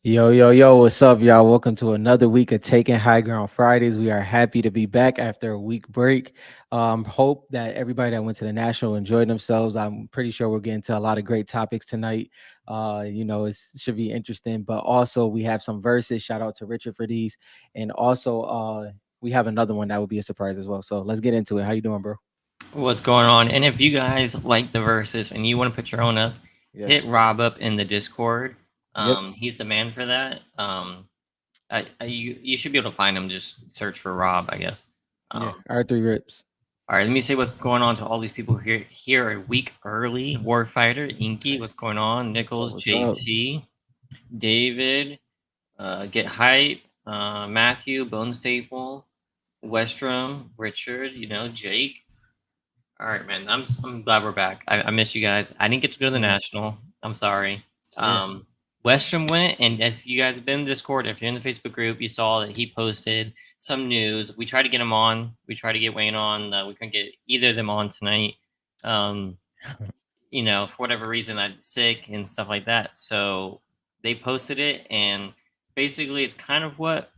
Yo, yo, yo, what's up, y'all? Welcome to another week of Taking High Ground Fridays. We are happy to be back after a week break. Hope that everybody that went to the National enjoyed themselves. I'm pretty sure we'll get into a lot of great topics tonight. It should be interesting, but also we have some verses. Shout out to Richard for these. And also, we have another one that will be a surprise as well. So let's get into it. How you doing, bro? What's going on? And if you guys like the verses and you want to put your own up, hit Yes. Rob up in the Discord. Yep. He's the man for that. You should be able to find him. Just search for Rob, I guess. Yeah. Um, R3 rips. all right, let me say what's going on to all these people here a week early. Warfighter, Inky, what's going on? Oh, Nichols, what's up? JT, David, Get Hype, Matthew, Bone Staple, Westrom, Richard, Jake. All right, man. I'm glad we're back. I missed you guys. I didn't get to go to the Yeah. national. I'm sorry. Yeah. Westrom went, and if you guys have been in the Discord, if you're in the Facebook group, you saw that he posted some news. We tried to get him on. We tried to get Wayne on. We couldn't get either of them on tonight. Um, for whatever reason, I'm sick and stuff like that. So they posted it, and basically, it's kind of what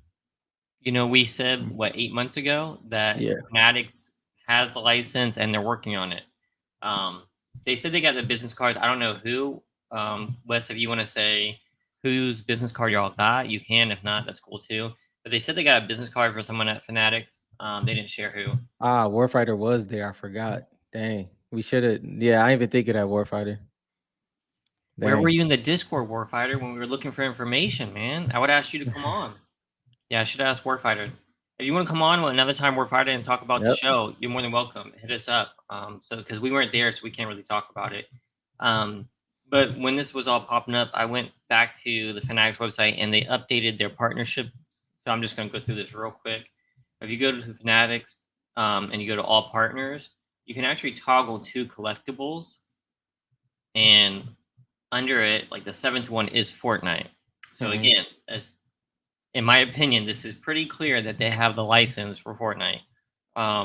we said 8 months ago that Yeah. Fanatics has the license and they're working on it. Um, they said they got the business cards. I don't know who. Wes, if you want to say whose business card y'all got, you can. If not, that's cool too. But they said they got a business card for someone at Fanatics. They didn't share who. Warfighter was there. I forgot. Dang. We should have. Yeah, I didn't even think of that Warfighter. Where were Dang. you in the Discord, Warfighter, when we were looking for information, man? I would ask you to come on. Yeah, I should ask Warfighter. If you want to come on another time, Warfighter, and talk about the Yep. show, you're more than welcome. Hit us up. So because we weren't there, so we can't really talk about it. But when this was all popping up, I went back to the Fanatics website and they updated their partnerships. So I'm just going to go through this real quick. If you go to Fanatics and you go to all partners, you can actually toggle two collectibles, and under it, like the seventh one is Fortnite. So Hmm. again, in my opinion, this is pretty clear that they have the license for Fortnite. I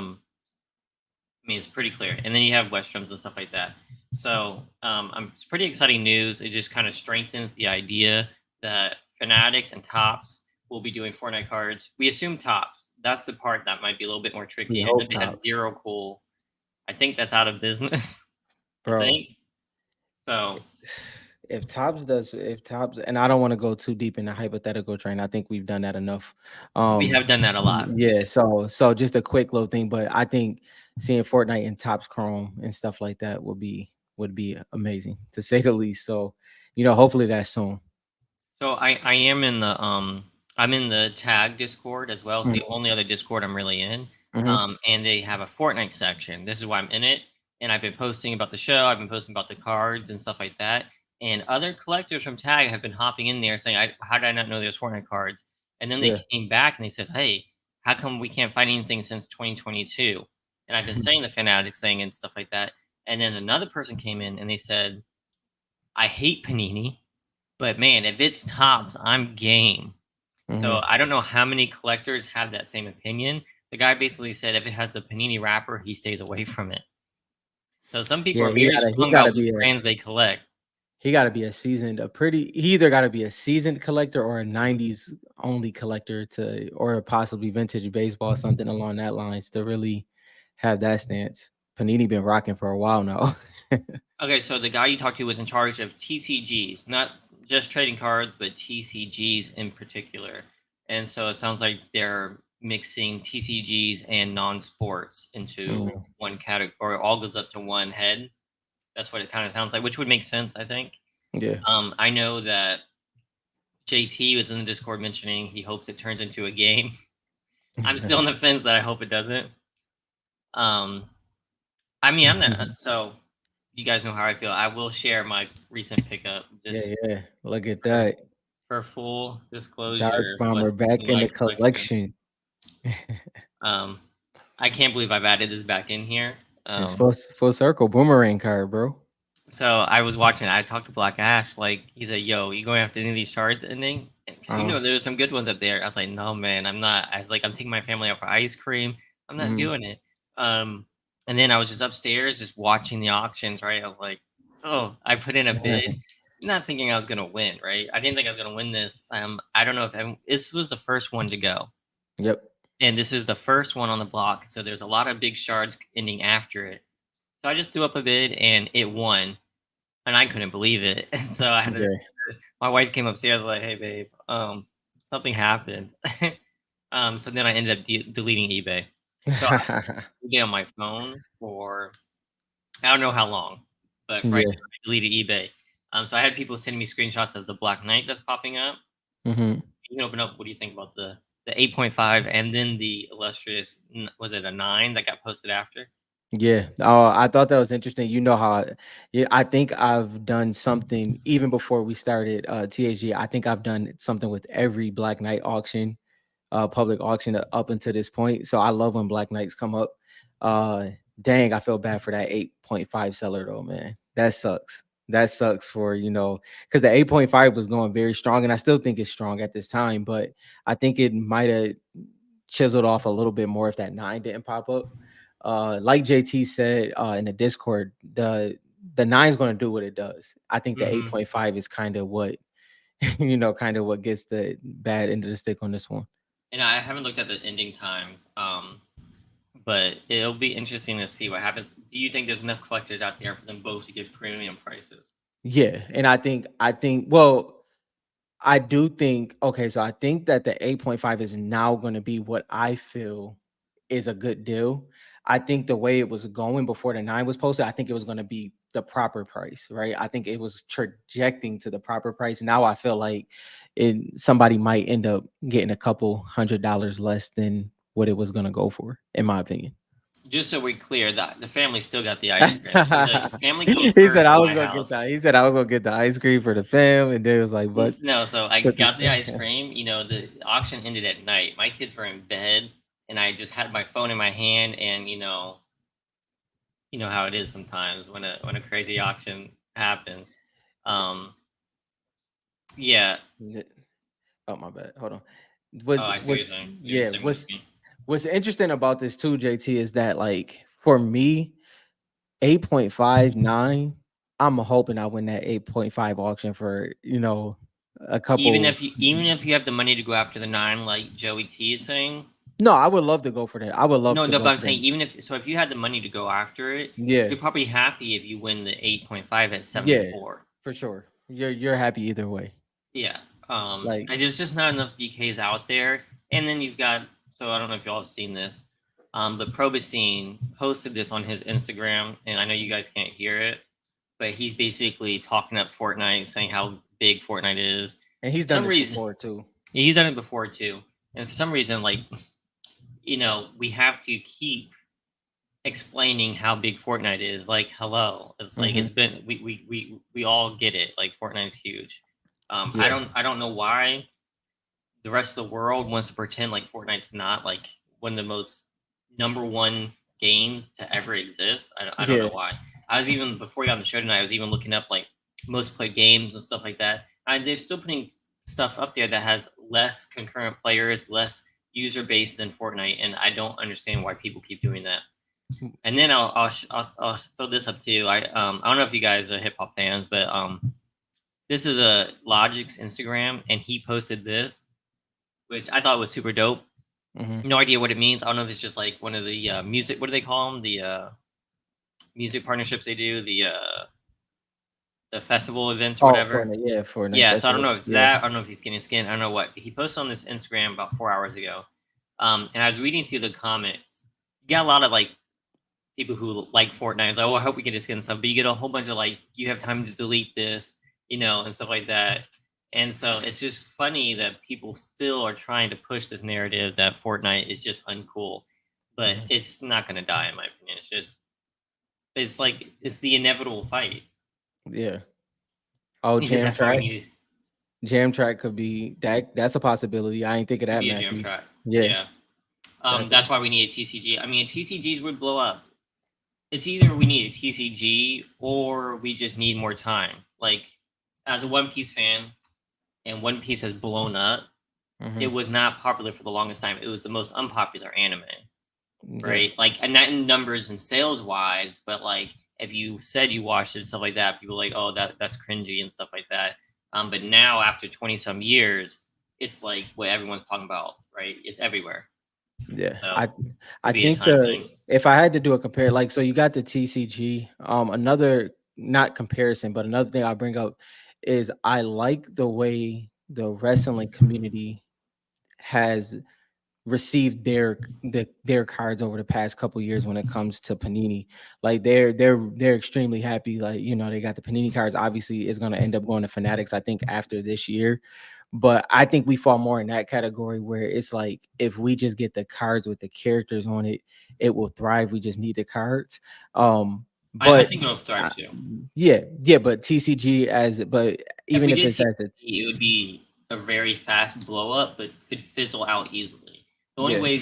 mean, it's pretty clear. And then you have Westrums and stuff like that. So it's pretty exciting news. It just kind of strengthens the idea that Fanatics and Tops will be doing Fortnite cards. We assume Tops. That's the part that might be a little bit more We tricky. I know hope they had tops, Zero Cool. I think that's out of business. I bro. think so. If tops, and I don't want to go too deep in the hypothetical train. I think we've done that enough. We Um, have done that a lot. yeah. So just a quick little thing, but I think seeing Fortnite and tops Chrome and stuff like that would be amazing to say the least. So, hopefully that's soon. So I am in the I'm in the tag Discord as well. It's the Hmm. only other Discord I'm really in. Hmm. And they have a Fortnite section. This is why I'm in it. And I've been posting about the show. I've been posting about the cards and stuff like that. And other collectors from Tag have been hopping in there saying, "How did I not know there's Fortnite cards?" And then they Yeah. came back and they said, "Hey, how come we can't find anything since 2022?" And I've been saying the Fanatics thing and stuff like that. And then another person came in and they said, "I hate Panini, but man, if it's tops, I'm game." So Hmm. I don't know how many collectors have that same opinion. The guy basically said if it has the Panini wrapper, he stays away from it. So some people Yeah. are He very gotta he strong about gotta what be a brands they collect. he got to be a seasoned, a pretty. He either got to be a seasoned collector or a '90s only collector or possibly vintage baseball, something along that lines to really have that stance. Panini been rocking for a while now. Okay, so the guy you talked to was in charge of TCGs, not just trading cards, but TCGs in particular. And so it sounds like they're mixing TCGs and non-sports into Mm, one category, or it all goes up to one head. That's what it kind of sounds like, which would make sense, I think. yeah. I know that JT was in the Discord mentioning he hopes it turns into a game. I'm still on the fence that I hope it doesn't. Um, I mean, I'm not. So you guys know how I feel. I will share my recent pickup Yeah, just yeah. Look at for, that. for full Dark disclosure. Bomber What's back in in my the collection? collection. Um, I can't believe I've added this back in here. It's Um, full circle boomerang card, bro. so I was watching. I talked to Black Ash. Like he said, "Yo, you going after any of these shards ending?" Because Uh, there's some good ones up there. I was like, "No, man, I'm not." I was like, "I'm taking my family out for ice cream. I'm not mhm. doing it." Um, and then I was just upstairs, just watching the auctions. Right? I was like, "Oh," I put in a bid. not thinking I was gonna win, right? I didn't think I was gonna win this. I don't know if this was the first one to go, Yep. and this is the first one on the block. So there's a lot of big shards ending after it. So I just threw up a bid and it won, and I couldn't believe it. And so I had to. Yeah. My wife came upstairs like, "Hey, babe, something happened." So then I ended up deleting eBay. So I had eBay on my phone for I don't know how long, but for right Yeah. now, I deleted eBay. So I had people sending me screenshots of the Black Knight that's popping up. Hmm. You can open up. What do you think about the 8.5 and then the illustrious? Was it a 9 that got posted after? Yeah. Oh, I thought that was interesting. You know how, yeah, I think I've done something even before we started THG. I think I've done something with every Black Knight auction, public auction up until this point. So I love when Black Knights come up. Uh, Dang, I feel bad for that 8.5 seller though, man. That sucks. That sucks for, because the 8.5 was going very strong, and I still think it's strong at this time, but I think it might have chiseled off a little bit more if that 9 didn't pop up. Like JT said in the Discord, the 9 is going to do what it does. I think the Hmm 8.5 is kind of what kind of what gets the bad end of the stick on this one. And I haven't looked at the ending times. But it'll be interesting to see what happens. Do you think there's enough collectors out there for them both to get premium prices? Yeah, and I think well, I do think okay, so I think that the 8.5 is now going to be what I feel is a good deal. I think the way it was going before the 9 was posted, I think it was going to be the proper price, right? I think it was trajecting to the proper price. Now I feel like somebody might end up getting a couple $100 less than what it was going to go for, in my opinion. Just so we're clear, that the family still got the ice cream. He's like, family comes He said first in I was my gonna get house. the. He said I was gonna get the ice cream for the fam, and then it was like, No, so I but got the ice cream. The auction ended at night. My kids were in bed, and I just had my phone in my hand, and you know how it is sometimes when a crazy auction happens. Um, yeah. oh my bad. Hold on. Oh, I see what you're Was saying. You're in the yeah. same boat as me. What's interesting about this too, JT, is that like for me, 8.59. I'm hoping I win that 8.5 auction for a couple. Even if you have the money to go after the 9, like Joey T is saying, No, I would love to go for that. I would love no, to no, go but I'm for saying them. if you had the money to go after it, Yeah, you're probably happy if you win the 8.5 at yeah, 74. for sure. You're happy either way. Yeah. Like, And there's just not enough BKs out there. And then you've got, so I don't know if y'all have seen this, but Probustine posted this on his Instagram, and I know you guys can't hear it, but he's basically talking up Fortnite, saying how big Fortnite is. and he's For done some this reason, before too. he's done it before too. And for some reason, like, we have to keep explaining how big Fortnite is. Like, hello, it's like Hmm. it's been we all get it. Like Fortnite's huge. Yeah, I don't know why the rest of the world wants to pretend like Fortnite's not like one of the most number one games to ever exist. I don't yeah, know why. I was even before you got on the show tonight. I was even looking up like most played games and stuff like that. And they're still putting stuff up there that has less concurrent players, less user base than Fortnite, and I don't understand why people keep doing that. And then I'll throw this up too. I don't know if you guys are hip hop fans, but this is a Logic's Instagram, and he posted this, which I thought was super dope. hmm. No idea what it means. I don't know if it's just like one of the music. What do they call them? The music partnerships they do. The festival events or Oh, whatever. Fortnite, yeah, Fortnite Yeah. So I don't Festival, know if it's yeah. that. I don't know if he's getting skin. I don't know what he posted on this Instagram about 4 hours ago. And I was reading through the comments. You got a lot of like people who like Fortnite. It's like, oh, I hope we get a skin stuff. But you get a whole bunch of like, you have time to delete this, and stuff like that. And so it's just funny that people still are trying to push this narrative that Fortnite is just uncool, but Mhm. it's not going to die, in my opinion. It's like, it's the inevitable fight. Yeah. Oh, He said jam that's why we track. need to, Jam track could be that. That's a possibility. I ain't think of could that, be a jam Matthew. track. Yeah, Yeah. that's That's why we need a TCG. I mean, TCGs would blow up. It's either we need a TCG or we just need more time. Like, as a One Piece fan, and One Piece has blown up, it hmm. was not popular for the longest time. It was the most unpopular anime, Yeah. right? Like, and that in numbers and sales wise, but like if you said you watched it and stuff like that, people were like, oh, that's cringy and stuff like that. But now after 20 some years, it's like what everyone's talking about, right? It's everywhere. Yeah, So I could be a think time thing. if I had to do a compare, like so you got the TCG. Another not comparison, but another thing I'll bring up is I like the way the wrestling community has received their cards over the past couple years when it comes to Panini. Like they're extremely happy. Like they got the Panini cards. Obviously, is going to end up going to Fanatics. I think after this year, but I think we fall more in that category where it's like if we just get the cards with the characters on it, it will thrive. We just need the cards. I But think it'll thrive uh, too. yeah, but TCG as but If even we if did it's as a CG, it would be a very fast blow up, but could fizzle out easily. The only yeah way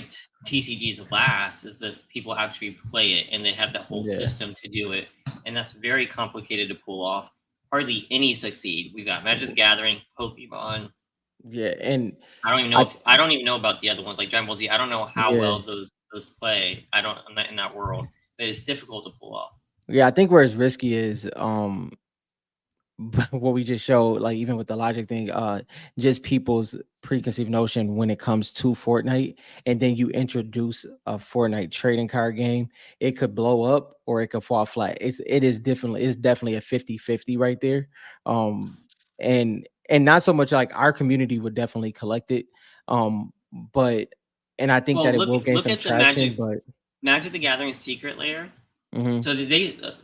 TCGs last is that people actually play it and they have that whole yeah system to do it, and that's very complicated to pull off. Hardly any succeed. We've got Magic the Gathering, Pokemon. yeah, and I I I don't even know about the other ones like Dragon Ball Z. I don't know how yeah. well those play. I'm not in that world, but it's difficult to pull off. Yeah, I think where it's risky is what we just showed, like even with the logic thing, just people's preconceived notion when it comes to Fortnite, and then you introduce a Fortnite trading card game, it could blow up or it could fall flat. It's definitely a 50-50 right there. Um and not so much like our community would definitely collect it. But and I think Well, that it will gain look some at the traction, but Magic the Gathering secret layer. mhm, So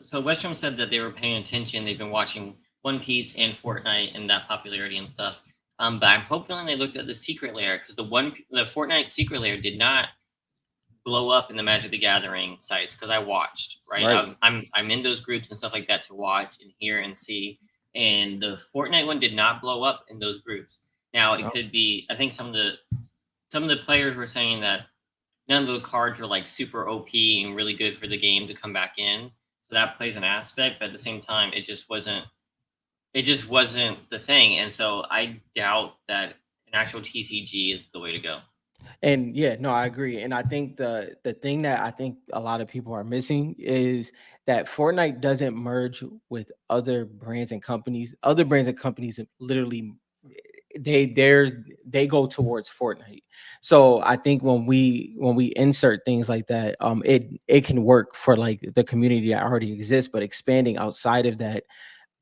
so Westrom said that they were paying attention. They've been watching One Piece and Fortnite and that popularity and stuff. But I'm hoping they looked at the secret layer because the Fortnite secret layer did not blow up in the Magic the Gathering sites because I watched. Right, right. I'm in those groups and stuff like that to watch and hear and see. And the Fortnite one did not blow up in those groups. Now it Oh, could be. I think some of the players were saying that none of the cards were like super OP and really good for the game to come back in. So that plays an aspect, but at the same time, it just wasn't the thing. And so I doubt that an actual TCG is the way to go. and yeah, no, I agree. And I think the thing that I think a lot of people are missing is that Fortnite doesn't merge with other brands and companies. Other brands and companies literally they go towards Fortnite. So I think when we insert things like that, it can work for like the community that already exists, but expanding outside of that,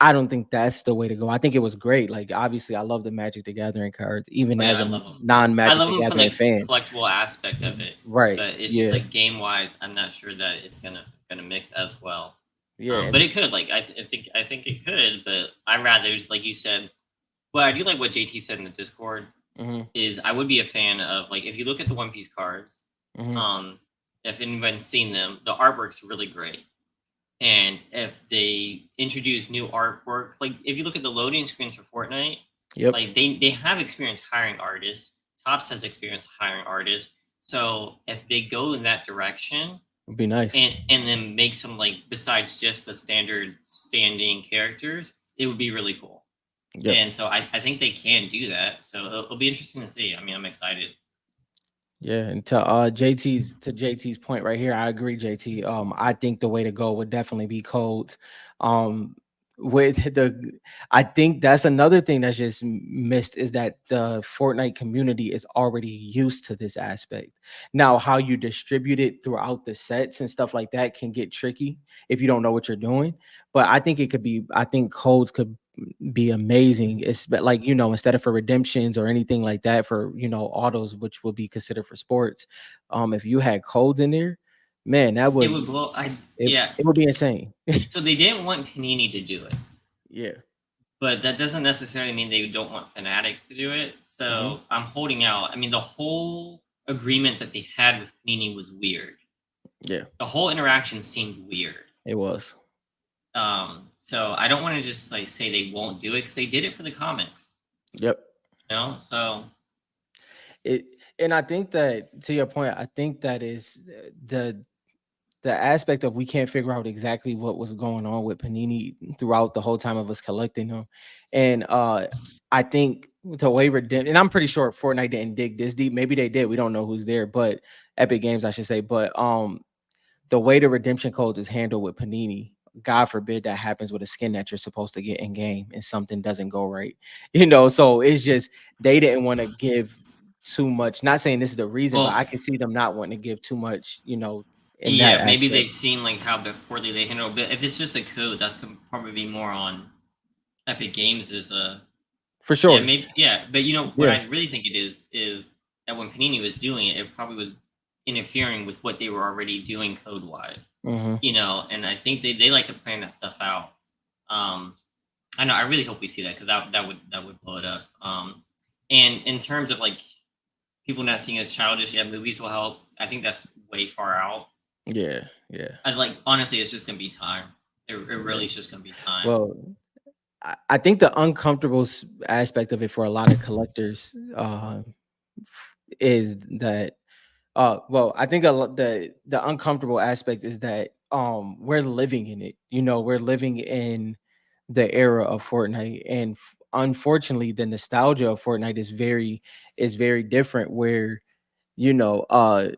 I don't think that's the way to go. I think it was great. Like obviously, I love the Magic the Gathering cards, even Oh yeah, as I a love them. I non-Magic love the them from Gathering the fan. collectible aspect of it, Right. but it's just Yeah. like game wise, I'm not sure that it's gonna mix as well. Yeah. But And it could. Like I think it could, but I rather like you said. Well, I do like what JT said in the Discord mhm, is I would be a fan of like if you look at the One Piece cards, mhm. um, if anyone's seen them, the artwork's really great. And if they introduce new artwork, like if you look at the loading screens for Fortnite, Yep. like they have experience hiring artists. Tops has experience hiring artists. So if they go in that direction Would be nice. and then make some like besides just the standard standing characters, it would be really cool. Yep. And so I think they can do that. So it'll be interesting to see. I mean, I'm excited. Yeah, and to JT's point right here, I agree, JT. I think the way to go would definitely be codes. Um, with the, I think that's another thing that's just missed is that the Fortnite community is already used to this aspect. Now, how you distribute it throughout the sets and stuff like that can get tricky if you don't know what you're doing. But I think it could be. I think codes could be amazing. It's but like instead of for redemptions or anything like that for autos, which would be considered for sports. If you had codes in there, man, that It would would blow. I it, Yeah. it would be insane. So they didn't want Panini to do it, Yeah. but that doesn't necessarily mean they don't want Fanatics to do it. Hmm. So I'm holding out. I mean, the whole agreement that they had with Panini was weird. Yeah, The whole interaction seemed weird. it was. So I don't want to just like say they won't do it because they did it for the comics. Yep. So It and I think that to your point, I think that is the aspect of we can't figure out exactly what was going on with Panini throughout the whole time of us collecting them. And I think the way and I'm pretty sure Fortnite didn't dig this deep. Maybe they did. We don't know who's there, but Epic Games, I should say. But the way the redemption codes is handled with Panini, God forbid that happens with a skin that you're supposed to get in game and something doesn't go right. You know, so it's just they didn't want to give too much. Not saying this is the reason, but Well, I can see them not wanting to give too much, in that yeah, maybe aspect. they've seen like how poorly they handle it. But if it's just a code, that's probably be more on Epic Games. Is For Yeah, sure. maybe, yeah. But what Yeah. I really think it is that when Panini was doing it, it probably was interfering with what they were already doing code wise. Hmm. And I think they like to plan that stuff out. Um, I know. I really hope we see that because that would blow it up. And in terms of like people not seeing as childish, yeah, movies will help. I think that's way far out. Yeah. Yeah. I like honestly, it's just gonna be time. It Yeah. really is just gonna be time. Well, I think the uncomfortable aspect of it for a lot of collectors is that I think the uncomfortable aspect is that we're living in it. We're living in the era of Fortnite, and unfortunately, the nostalgia of Fortnite is very different. Where you know, uh,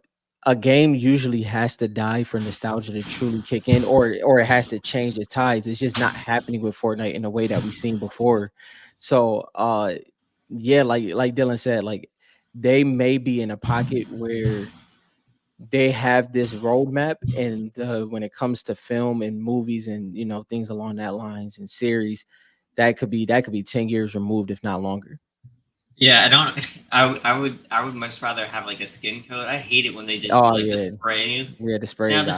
a game usually has to die for nostalgia to truly kick in, or it has to change its tides. It's just not happening with Fortnite in the way that we've seen before. So, yeah, like Dylan said, like they may be in a pocket where they have this roadmap, and when it comes to film and movies and things along that lines and series, that could be 10 years removed, if not longer. Yeah, I don't. I would much rather have like a skin coat. I hate it when they just do Oh like the yeah, sprays. yeah, the Now sprays, the I don't like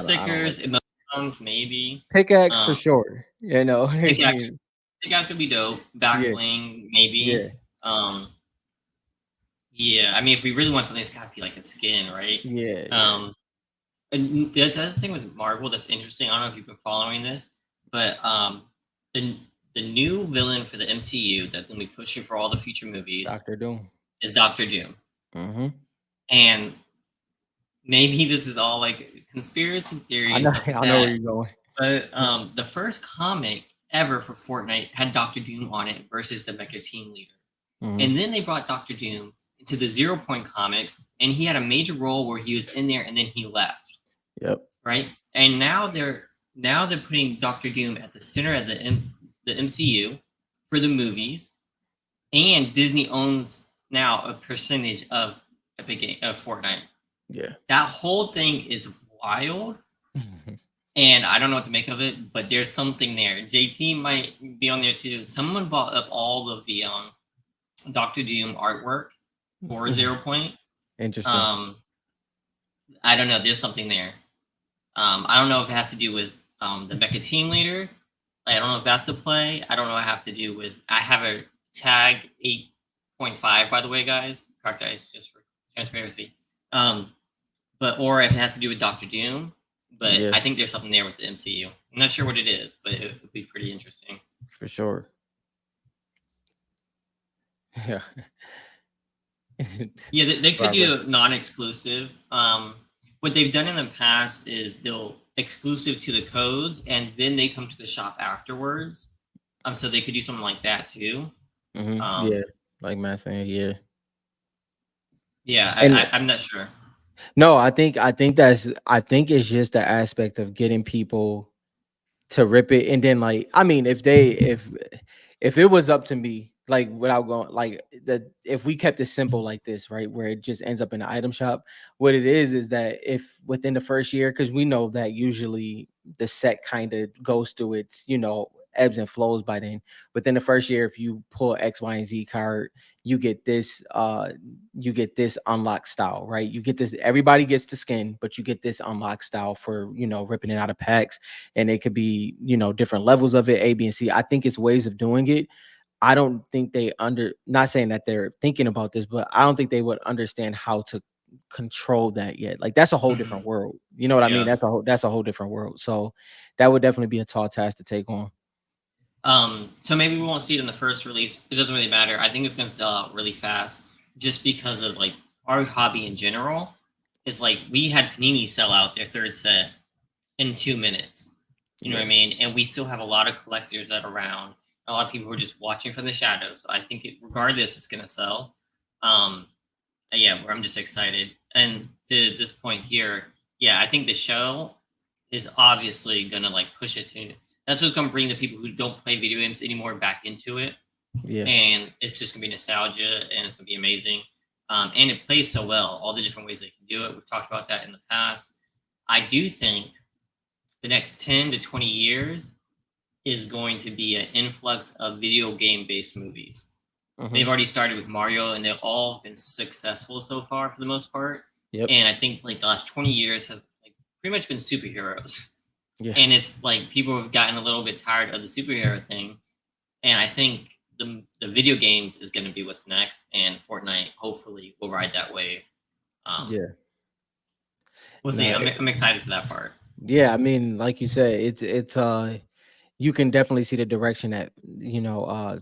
stickers, it. emoticons, maybe. Pickaxe for Um, sure. pickaxe, pickaxe could be dope. Back Yeah, bling, yeah, maybe. Yeah. I mean, if we really want something, it's gotta be like a skin, right? yeah, yeah. Um, and the other thing with Marvel that's interesting. I don't know if you've been following this, but the the new villain for the MCU that will be pushing for all the future movies Doctor Doom. is Doctor Doom, Hmm. and maybe this is all like conspiracy theory I and know. stuff like I know where that. you're going. But the first comic ever for Fortnite had Doctor Doom on it versus the Mecha Team Leader. Hmm. And then they brought Doctor Doom into the Zero Point comics, and he had a major role where he was in there and then he left, Yep. right? And now they're putting Doctor Doom at the center of the MCU for the movies, and Disney owns now a percentage of of Fortnite. Yeah. That whole thing is wild, and I don't know what to make of it, but there's something there. JT might be on there too. Someone bought up all of the Doctor Doom artwork for Zero Point. Interesting. Um, I don't know. There's something there. I don't know if it has to do with the Mecha Team Leader. I don't know if that's the play. I don't know what I have to do with. I have a tag 8.5, by the way, guys. Cracked ice, just for transparency. Um, or if it has to do with Doctor Doom. But Yeah, I think there's something there with the MCU. I'm not sure what it is, but it would be pretty interesting. for sure. Yeah. Yeah, they could Progress. do non-exclusive. What they've done in the past is they'll exclusive to the codes, and then they come to the shop afterwards. So they could do something like that too. Yeah, Um, like Matt saying, yeah. yeah, And I'm not sure. no, I think it's just the aspect of getting people to rip it, and then like I mean, if it was up to me, like without going like the if we kept it simple like this, right, where it just ends up in the item shop, what it is that if within the first year, because we know that usually the set kind of goes through its ebbs and flows by then. Within the first year, if you pull X, Y, and Z card, you get this unlock style, right? You get this, everybody gets the skin, but you get this unlock style for ripping it out of packs, and it could be different levels of it, A, B, and C. I think it's ways of doing it. I don't think they not saying that they're thinking about this, but I don't think they would understand how to control that yet. Like that's a whole different Hmm. world. You know what I mean? Yeah. That's a whole different world. So that would definitely be a tall task to take on. So maybe we won't see it in the first release. It doesn't really matter. I think it's gonna sell out really fast just because of like our hobby in general. It's like we had Panini sell out their third set in 2 minutes. You know what I Yeah. mean? And we still have a lot of collectors that are around. A lot of people who are just watching from the shadows. So I think regardless, it's gonna sell. Um, yeah, I'm just excited. And to this point here, yeah, I think the show is obviously gonna like push it to. that's what's gonna bring the people who don't play video games anymore back into it, Yeah. and it's just gonna be nostalgia, and it's gonna be amazing. And it plays so well, all the different ways they can do it. We've talked about that in the past. I do think the next 10 to 20 years is going to be an influx of video game based movies. Hmm. They've already started with Mario, and they've all been successful so far for the most part. Yep. And I think like the last 20 years have like pretty much been superheroes. Yeah. And it's like people have gotten a little bit tired of the superhero thing. And I think the video games is going to be what's next, and Fortnite hopefully will ride that wave. Um, Yeah. we'll see. No. I'm excited for that part. Yeah. I mean, like you said, it's you can definitely see the direction that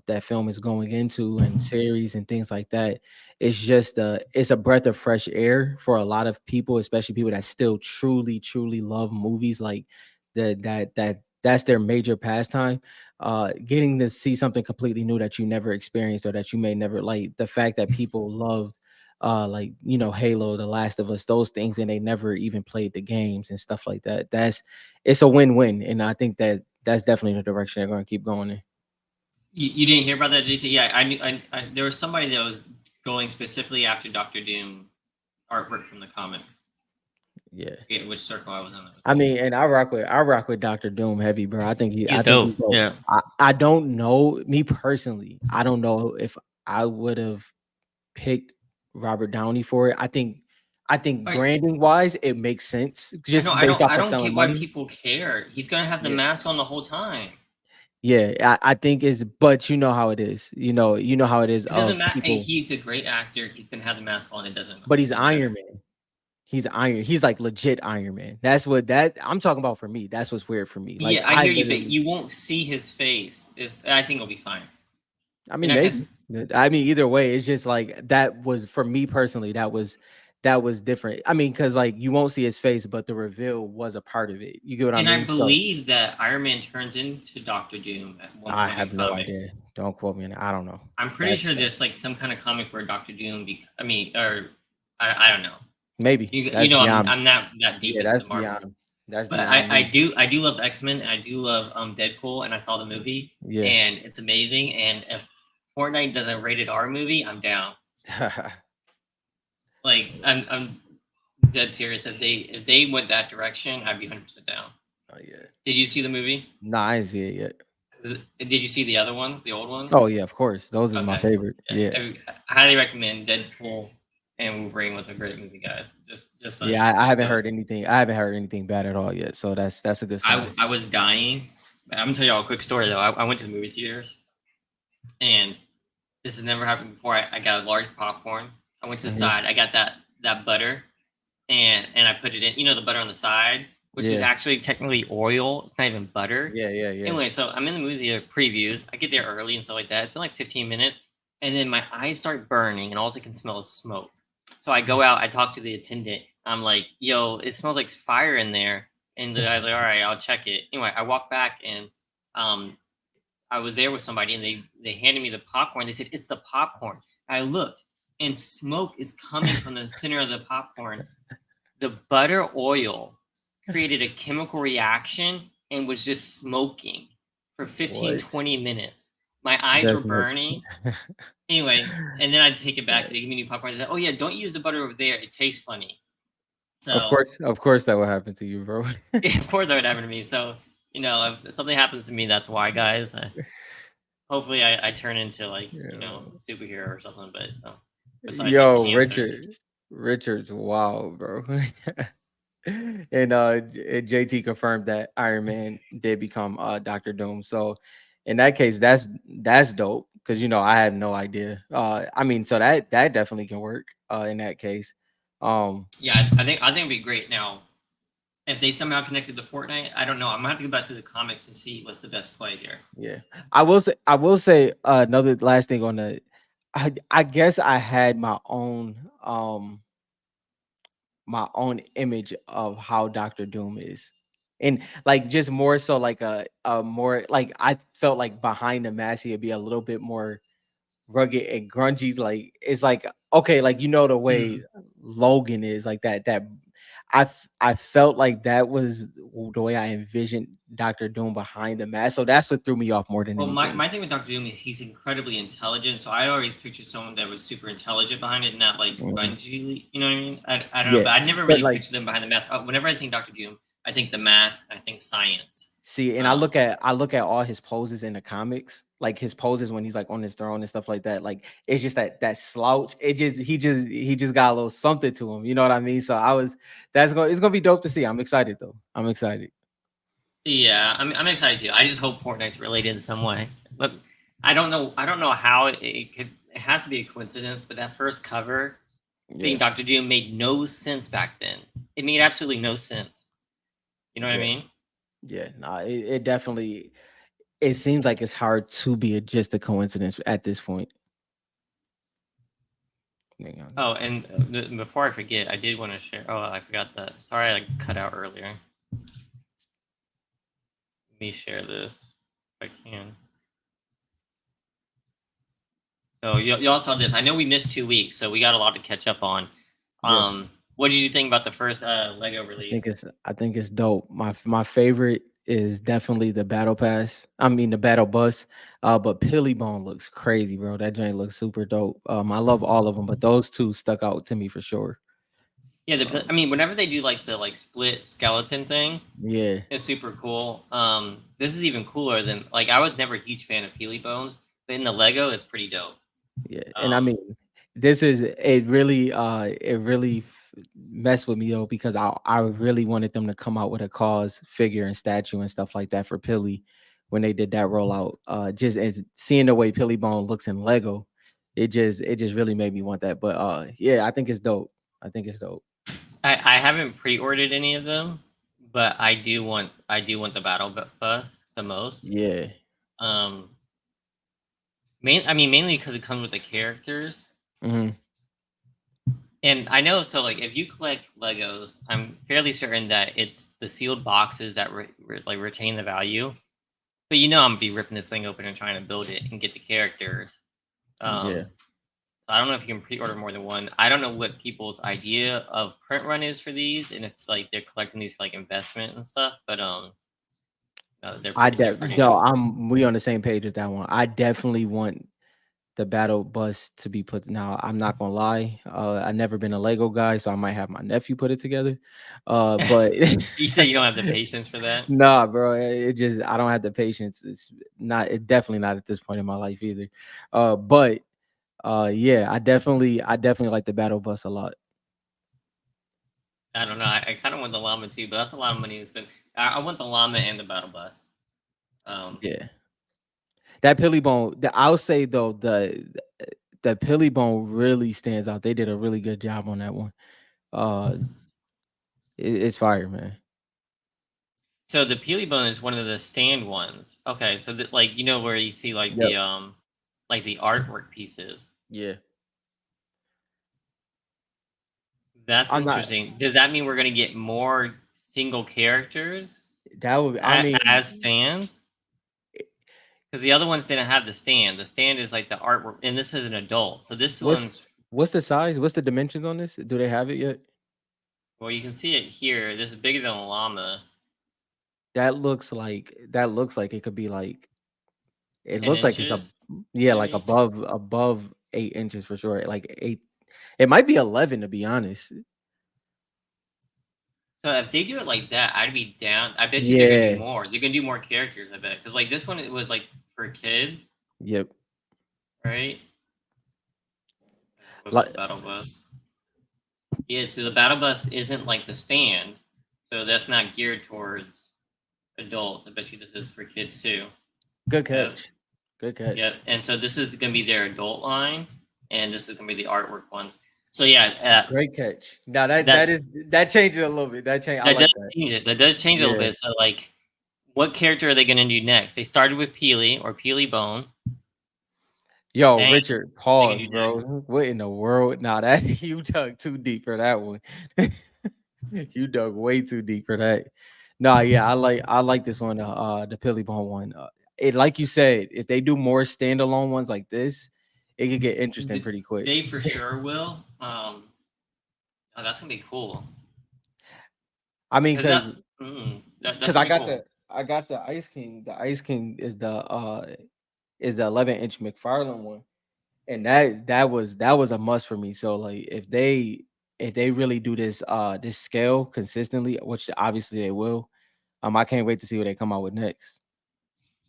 that film is going into and series and things like that. It's just it's a breath of fresh air for a lot of people, especially people that still truly love movies, like that's their major pastime. Getting to see something completely new that you never experienced or that you may never, like the fact that people loved like Halo, The Last of Us, those things, and they never even played the games and stuff like that. It's a win-win, and I think that that's definitely the direction they're going to keep going in. You didn't hear about that, GT? Yeah, I knew. There was somebody that was going specifically after Doctor Doom artwork from the comics. Yeah. I forget which circle I was in that was I saying mean, and I rock with Doctor Doom heavy, bro. he's I think dope. he's dope. Yeah. I don't know, me personally, I don't know if I would have picked Robert Downey for it. I think All right. branding wise, it makes sense I know. just based off I of don't selling get why money. people care. He's gonna have the Yeah. mask on the whole time. Yeah, I think it's, but you know how it is. You know how it is It doesn't of matter. Hey, people, he's a great actor. He's gonna have the mask on. It but he's doesn't matter. Iron Man. He's Iron. He's like legit Iron Man. That's what that I'm talking about for me. That's what's weird for me. Like Yeah, I I hear you, but literally, you won't see his face. I think it'll be fine. I You're mean not gonna. maybe. I mean either way, it's just like that was for me personally. That was different. I mean, because like you won't see his face, but the reveal was a part of it. You get what I And I mean? So believe that Iron Man turns into Doctor Doom at one I point in have no idea. comics. Don't quote me on it. I don't know. I'm pretty That's sure there's like some kind of comic where Doctor Doom. I mean, or I don't know. maybe You that's know beyond. I'm not that deep Yeah, into that's the Marvel. beyond. That's But beyond me. I do love X-Men, and I do love Deadpool, and I saw the movie, Yeah. and it's amazing. And if Fortnite does a rated R movie, I'm down. Like I'm dead serious. If they went that direction, I'd be 100% down. Oh yeah. Did you see the movie? Nah, I ain't see it yet. Did you see the other ones, the old ones? Oh yeah, of course. Those is my Okay, favorite. yeah, Yeah. I highly recommend Deadpool and Wolverine was a great movie, guys. Just Yeah, like I haven't go. heard anything. I haven't heard anything bad at all yet. So that's a good sign. I was dying. I'm gonna tell y'all a quick story though. I went to the movie theaters, and this has never happened before. I got a large popcorn. I went to the Mhm. side. I got that butter, and I put it in. You know the butter on the side, which is Yeah. actually technically oil. It's not even butter. Yeah. Anyway, so I'm in the movie theater previews. I get there early and stuff like that. It's been like 15 minutes, and then my eyes start burning, and all I can smell is smoke. So I go out. I talk to the attendant. I'm like, "Yo, it smells like fire in there." And the guy's like, "All right, I'll check it." Anyway, I walk back and um, I was there with somebody and they handed me the popcorn. They said it's the popcorn. I looked and smoke is coming from the center of the popcorn. The butter oil created a chemical reaction and was just smoking for 15, What? 20 minutes. My eyes were That's nuts. burning. Anyway, and then I'd take it back to they give me new popcorn. They said, "Oh yeah, don't use the butter over there. It tastes funny." So Of course, that will happen to you, bro. of course that would happen to me. So if something happens to me, that's why, guys. Hopefully, I turn into like Yeah. a superhero or something. But besides like Yo, cancer, Richard's wild, bro. And JT confirmed that Iron Man did become Doctor Doom. So in that case, that's dope because I had no idea. I mean, so that definitely can work in that case. Um, yeah, I think it'd be great. Now, if they somehow connected to Fortnite, I don't know. I'm gonna have to go back to the comics and see what's the best play here. yeah, I will say another last thing on the. I guess I had my own image of how Doctor Doom is. And like just more so like a more like I felt like behind the mask he'd be a little bit more rugged and grungy. Like it's like okay, like the way Mhm. Logan is like that. I felt like that was the way I envisioned Doctor Doom behind the mask. So that's what threw me off more than Well, my, anything. my thing with Doctor Doom is he's incredibly intelligent. So I always pictured someone that was super intelligent behind it, not like Mhm. grungy. You know what I mean? I don't know, Yeah, but I never but really like, pictured them behind the mask. Whenever I think Doctor Doom, I think the mask. I think science. see, and Um, I look at all his poses in the comics, like his poses when he's like on his throne and stuff like that. Like it's just that slouch. It just he just got a little something to him. You know what I mean? So I was that's going it's gonna be dope to see. I'm excited though. I'm excited. yeah, I'm excited too. I just hope Fortnite's related in some way, but I don't know. I don't know how it could. It has to be a coincidence, but that first cover being Yeah, Doctor Doom made no sense back then. It made absolutely no sense. You know what I yeah, mean? yeah. Nah, it definitely it seems like it's hard to be just a coincidence at this point. Yeah. Oh, and before I forget, I did want to share. Oh, I forgot that. Sorry, I cut out earlier. Let me share this if I can. So y'all saw this. I know we missed 2 weeks, so we got a lot to catch up on. Yeah. What did you think about the first Lego release? I think it's dope. My favorite is definitely the battle pass. I mean the battle bus. But Pilly Bone looks crazy, bro. That joint looks super dope. I love all of them, but those two stuck out to me for sure. Yeah, Um, I mean, whenever they do like the split skeleton thing, yeah, it's super cool. This is even cooler than I was never a huge fan of Peely Bones, but in the Lego, it's pretty dope. yeah. And I Um, mean, this is it really messed with me though because I really wanted them to come out with a cause figure and statue and stuff like that for Pilly when they did that rollout. Just as seeing the way Pilly Bone looks in Lego, it just really made me want that. But yeah, I think it's dope. I think it's dope. I haven't pre-ordered any of them, but I do want the bus the most. Yeah. Um, I mean mainly because it comes with the characters, Hmm. and I know so if you collect Legos, I'm fairly certain that it's the sealed boxes that retain the value. But I'm gonna be ripping this thing open and trying to build it and get the characters. Yeah. Um, so I don't know if you can pre-order more than one. I don't know what people's idea of print run is for these, and if they're collecting these for investment and stuff. But they're pretty No, dope. I'm we on the same page with that one. I definitely want the battle bus to be put. Now I'm not gonna lie, I never been a Lego guy, so I might have my nephew put it together. But You said you don't have the patience for that. nah, bro, it just I don't have the patience. It's not. It definitely not at this point in my life either. But yeah, I definitely like the battle bus a lot. I don't know. I kind of want the llama too, but that's a lot of money to spend. I want the llama and the battle bus. Um, Yeah, that Pilly Bone. I'll say though the Pilly Bone really stands out. They did a really good job on that one. Uh, it's fire, man. so the Peely Bone is one of the stand ones. Okay, so where you see Yep. the artwork pieces. Yeah. That's I'm not. interesting. Does that mean we're gonna get more single characters That would. I as mean, stands? Because the other ones didn't have the stand. The stand is like the artwork, and this is an adult. So this what's one's what's the size? What's the dimensions on this? Do they have it yet? well, you can see it here. This is bigger than a llama, That looks like it could be like it ten looks like it's a inches yeah, like maybe. above 8 inches for sure. Like eight, it might be 11 to be honest. So if they do it like that, I'd be down. I bet you they're gonna do Yeah. more. They're gonna do more characters. I bet because this one it was for kids, Yep. right? What about Like the battle bus? Yeah, so the battle bus isn't like the stand, so that's not geared towards adults. I bet you this is for kids too. good Yep, catch. Good yep. catch. And so this is gonna be their adult line, and this is gonna be the artwork ones. So yeah, Great catch. Now that that changes a little bit. That change I that does like that. change it. That does change a little Yeah. bit. So what character are they gonna do next? They started with Peely or Peely Bone. Yo, Dang, Richard, they gonna pause, do bro. next? What in the world? Nah, that you dug too deep for that one. You dug way too deep for that. Nah, yeah, I like this one, the Pilly Bone one. It like you said, if they do more standalone ones like this, it could get interesting pretty quick. They for sure will. Oh, that's gonna be cool. I mean, Because that, because that's because gonna be cool. I got the Ice King. The Ice King is the 11-inch McFarlane one, and that was a must for me. So like if they really do this scale consistently, which obviously they will, I can't wait to see what they come out with next.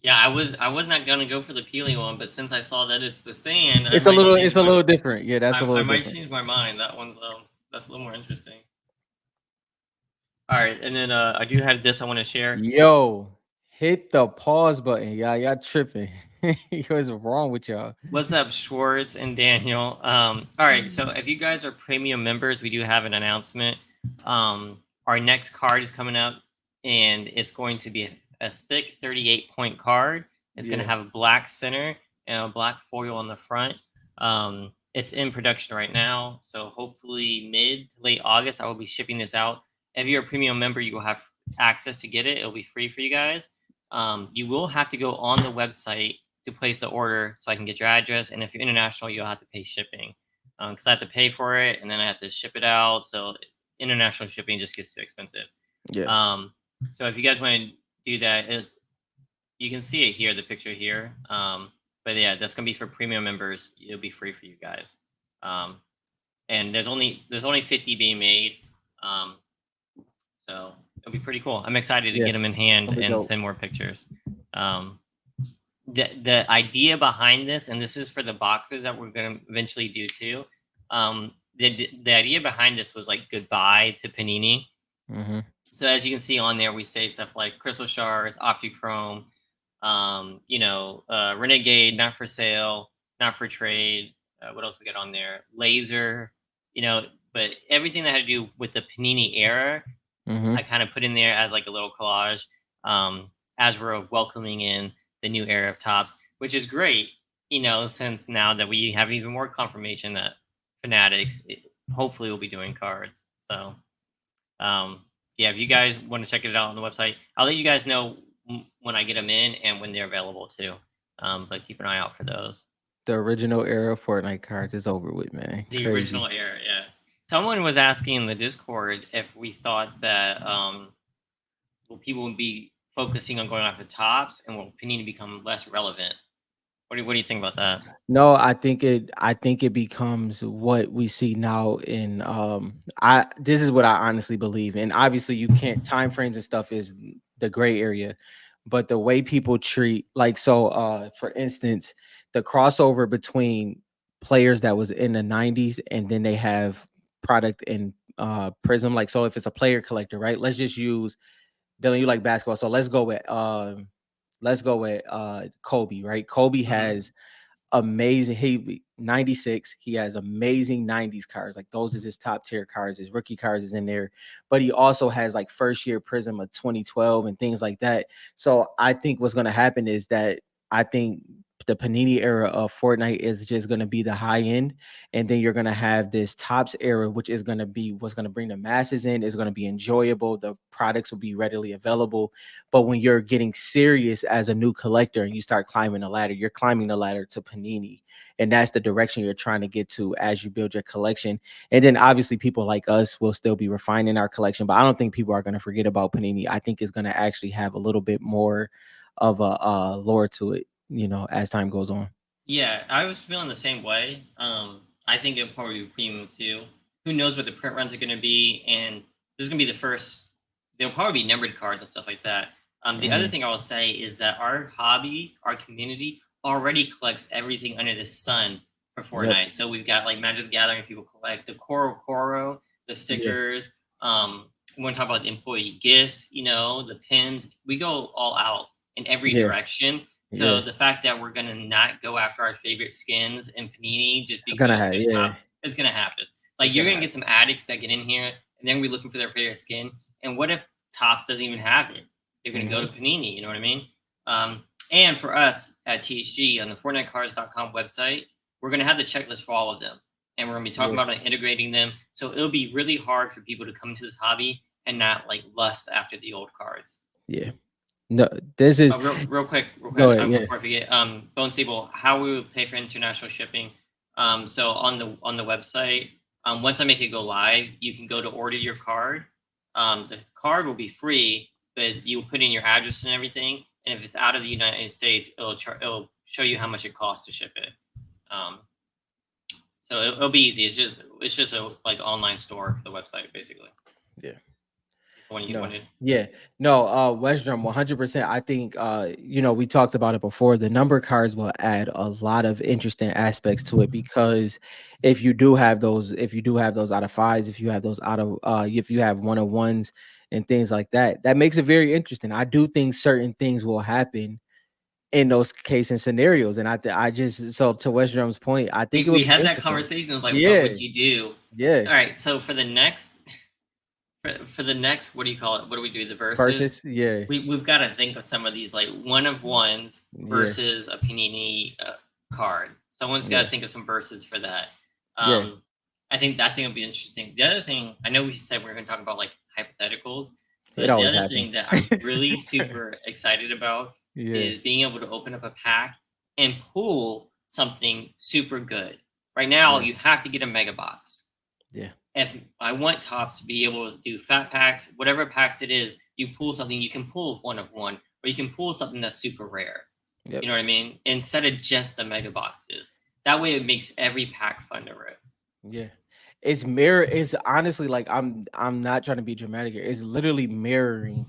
Yeah, I was not gonna go for the Peely one, but since I saw that it's the stand, I It's a might little change it's a my little different. Yeah, that's a I little might different. change my mind. That one's that's a little more interesting. All right, and then I do have this I want to share. Yo, hit the pause button, y'all tripping. What's wrong with y'all? What's up, Schwartz and Daniel? All right, so if you guys are premium members, we do have an announcement. Our next card is coming up, and it's going to be a thick 38-point card. It's going to Yeah. have a black center and a black foil on the front. It's in production right now, so hopefully mid to late August, I will be shipping this out. If you're a premium member, you will have access to get it. It'll be free for you guys. You will have to go on the website to place the order so I can get your address. And if you're international, you'll have to pay shipping because I have to pay for it and then I have to ship it out. So international shipping just gets too expensive. Yeah. Um, so if you guys want to do that, is you can see it here, the picture here. But yeah, that's gonna be for premium members. It'll be free for you guys. Um, and there's only 50 being made. Um, so it'll be pretty cool. I'm excited to Yeah. get them in hand That'll be and dope. send more pictures. Um, the idea behind this, and this is for the boxes that we're going to eventually do too. The idea behind this was like goodbye to Panini. Hmm. So as you can see on there, we say stuff like Crystal Shards, Optichrome, Renegade, not for sale, not for trade. What else we got on there? Laser, but everything that had to do with the Panini era, Hmm. I kind of put in there as like a little collage, um, as we're welcoming in the new era of tops, which is great, since now that we have even more confirmation that Fanatics hopefully will be doing cards. So, um, yeah, if you guys want to check it out on the website, I'll let you guys know when I get them in and when they're available too. But keep an eye out for those. The original era of Fortnite cards is over with, man. The Crazy. original era, yeah. Someone was asking in the Discord if we thought that will people be focusing on going after tops and will Panini become less relevant? What do you think about that? No, I think it becomes what we see now in I this is what I honestly believe. And obviously you can't time frames and stuff is the gray area. But the way people treat like so for instance, the crossover between players that was in the 90s and then they have product in Prism. Like so if it's a player collector, right? Let's just use Dylan, you like basketball. So let's go with Kobe, right? Kobe Mm-hmm. has amazing. He 96. He has amazing 90s cards. Like those is his top tier cards. His rookie cards is in there, but he also has like first year Prism of 2012 and things like that. So I think what's going to happen is that I think the Panini era of Fortnite is just going to be the high end, and then you're going to have this tops era, which is going to be what's going to bring the masses in. Is going to be enjoyable. The products will be readily available, but when you're getting serious as a new collector and you start climbing the ladder, you're climbing the ladder to Panini. And that's the direction you're trying to get to as you build your collection. And then obviously people like us will still be refining our collection, but I don't think people are going to forget about Panini. I think it's going to actually have a little bit more of a lore to it, as time goes on. Yeah, I was feeling the same way. I think it'll probably be premium too. Who knows what the print runs are going to be, and this is going to be the first. There'll probably be numbered cards and stuff like that. The other Hmm. thing I will say is that our hobby, our community, already collects everything under the sun for Yep. Fortnite. So we've got like Magic the Gathering people collect the Koro, the Yeah. stickers. We want to talk about the employee gifts, the pins. We go all out in every Yeah. direction, so Yeah. the fact that we're gonna not go after our favorite skins in Panini just It's gonna because have. there's Yeah. tops is gonna happen. Like It's you're gonna gonna happen. get some addicts that get in here and then we're looking for their favorite skin. And what if Tops doesn't even have it? They're gonna go to Hmm. Panini, you know what I mean? And for us at THG on the FortniteCards.com website, we're gonna have the checklist for all of them. And we're gonna be talking Yeah. about integrating them. So it'll be really hard for people to come to this hobby and not like lust after the old cards. Yeah. No, this is. Real Go quick, ahead. Yeah. before I forget, Bone Stable, how we would pay for international shipping. So on the website, once I make it go live, you can go to order your card, the card will be free, but you put in your address and everything. And if it's out of the United States, it'll show you how much it costs to ship it. Um, so it'll be easy. It's just a like online store for the website basically. Yeah. Is this the one you No. wanted? Yeah. No, West Drum 100%. I think we talked about it before. The number cards will add a lot of interesting aspects to it because if you do have those out of fives, if you have those out of if you have one of ones and things like that, that makes it very interesting. I do think certain things will happen in those case and scenarios. And I just so to West Drum's point, I think it We would be had that interesting. conversation of like, what Yeah, would you do? yeah. All right, so for the next, what do you call it? What do we do? The verses. Versus, yeah, We've got to think of some of these like one of ones yeah, versus a panini card. Someone's got yeah, to think of some verses for that. yeah. I think that thing will be interesting. The other thing, I know we said we are going to talk about like hypotheticals, It but the always other thing happens. that I'm really super excited about Yeah, is being able to open up a pack and pull something super good. Right now, yeah, you have to get a mega box. yeah, If I want Tops to be able to do fat packs, whatever packs it is, you pull something, you can pull one of one, or you can pull something that's super rare. yep, You know what I mean? Instead of just the mega boxes. That way it makes every pack fun to rip. yeah. It's mirror. It's honestly like I'm not trying to be dramatic here. It's literally mirroring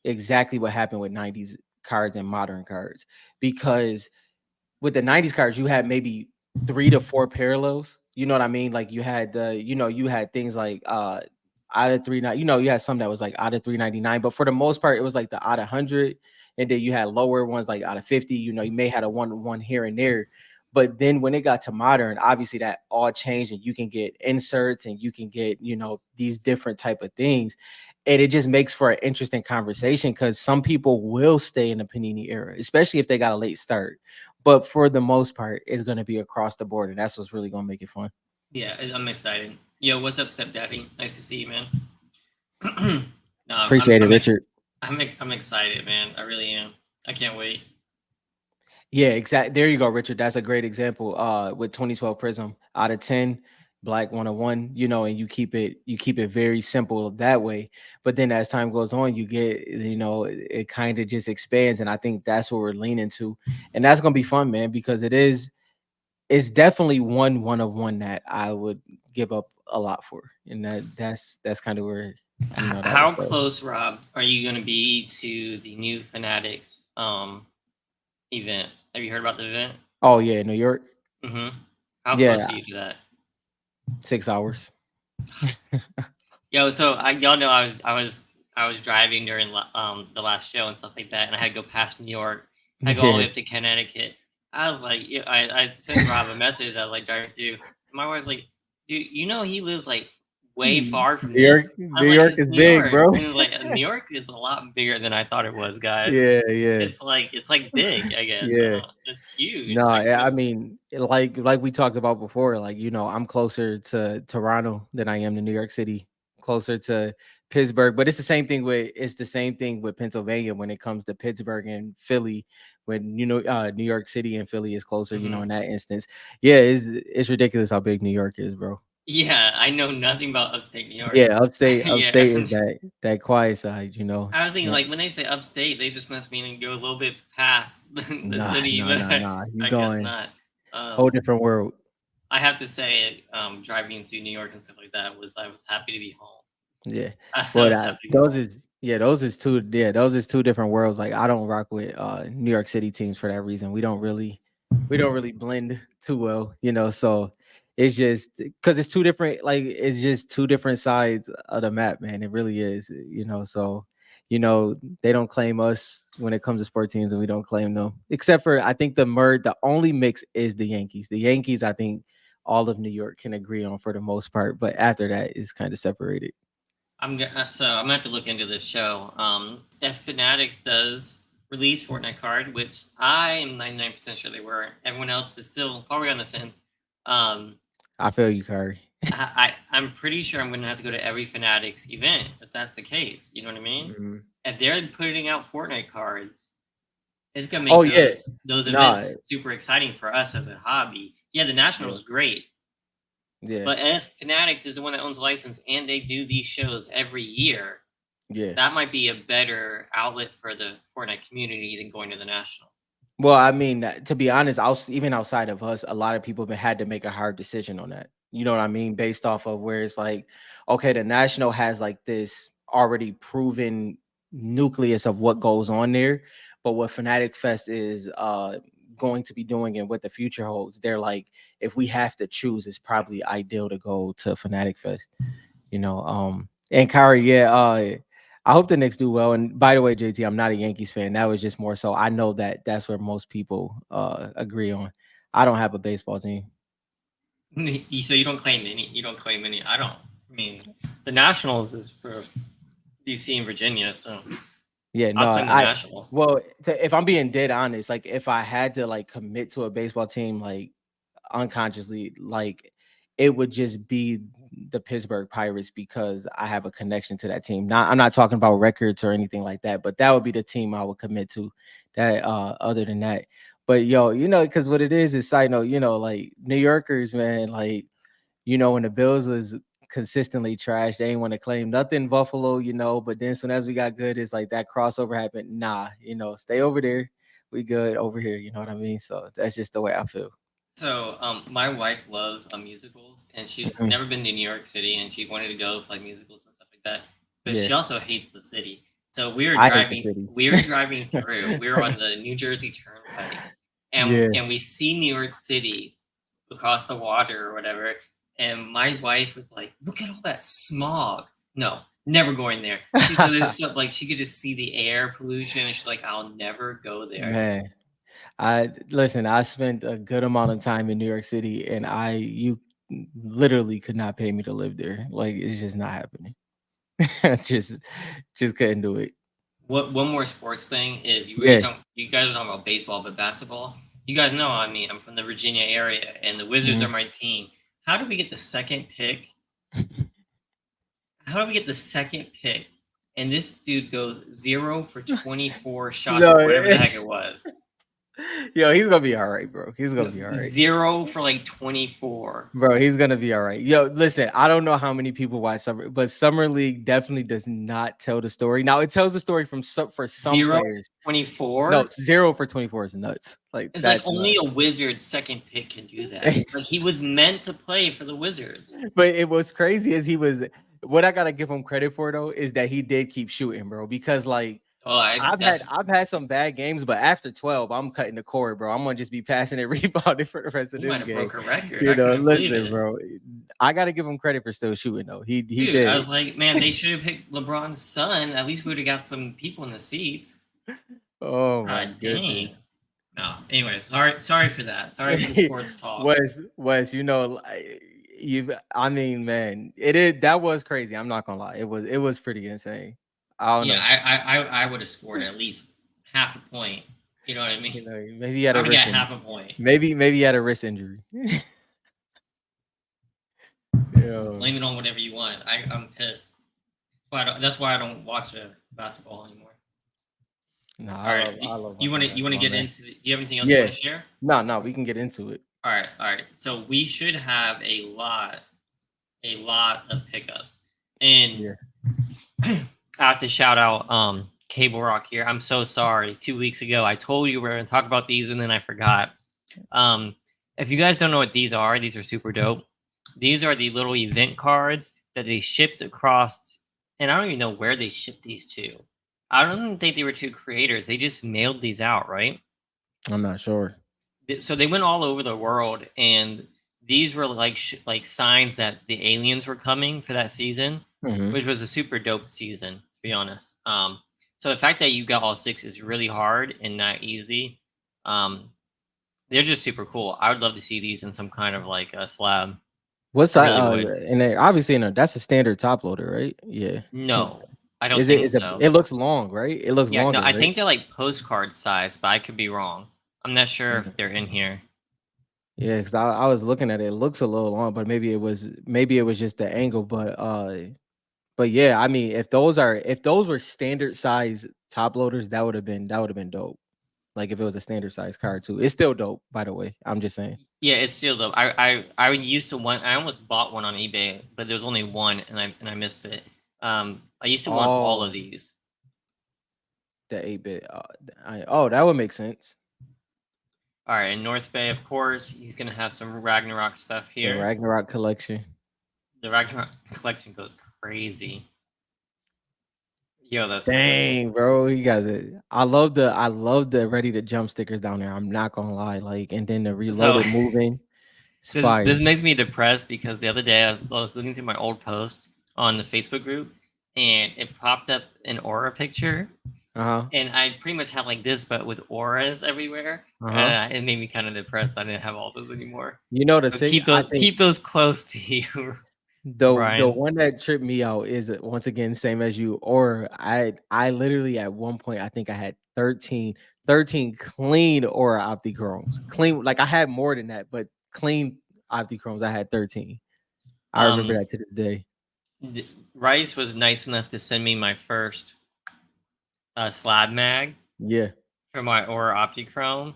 exactly what happened with '90s cards and modern cards because with the '90s cards, you had maybe 3 to 4 parallels. You know what I mean? Like you had you had things like out of you had some that was like out of 399, but for the most part, it was like the out of 100, and then you had lower ones like out of 50. You may had a one here and there. But then when it got to modern, obviously that all changed, and you can get inserts and you can get, these different type of things. And it just makes for an interesting conversation because some people will stay in the Panini era, especially if they got a late start, but for the most part, it's going to be across the board, and that's what's really going to make it fun. Yeah, I'm excited. Yo, what's up, stepdaddy? Nice to see you, man. No, Appreciate it, Richard. I'm excited, man. I really am. I can't wait. Yeah, exactly. There you go, Richard. That's a great example. With 2012 Prism, out of 10, Black 101. And you keep it very simple that way. But then as time goes on, you get, it kind of just expands, and I think that's what we're leaning to, and that's gonna be fun, man, because it's definitely one of one that I would give up a lot for, and that's kind of where that How was so. close, Rob, are you going to be to the new Fanatics event? Have you heard about the event? Oh yeah, New York. Mm-hmm. How close Yeah, are you to that? 6 hours. Yo, so y'all know I was driving during the last show and stuff like that, and I had to go past New York. I had to go all the Yeah. way up to Connecticut. I was like, yeah, I sent Rob a message. I was like driving through. My wife's like, dude, he lives like way far from New this. York, I was New like, York it's is New big, York, bro. and it was like New York is a lot bigger than I thought it was, guys. Yeah, yeah, It's like big, I guess. yeah. It's huge. No, I yeah, I couldn't. mean, like we talked about before, like I'm closer to Toronto than I am to New York City, closer to Pittsburgh. But it's the same thing with Pennsylvania when it comes to Pittsburgh and Philly. When New York City and Philly is closer, Mhm. in that instance. Yeah, it's ridiculous how big New York is, bro. Yeah, I know nothing about upstate New York. Yeah, upstate, Yeah. upstate is that quiet side. I was thinking Yeah. like when they say upstate, they just must mean go a little bit past the Nah, city, nah, but nah, nah. You I guess going not. whole Um, different world. I have to say, driving through New York and stuff like that I was happy to be home. Yeah, I but was happy to be those home. is yeah, those is two different worlds. Like I don't rock with New York City teams for that reason. We don't really blend too well, So it's just because it's two different, like it's just two different sides of the map, man. It really is. So you know they don't claim us when it comes to sport teams, and we don't claim them. Except for I think the only mix is the Yankees. The Yankees, I think all of New York can agree on for the most part, but after that is kind of separated. I'm gonna have to look into this show. If Fanatics does release Fortnite card, which I am 99% sure they were, everyone else is still probably on the fence. Um, I feel you, Curry. I'm pretty sure I'm gonna have to go to every Fanatics event if that's the case. You know what I mean? Mhm. If they're putting out Fortnite cards, it's gonna Oh make yeah, those nah, events super exciting for us as a hobby. Yeah, the yeah, Nationals great, yeah, but if Fanatics is the one that owns the license and they do these shows every year, Yeah. That might be a better outlet for the Fortnite community than going to the national. Well, I mean, to be honest, even outside of us, a lot of people have had to make a hard decision on that. You know what I mean? Based off of where it's like, okay, the national has like this already proven nucleus of what goes on there, but what Fanatic Fest is going to be doing and what the future holds, they're like, if we have to choose, it's probably ideal to go to Fanatic Fest. And Kyrie, yeah, I hope the Knicks do well. And by the way, JT, I'm not a Yankees fan. That was just more so I know that that's where most people agree on. I don't have a baseball team. So you don't claim any. You don't claim any. I don't. I mean, the Nationals is for DC and Virginia, so Yeah, I'll no, claim the I Nationals. well, if I'm being dead honest, like if I had to like commit to a baseball team, like unconsciously, like it would just be the Pittsburgh Pirates because I have a connection to that team. I'm not talking about records or anything like that, but that would be the team I would commit to. That other than that, but yo, because what it is side note, like New Yorkers, man, like when the Bills was consistently trash, they ain't want to claim nothing Buffalo, but then soon as we got good, it's like that crossover happened. Nah, stay over there. We good over here. You know what I mean? So that's just the way I feel. So, my wife loves musicals, and she's Mhm. never been to New York City, and she wanted to go for like musicals and stuff like that. But Yeah, she also hates the city. So I hate the city. we were driving through. We were on the New Jersey Turnpike, Yeah. and we see New York City across the water or whatever. And my wife was like, "Look at all that smog." No, never going there. She said there's stuff like she could just see the air pollution, and she's like, "I'll never go there." Man, I listen. I spent a good amount of time in New York City, and you literally could not pay me to live there. Like it's just not happening. just, just couldn't do it. What one more sports thing is Yeah. you guys are talking about baseball, but basketball. You guys know I mean I'm from the Virginia area, and the Wizards are Mhm. my team. How do we get the second pick? How do we get the second pick? And this dude goes 0 for 24 shots or No, whatever the heck it was. yo, he's gonna be all right, bro. He's gonna No, be all right. 0 for like 24. Bro, he's gonna be all right. Yo, listen, I don't know how many people watch summer, but summer league definitely does not tell the story. Now it tells the story for some 0 players. No, 24. 0 for 24 is nuts. Like It's like that's only a nuts. Wizards second pick can do that. Like he was meant to play for the Wizards. But it was crazy as he was. What I gotta give him credit for though is that he did keep shooting, bro. Because like Oh, I I've had that's I've had some bad games, but after 12, I'm cutting the cord, bro. I'm gonna just be passing and rebounding for the rest of he might this have game. broke a record. I couldn't believe Listen, it. bro. I gotta give him credit for still shooting though. He Dude, I did. was like, man, they should have picked LeBron's son. At least we would have got some people in the seats. Oh my God dang. goodness. No. Anyways, sorry for that. Sorry for the sports talk. Wes, you I mean, man, it is that was crazy. I'm not gonna lie. It was pretty insane. I don't Yeah, know. I would have scored at least half a point. You know what I mean? Maybe he had I a would have wrist got injury. half a point. Maybe he had a wrist injury. Yo, Blame it on whatever you want. I'm pissed. That's why I don't watch basketball anymore. no, All right. I love You want watching to basketball, get man. into do you have anything else you Yeah. want to share? No, we can get into it. All right. So we should have a lot of pickups. And Yeah. I have to shout out Cable Rock here. I'm so sorry. 2 weeks ago, I told you we are going to talk about these, and then I forgot. Um, if you guys don't know what these are super dope. These are the little event cards that they shipped across, and I don't even know where they shipped these to. I don't even think they were two creators. They just mailed these out, right? I'm not sure. So they went all over the world, and these were like like signs that the aliens were coming for that season, Hmm. which was a super dope season, to be honest. So the fact that you got all six is really hard and not easy. Um, they're just super cool. I would love to see these in some kind of like a slab. What's I that? really would. And then obviously, that's a standard top loader, right? Yeah. No, I don't Is it? think Is it? so. It looks long, right? It looks Yeah, no, longer, I right? think they're like postcard size, but I could be wrong. I'm not sure if they're in here. Yeah, because I was looking at it. It looks a little long, but maybe it was just the angle. But yeah, I mean, if those were standard size top loaders, that would have been dope. Like if it was a standard size card too. It's still dope, by the way. I'm just saying. Yeah, it's still dope. I used to want. I almost bought one on eBay, but there was only one, and I missed it. I used to want all of Oh, these. the 8-bit. Oh, that would make sense. All right, in North Bay, of course, he's gonna have some Ragnarok stuff The here. Ragnarok collection. The Ragnarok collection goes crazy. Yo, that's a Dang, bro, you guys. I love the ready to jump stickers down there. I'm not gonna lie, like, and then the so. reloaded moving. It's This fire. makes me depressed because the other day I was looking through my old posts on the Facebook group, and it popped up an aura picture, Uh huh. and I pretty much had like this but with auras everywhere. Uh huh. It made me kind of depressed. I didn't have all those anymore. You know the So sig. I think keep those close to you, the Brian. one that tripped me out is once again same as you. Or I literally at one point I think I had 13 clean Aura Optichromes. Clean, like I had more than that, but clean Optichromes I had 13. I remember Um, that to this day. Rice was nice enough to send me my first slab mag Yeah. for my Aura Optichrome.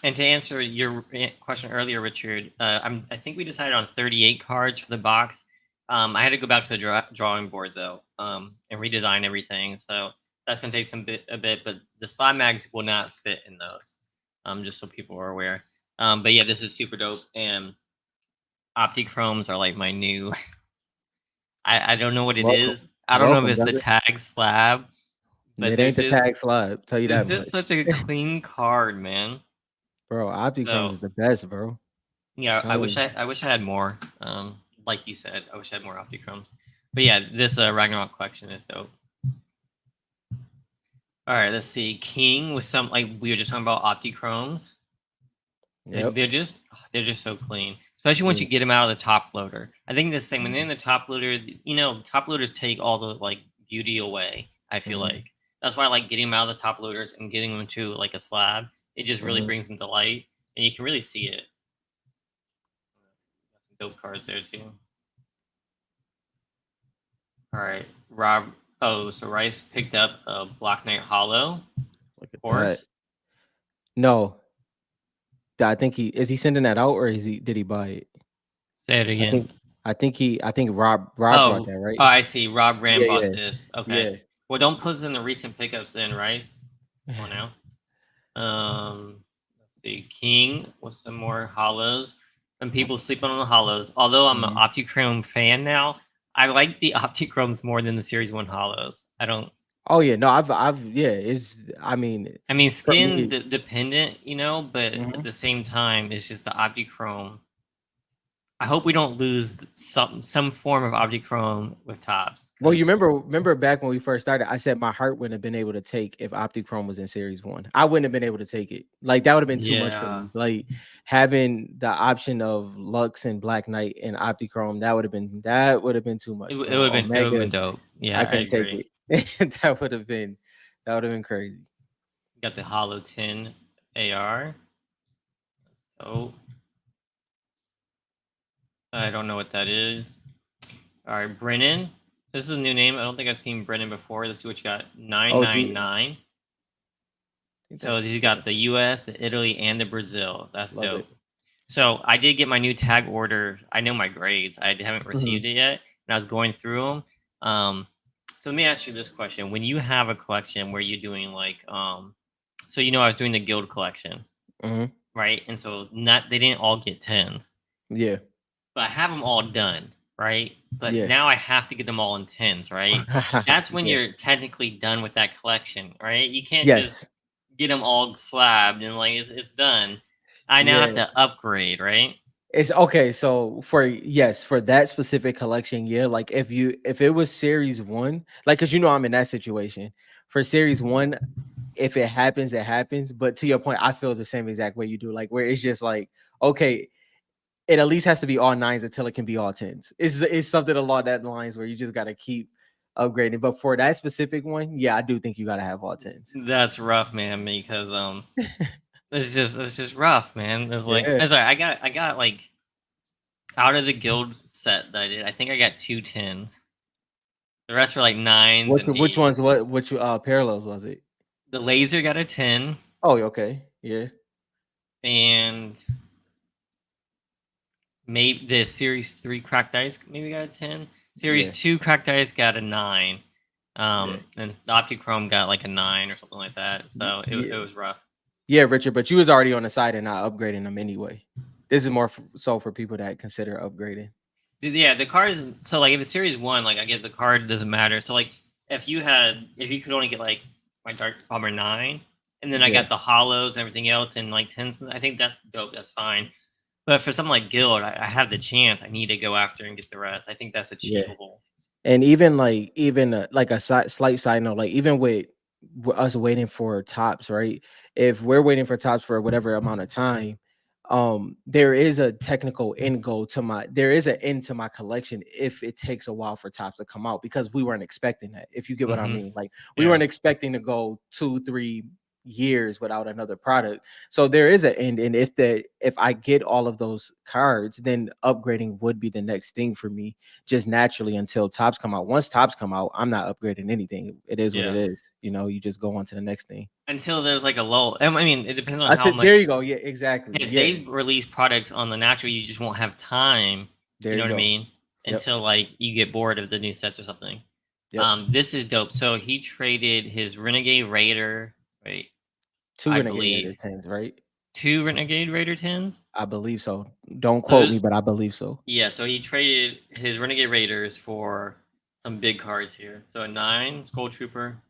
And to answer your question earlier, Richard, I think we decided on 38 cards for the box. I had to go back to the drawing board though, and redesign everything. So that's gonna take a bit, but the slot mags will not fit in those. Just so people are aware. But yeah, this is super dope, and Optichromes are like my new. I don't know what it Welcome. is. I don't know if Welcome, it's the brother. tag slab, but It they're ain't the just tag slide, tell you it's that just much. such a clean card, man. Bro, Optichromes So is the best, bro. yeah, Telling you. I wish I had more. Like you said, I wish I had more Optichromes. But yeah, this Ragnarok collection is dope. All right, let's see. King with some like we were just talking about Optichromes. Yep. They're just so clean, especially once you Clean. get them out of the top loader. I think this thing when they're Mhm. in the top loader, the top loaders take all the like beauty away. I feel Mhm. like that's why I like getting them out of the top loaders and getting them to like a slab. It just really Mhm. brings them to light, and you can really see it. Got some dope cards there too. All right, Rob. Oh, so Rice picked up a Black Knight Hollow, Look of at that. course. No, I think he sending that out, or is he did he buy it? Say it I again. think I think Rob brought Oh, that, oh, right? I see. Rob Ram Yeah, bought yeah, this. Okay. yeah. Well, don't put this in the recent pickups then, Rice. Come on now. Let's see. King with some more hollows. And people sleeping on the hollows. Although I'm an Mhm. Optichrome fan now, I like the Optichromes more than the Series 1 hollows. I don't. Oh yeah, no, yeah, it's I mean, I mean, for skin me. dependent, but at Mhm. the same time, it's just the Optichrome. I hope we don't lose some form of Optichrome with tops Well, you because remember back when we first started, I said my heart wouldn't have been able to take if Optichrome was in Series 1. I wouldn't have been able to take it. Like that would have been too much for yeah, me. Like having the option of Lux and Black Knight and Optichrome, that would have been too much, it bro. would have been Omega, dope. I Yeah, I couldn't take agree. it. That would have been crazy. Got the Hollow 10 AR. So I don't know what that is. All right, Brennan. This is a new name. I don't think I've seen Brennan before. Let's see what you got. OG, 999. think So that's you yeah, got the US, the Italy, and the Brazil. That's love dope. it. So I did get my new tag order. I know my grades. I haven't Mhm, received it yet, and I was going through them. So let me ask you this question: when you have a collection where you're doing like, so I was doing the guild collection, mhm, right? And so not they didn't all get tens, yeah, but I have them all done, right? But yeah, now I have to get them all in tens, right? That's when yeah, you're technically done with that collection, right? You can't just yes, get them all slabbed and like it's done. I now have yeah. to upgrade, right? It's okay. So for that specific collection, yeah. Like if it was series one, like because I'm in that situation. For series one, if it happens, it happens. But to your point, I feel the same exact way you do. Like where it's just like, okay, it at least has to be all nines until it can be all tens. It's something along that lines where you just gotta keep upgrading. But for that specific one, yeah, I do think you gotta have all tens. That's rough, man, because it's just rough, man. It's like Yeah. I'm sorry, I got like out of the guild set that I did, I think I got two tens. The rest were like nines and Which eights. ones? Which parallels was it? The laser got a 10, Oh, okay. Yeah. and maybe the series 3 cracked ice maybe got a 10. Series Yeah, 2 Cracked Ice got a 9. yeah, And the Optichrome got like a 9 or something like that. So yeah, it was rough. yeah, Richard. But you was already on the side and not upgrading them anyway. This is more so for people that consider upgrading. Yeah, the card is so like if it's series 1, like I get the card doesn't matter. So like if you could only get like my Dark Bomber 9 and then I Yeah, got the hollows and everything else and like 10s, I think that's dope. That's fine. But for something like Guild, I have the chance. I need to go after and get the rest. I think that's yeah. achievable. And even like a slight side note, like even with us waiting for tops, right? If we're waiting for tops for whatever amount of time, there is a technical end goal to my there is an end to my collection if it takes a while for tops to come out because we weren't expecting that. If you get what I Hmm. mean, like we Yeah. weren't expecting to go 2-3 years without another product. So there is an end, and if I get all of those cards, then upgrading would be the next thing for me just naturally until tops come out. Once tops come out, I'm not upgrading anything. It is what it Yeah. is. You just go on to the next thing. Until there's like a lull. I mean, it depends on I how think there you much. go. Yeah, exactly. Yeah, Yeah, they release products on the natural. You just won't have time. there You know you what I go. mean? Yep. Until like you get bored of the new sets or something. Yep. This is dope. So he traded his Renegade Raider, right? Two I Renegade Raider believe 10s, right? 2 Renegade Raider 10s. I believe so. Don't So quote me, but I believe so. yeah, so he traded his Renegade Raiders for some big cards here. So a 9 Skull Trooper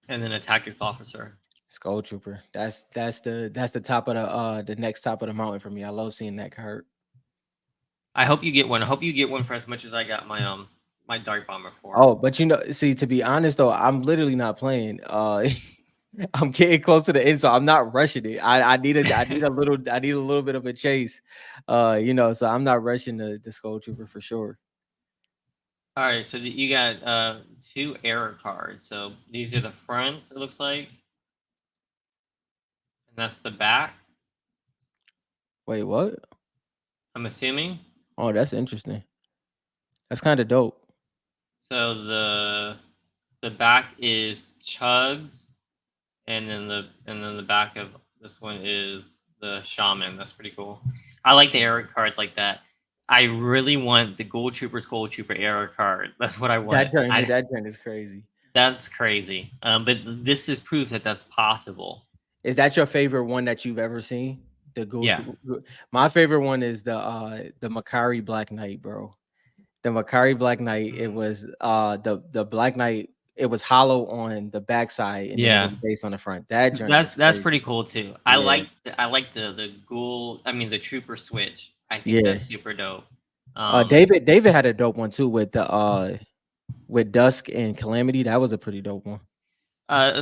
and then a Tactics Officer. Skull Trooper. That's the top of the next top of the mountain for me. I love seeing that card. I hope you get one. I hope you get one for as much as I got my Dark Bomber for. Oh, but see, to be honest though, I'm literally not playing. I'm getting close to the end, so I'm not rushing it. I need a little bit of a chase. So I'm not rushing the Skull Trooper for sure. All right, so you got two error cards. So these are the fronts. It looks like, and that's the back. Wait, what? I'm assuming. Oh, that's interesting. That's kind of dope. So the back is Chugs, and then the back of this one is the Shaman. That's pretty cool. I like the error cards like that. I really want the Gold Trooper error card. That's what I want. That joint is crazy. That's crazy. But this is proof that that's possible. Is that your favorite one that you've ever seen? Yeah. My favorite one is the Makari Black Knight, bro. The Makari Black Knight. It Mhm. was the Black Knight. It was hollow on the backside, and then it Yeah. was based on the front. That journey That's was crazy. pretty cool too. Yeah, I like the ghoul. I mean the trooper switch. I think yeah. that's super dope. Um, David had a dope one too with Dusk and Calamity. That was a pretty dope one.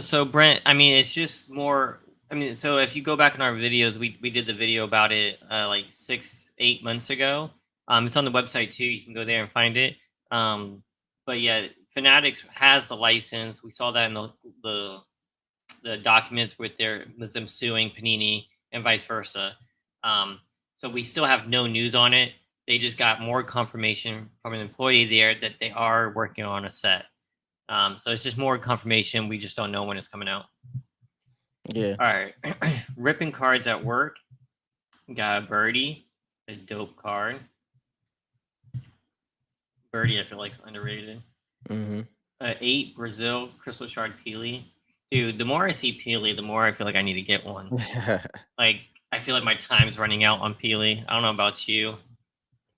so Brent, I mean it's just more. I mean, so if you go back in our videos, we did the video about it like 6 8 months ago. It's on the website too. You can go there and find it. Um, but yeah, Fanatics has the license. We saw that in the the documents with them suing Panini and vice versa. Um, so we still have no news on it. They just got more confirmation from an employee there that they are working on a set. So it's just more confirmation. We just don't know when it's coming out. Yeah. All right, ripping cards at work. Got a birdie, a dope card. Birdie, I feel like is underrated. Mm-hmm. 8 Brazil Crystal Shard Peely. Dude, the more I see Peely, the more I feel like I need to get one. Like, I feel like my time's running out on Peely. I don't know about you.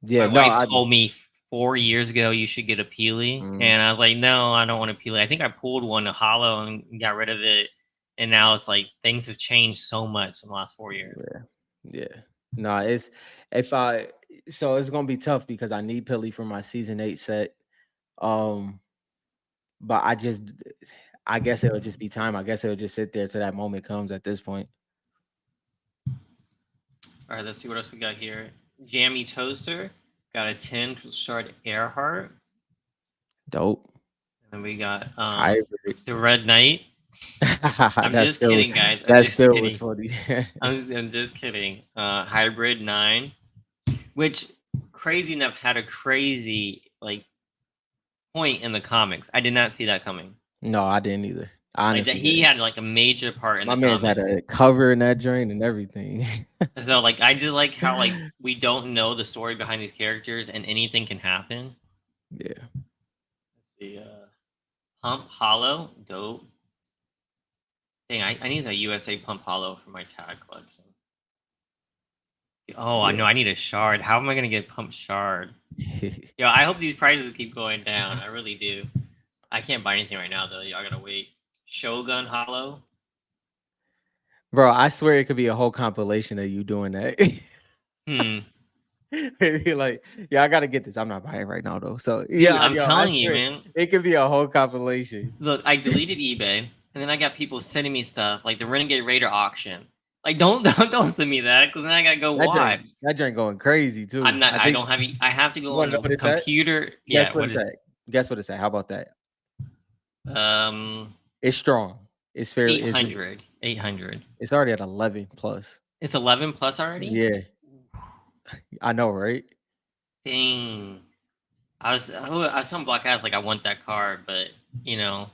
Yeah. My No. wife told me 4 years ago you should get a Peely, Mm, and I was like, no, I don't want a Peely. I think I pulled one a hollow and got rid of it, and now it's like things have changed so much in the last 4 years. yeah. Yeah. No. It's if I so it's gonna be tough because I need Pilly for my season 8 set. Um, but I guess it'll just be time. I guess it'll just sit there till that moment comes at this point. All right, let's see what else we got here. Jammy Toaster got a 10 Shard Earhart, Dope. and then we got Hybrid. the Red Knight. I'm That's just still kidding, guys. I'm that just still was kidding. funny. I'm just kidding. Hybrid 9, which crazy enough had a crazy like point in the comics. I did not see that coming. No, I didn't either. I Like that honestly he didn't. had like a major part in My the man's had comics. a cover in that joint and everything. So like I just like how like we don't know the story behind these characters and anything can happen. Yeah, Let's see. Pump Hollow, dope. Dang, I need a USA Pump Hollow for my tag collection. Oh, I yeah. know. I need a shard. How am I gonna get Pump Shard? Yo, I hope these prices keep going down. I really do. I can't buy anything right now though. Y'all gotta wait. Shogun Hollow. Bro, I swear it could be a whole compilation of you doing that. Hmm. Maybe like, yeah, I gotta get this. I'm not buying right now though. So Dude, yeah, I'm yo, I telling you, swear man. it could be a whole compilation. Look, I deleted eBay, and then I got people sending me stuff like the Renegade Raider auction. Like, don't don't send me that because then I gotta go watch. That drink going crazy I'm too. not. I I think don't have. I have to you go want on to know a what it's at? computer. Guess Yeah. what What it's is? at. Guess what it's at. How about that? Um. It's strong. It's fair. 800. 800. It's already at 11 plus. It's 11 plus already. Yeah, I know, right? Dang. I was some black ass like I want that card, but you know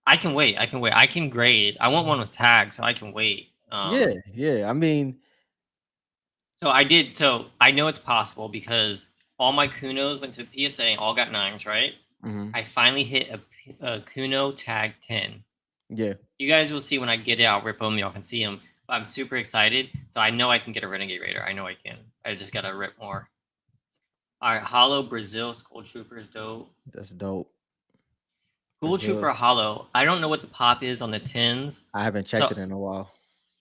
I can wait. I can wait. I can grade. I want one with tags, so I can wait. Yeah, yeah. I mean, So I did. So I know it's possible because all my Kunos went to PSA and all got nines, right? mhm, I finally hit a Kuno tag 10. yeah. You guys will see when I get it. I'll rip them. Y'all can see them. But I'm super excited. So I know I can get a Renegade Raider. I know I can. I just gotta rip more. All right, Hollow Brazil Skull Troopers dope. That's dope. Ghoul Brazil. Trooper Hollow. I don't know what the pop is on the tins. I haven't checked So it in a while.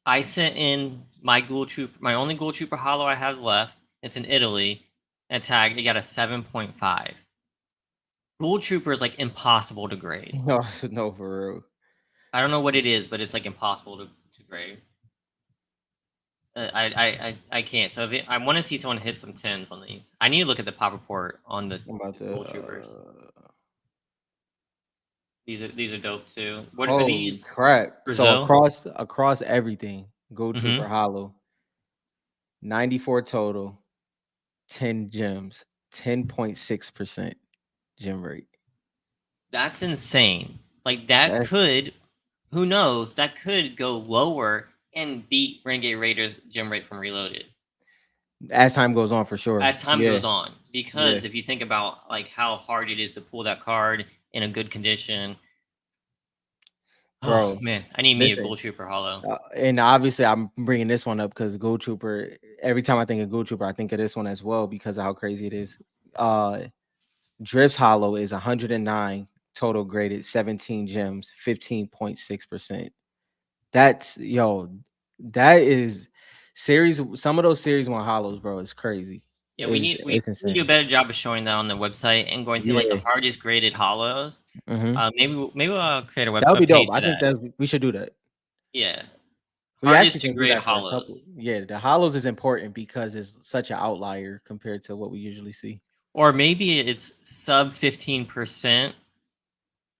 I sent in my Ghoul Trooper, my only Ghoul Trooper Hollow I have left. It's in Italy. And tag, it got a 7.5. Ghoul Trooper is like impossible to grade. No, no, for real. I don't know what it is, but it's like impossible to grade. I can't. So I want to see someone hit some tens on these. I need to look at the pop report on I'm about the to. Ghoul Troopers. These are dope too. What are Holy these? crap! So Brazil. across everything, Gold Mm-hmm. Trooper Hollow, 94 total, 10 gems, 10.6% gem rate. That's insane. Like that That's could, who knows? That could go lower and beat Renegade Raiders gem rate from Reloaded as time goes on for sure. as time Yeah, goes on. yeah, Because if you think about like how hard it is to pull that card in a good condition, oh bro. man, I need me a Listen, Gold Trooper Hollow. and obviously I'm bringing this one up because Gold Trooper. Every time I think of Gold Trooper, I think of this one as well because of how crazy it is. Drift's Hollow is 109 total graded, 17 gems, 15.6%. That's yo, that is series. Some of those series one hollows, bro, is crazy. Yeah, we It's need to do a insane. better job of showing that on the website and going through like the Yeah. hardest graded hollows. Hmm. Maybe we'll create That would a be page dope. I for think that. that we should do that. Yeah, We actually hardest to can do grade that for a couple. hollows. Yeah, the hollows is important because it's such an outlier compared to what we usually see. Or maybe it's sub 15%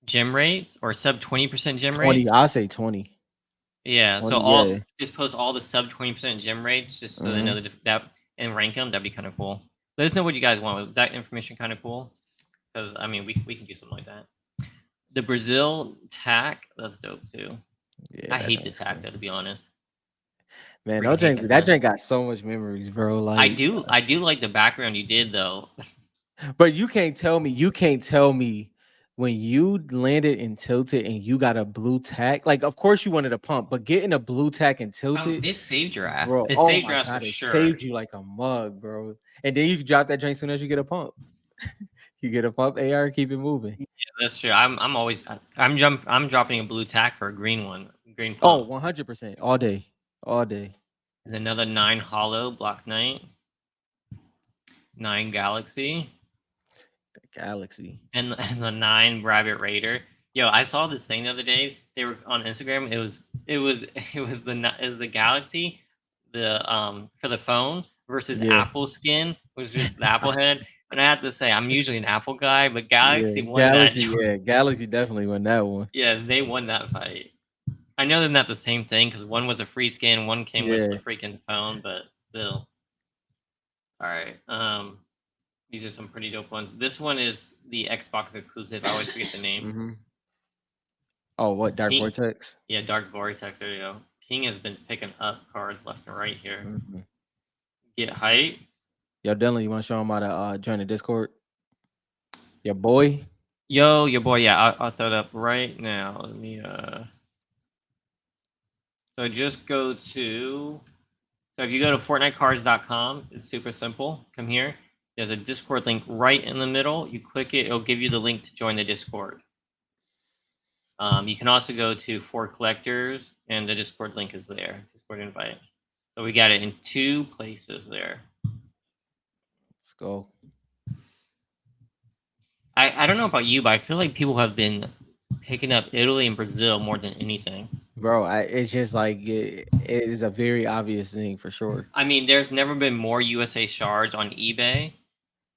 gym rates or sub 20% gym 20, rates. I'll say 20. Yeah, so 20, all yeah. just post all the sub 20% gym rates just so they know Hmm. that and rank them. That'd be kind of cool. Let us know what you guys want. Is that information kind of cool? Because I mean, we can do something like that. The Brazil tack, that's dope too. Yeah, I that hate the drink's tack cool. though, to be honest. Man, no Freaking hate drink. that That gun. drink got so much memories, bro. Like, I do like the background you did though. but you can't tell me when you landed and tilted and you got a blue tack. Like, of course you wanted a pump, but getting a blue tack and tilted, It saved your ass. bro. It Oh saved my your ass for god, it sure. saved you like a mug, bro. And then you can drop that drink soon as you get a pump. You get a pump, AR, keep it moving. Yeah, that's true. I'm always I'm dropping a blue tack for a green one, green Oh, pump. 100% all day, all day. And another 9 hollow, Black Knight, 9 Galaxy, The Galaxy. and the 9 Rabbit Raider. Yo, I saw this thing the other day. They were on Instagram. It was the Galaxy, the for the phone versus Yeah, Apple skin, which was the Apple head. And I have to say, I'm usually an Apple guy, but yeah, Galaxy won that. Galaxy. Yeah, Galaxy definitely won that one. Yeah, they won that fight. I know they're not the same thing because one was a free skin, one came with the Yeah. freaking phone, but still. All right. These are some pretty dope ones. This one is the Xbox exclusive. I always forget the name. Hmm. Oh, what Dark King. Vortex? Yeah, Dark Vortex. There you go. King has been picking up cards left and right here. Hmm. Get height. Yo, Dylan, you want to show him how to join the Discord? Your boy. Yo, your boy. Yeah, I'll throw it up right now. Let me. So just go to. So if you go to FortniteCars.com, it's super simple. Come here. There's a Discord link right in the middle. You click it. It'll give you the link to join the Discord. You can also go to For Collectors, and the Discord link is there. Discord invite. So we got it in two places there. Let's go. I don't know about you, but I feel like people have been picking up Italy and Brazil more than anything. Bro, it's just like it is a very obvious thing for sure. I mean, there's never been more USA shards on eBay,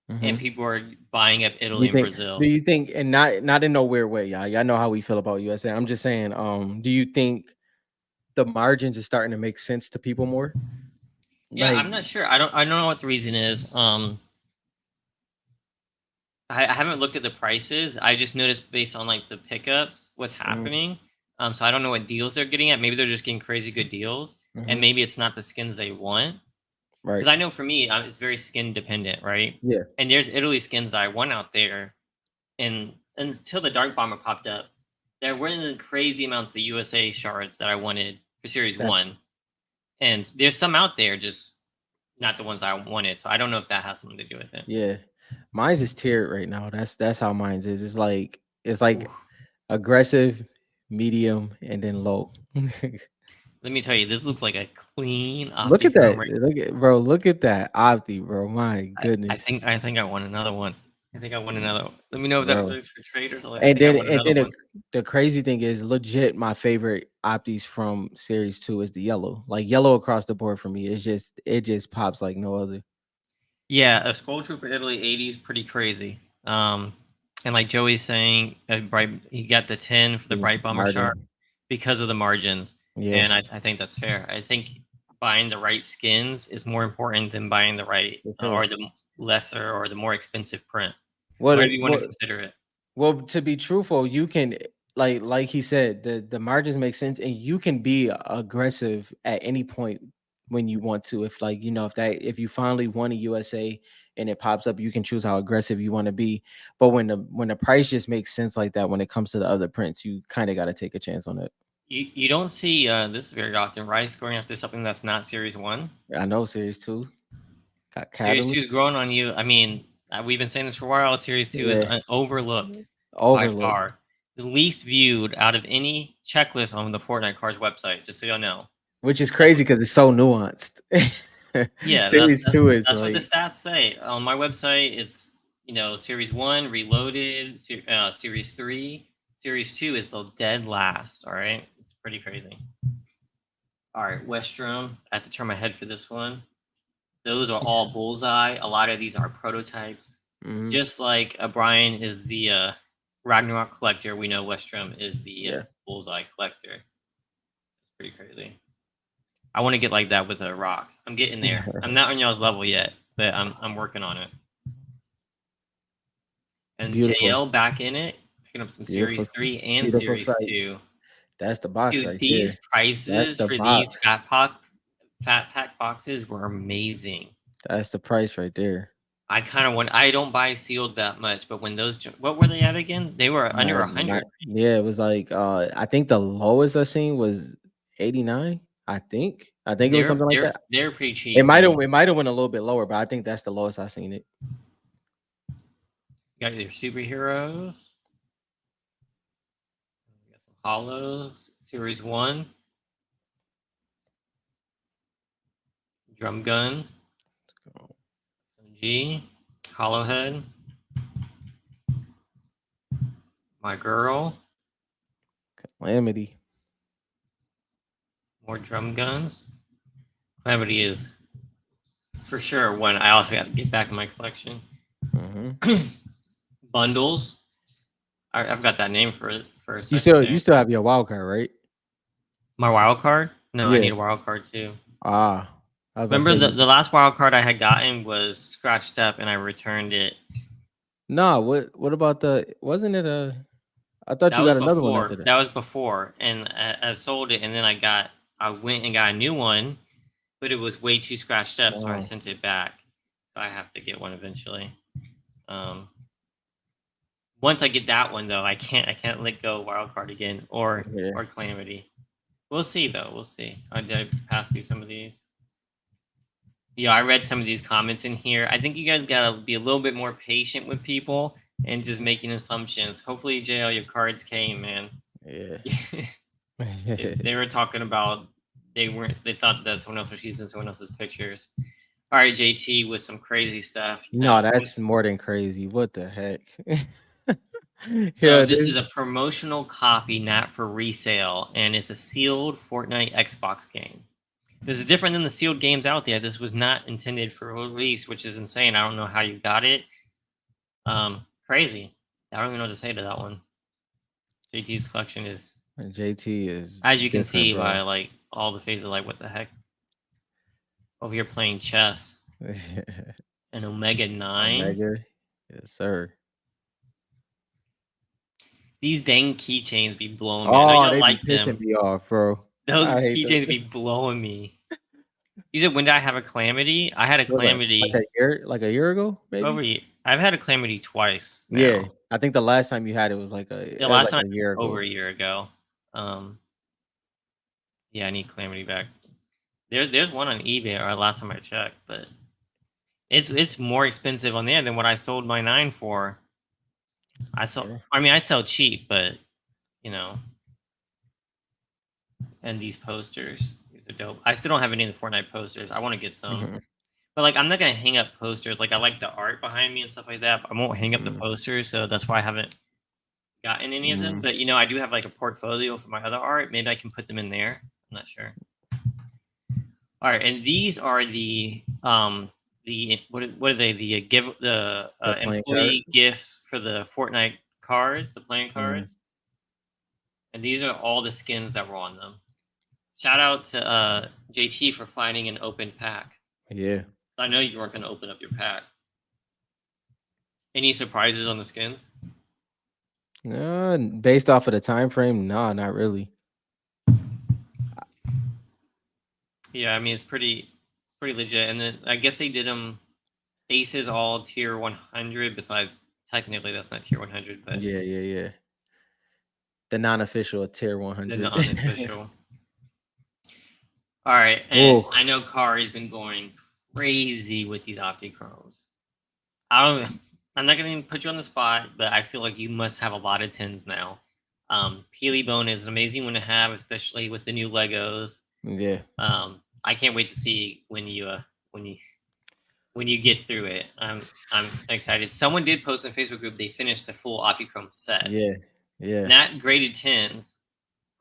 and Hmm. people are buying up Do Italy you and think? Do Brazil. you think? And not in no weird way, y'all. Y'all know how we feel about USA. I'm just saying. Do you think the margins are starting to make sense to people more? Yeah, Like, I'm not sure. I don't know what the reason is. I haven't looked at the prices. I just noticed based on like the pickups what's mm-hmm, happening. So I don't know what deals they're getting at. Maybe they're just getting crazy good deals, and mm-hmm, maybe it's not the skins they want. right? Because I know for me, it's very skin dependent, right? Yeah, And there's Italy skins that I want out there, and until the Dark Bomber popped up, there weren't crazy amounts of USA shards that I wanted for Series that One, and there's some out there, just not the ones I wanted. So I don't know if that has something to do with it. yeah. Mine's is tiered right now. That's how mine's is. It's like Oof. aggressive, medium, and then low. Let me tell you, this looks like a clean Look at optic that. drummer. Look at bro. Look at that opti, bro. My I goodness, think I want another one. I think I want another one. Let me know if that bro. plays for traders. I And think I then want and another then one. the crazy thing is legit my favorite optis from series 2 is the yellow. Like yellow across the board for me. It just pops like no other. Yeah, a Skull Trooper Italy 80 is pretty crazy. And like Joey's saying, he got the 10 for the Yeah, Bright Bomber Shark Martin. because of the margins. Yeah, And I think that's fair. I think buying the right skins is more important than buying the right for sure. or the lesser or the more expensive print, What whatever you want to what consider it. Well, to be truthful, you can like he said, the margins make sense, and you can be aggressive at any point when you want to. If like if you finally want a USA and it pops up, you can choose how aggressive you want to be. But when the price just makes sense like that, when it comes to the other prints, you kind of got to take a chance on it. You don't see this very often. Rice going after something that's not Series 1. I know Series 2 got Series 2 Catalyst. is growing on you. I mean, we've been saying this for a while. Series 2 is Yeah, overlooked by overlooked, far. The least viewed out of any checklist on the Fortnite Cards website, just so y'all know. which is That's crazy what, because it's so nuanced. yeah, Series 2 is that's what the like stats say. On my website, it's, Series 1, Reloaded, Series 3. Series 2 is the dead last, all right? It's pretty crazy. All right, Westrom. I have to turn my head for this one. Those are all bullseye. A lot of these are prototypes. mhm, Just like Brian is the Ragnarok collector, we know Westrom is the yeah. bullseye collector. It's pretty crazy. I want to get like that with the rocks. I'm getting there. I'm not on y'all's level yet, but I'm working on it. And Beautiful, JL back in it, picking up some beautiful, Series 3 and beautiful Series sight. 2. That's the box Dude, right these there. That's prices the for these box. fat pack boxes were amazing. That's the price right there. I kind of want. I don't buy sealed that much, but when those, what were they at again? They were under Not, 100. not, yeah, it was like I think the lowest I seen was 89. I think. I think it was They're something like they're that. they're pretty It cheap. I might have mean, it might have went a little bit lower, but I think that's the lowest I seen it. you got your superheroes. You got some hollows. Series 1, drum gun, some G, hollow head, my girl, Calamity. more drum guns. Calamity is for sure one I also got to get back in my collection. Hmm. Bundles. I forgot that name for a You second still there. you still have your wild card, right? My wild card? No, I Yeah. need a wild card too. Ah, I was about to Remember say the last wild card I had gotten was scratched up and I returned it. no. What about the? Wasn't it a? I thought That you was got another one after before. that. That was before, and I sold it, and then I went and got a new one, but it was way too scratched up, so I Oh, sent it back. So I have to get one eventually. Um, Once I get that one though, I can't let go of wild card again Yeah, or calamity. We'll see though. We'll see. I did pass through some of these. Yeah, I read some of these comments in here. I think you guys gotta be a little bit more patient with people and just making assumptions. Hopefully, JL, your cards came, man. yeah. They were talking about they thought that someone else was using someone else's pictures. All right, JT with some crazy stuff. No, that's more than crazy. What the heck? So Yeah, this is this. a promotional copy, not for resale, and it's a sealed Fortnite Xbox game. This is different than the sealed games out there. This was not intended for release, which is insane. I don't know how you got it. Crazy. I don't even know what to say to that one. JT's collection is, JT is as you can different, see by bro. like all the phases, like what the heck. Over here playing chess. An Omega 9. Omega, yes, sir. These dang keychains be blowing me. I know Oh, y'all they be like pissing them. me off, bro. Those I hate them. keychains be blowing me. You said when did I have a calamity? I had a Was that calamity like a year ago, over. maybe? I've had a calamity twice Yeah, now. I think the last time you had The it was last like time a year over ago. a year ago. Um, yeah, I need calamity back. There's one on eBay or last time I checked, but it's more expensive on there than what I sold my 9 for. Yeah. I mean I sell cheap, but you know, and these posters, these are dope. I still don't have any of the Fortnite posters. I want to get some. Mhm. But like I'm not gonna hang up posters. Like I like the art behind me and stuff like that, but I won't hang up the Mm, posters, so that's why I haven't gotten any of them. mm, But I do have like a portfolio for my other art. Maybe I can put them in there. I'm not sure. All right, and these are the what are they? The give the the playing card. employee gifts for the Fortnite cards, the playing Mm, cards, and these are all the skins that were on them. Shout out to JT for finding an open pack. yeah. I know you weren't going to open up your pack. Any surprises on the skins? Based off of the time frame, nah, not really. Yeah, I mean it's pretty legit. And then I guess they did them aces all tier 100. Besides, technically that's not tier 100, but Yeah, yeah, yeah. The non-official tier the 100. unofficial. All right, and Oh, I know Kari's been going crazy with these Optichromes. I don't. I'm not gonna even put you on the spot, but I feel like you must have a lot of tens now. Peely Bone is an amazing one to have, especially with the new Legos. yeah, I can't wait to see when you when you get through it. I'm excited. Someone did post in Facebook group they finished the full Optichrome set, yeah, yeah. not graded tens,